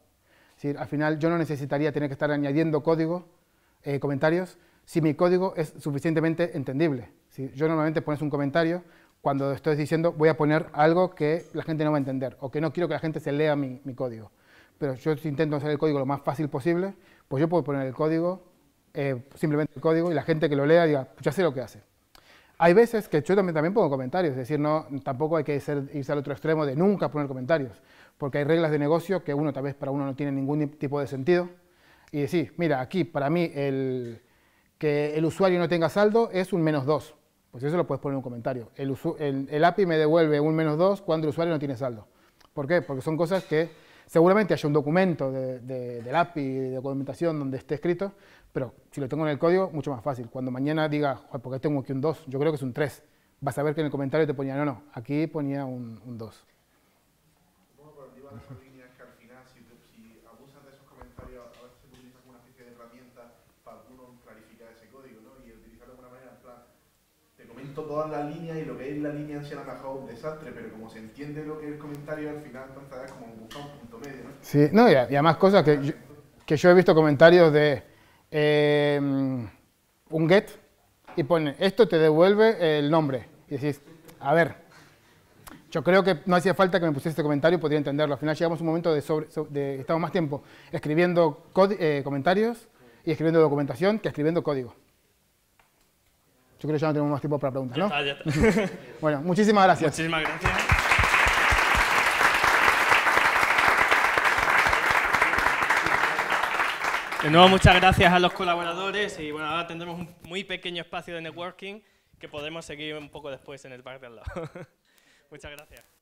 Es decir, al final yo no necesitaría tener que estar añadiendo código, comentarios, si mi código es suficientemente entendible. ¿Sí? Yo normalmente pones un comentario cuando estoy diciendo voy a poner algo que la gente no va a entender o que no quiero que la gente se lea mi código. Pero yo si intento hacer el código lo más fácil posible, pues yo puedo poner el código, simplemente el código, y la gente que lo lea diga, pues ya sé lo que hace. Hay veces que yo también pongo comentarios, es decir, no, tampoco hay que irse al otro extremo de nunca poner comentarios, porque hay reglas de negocio que tal vez para uno no tienen ningún tipo de sentido, y decir, mira, aquí para mí que el usuario no tenga saldo es un -2, pues eso lo puedes poner en un comentario. El API me devuelve un -2 cuando el usuario no tiene saldo. ¿Por qué? Porque son cosas que seguramente haya un documento del API, de documentación donde esté escrito, pero si lo tengo en el código, mucho más fácil. Cuando mañana diga, ¿por qué tengo aquí un 2? Yo creo que es un 3. Vas a ver que en el comentario te ponía, no, aquí ponía un 2. Supongo que por donde iba esa línea es que al final, si abusas de esos comentarios, a veces se utiliza como una especie de herramienta para uno clarificar ese código, ¿no? Y utilizarlo de alguna manera, en plan, te comento todas las líneas y lo que es la línea en sí a lo mejor un desastre, pero como se entiende lo que es el comentario, al final entonces es como buscar un punto medio, ¿no? Sí, no, y además cosas que yo he visto comentarios de un get y pone, esto te devuelve el nombre. Y decís, a ver, yo creo que no hacía falta que me pusiese este comentario, podría entenderlo. Al final llegamos a un momento de estamos más tiempo escribiendo comentarios y escribiendo documentación que escribiendo código. Yo creo que ya no tenemos más tiempo para preguntas, ¿no? Ya está. Bueno, muchísimas gracias. Muchísimas gracias. De nuevo, muchas gracias a los colaboradores y bueno, ahora tendremos un muy pequeño espacio de networking que podremos seguir un poco después en el bar de al lado. Muchas gracias.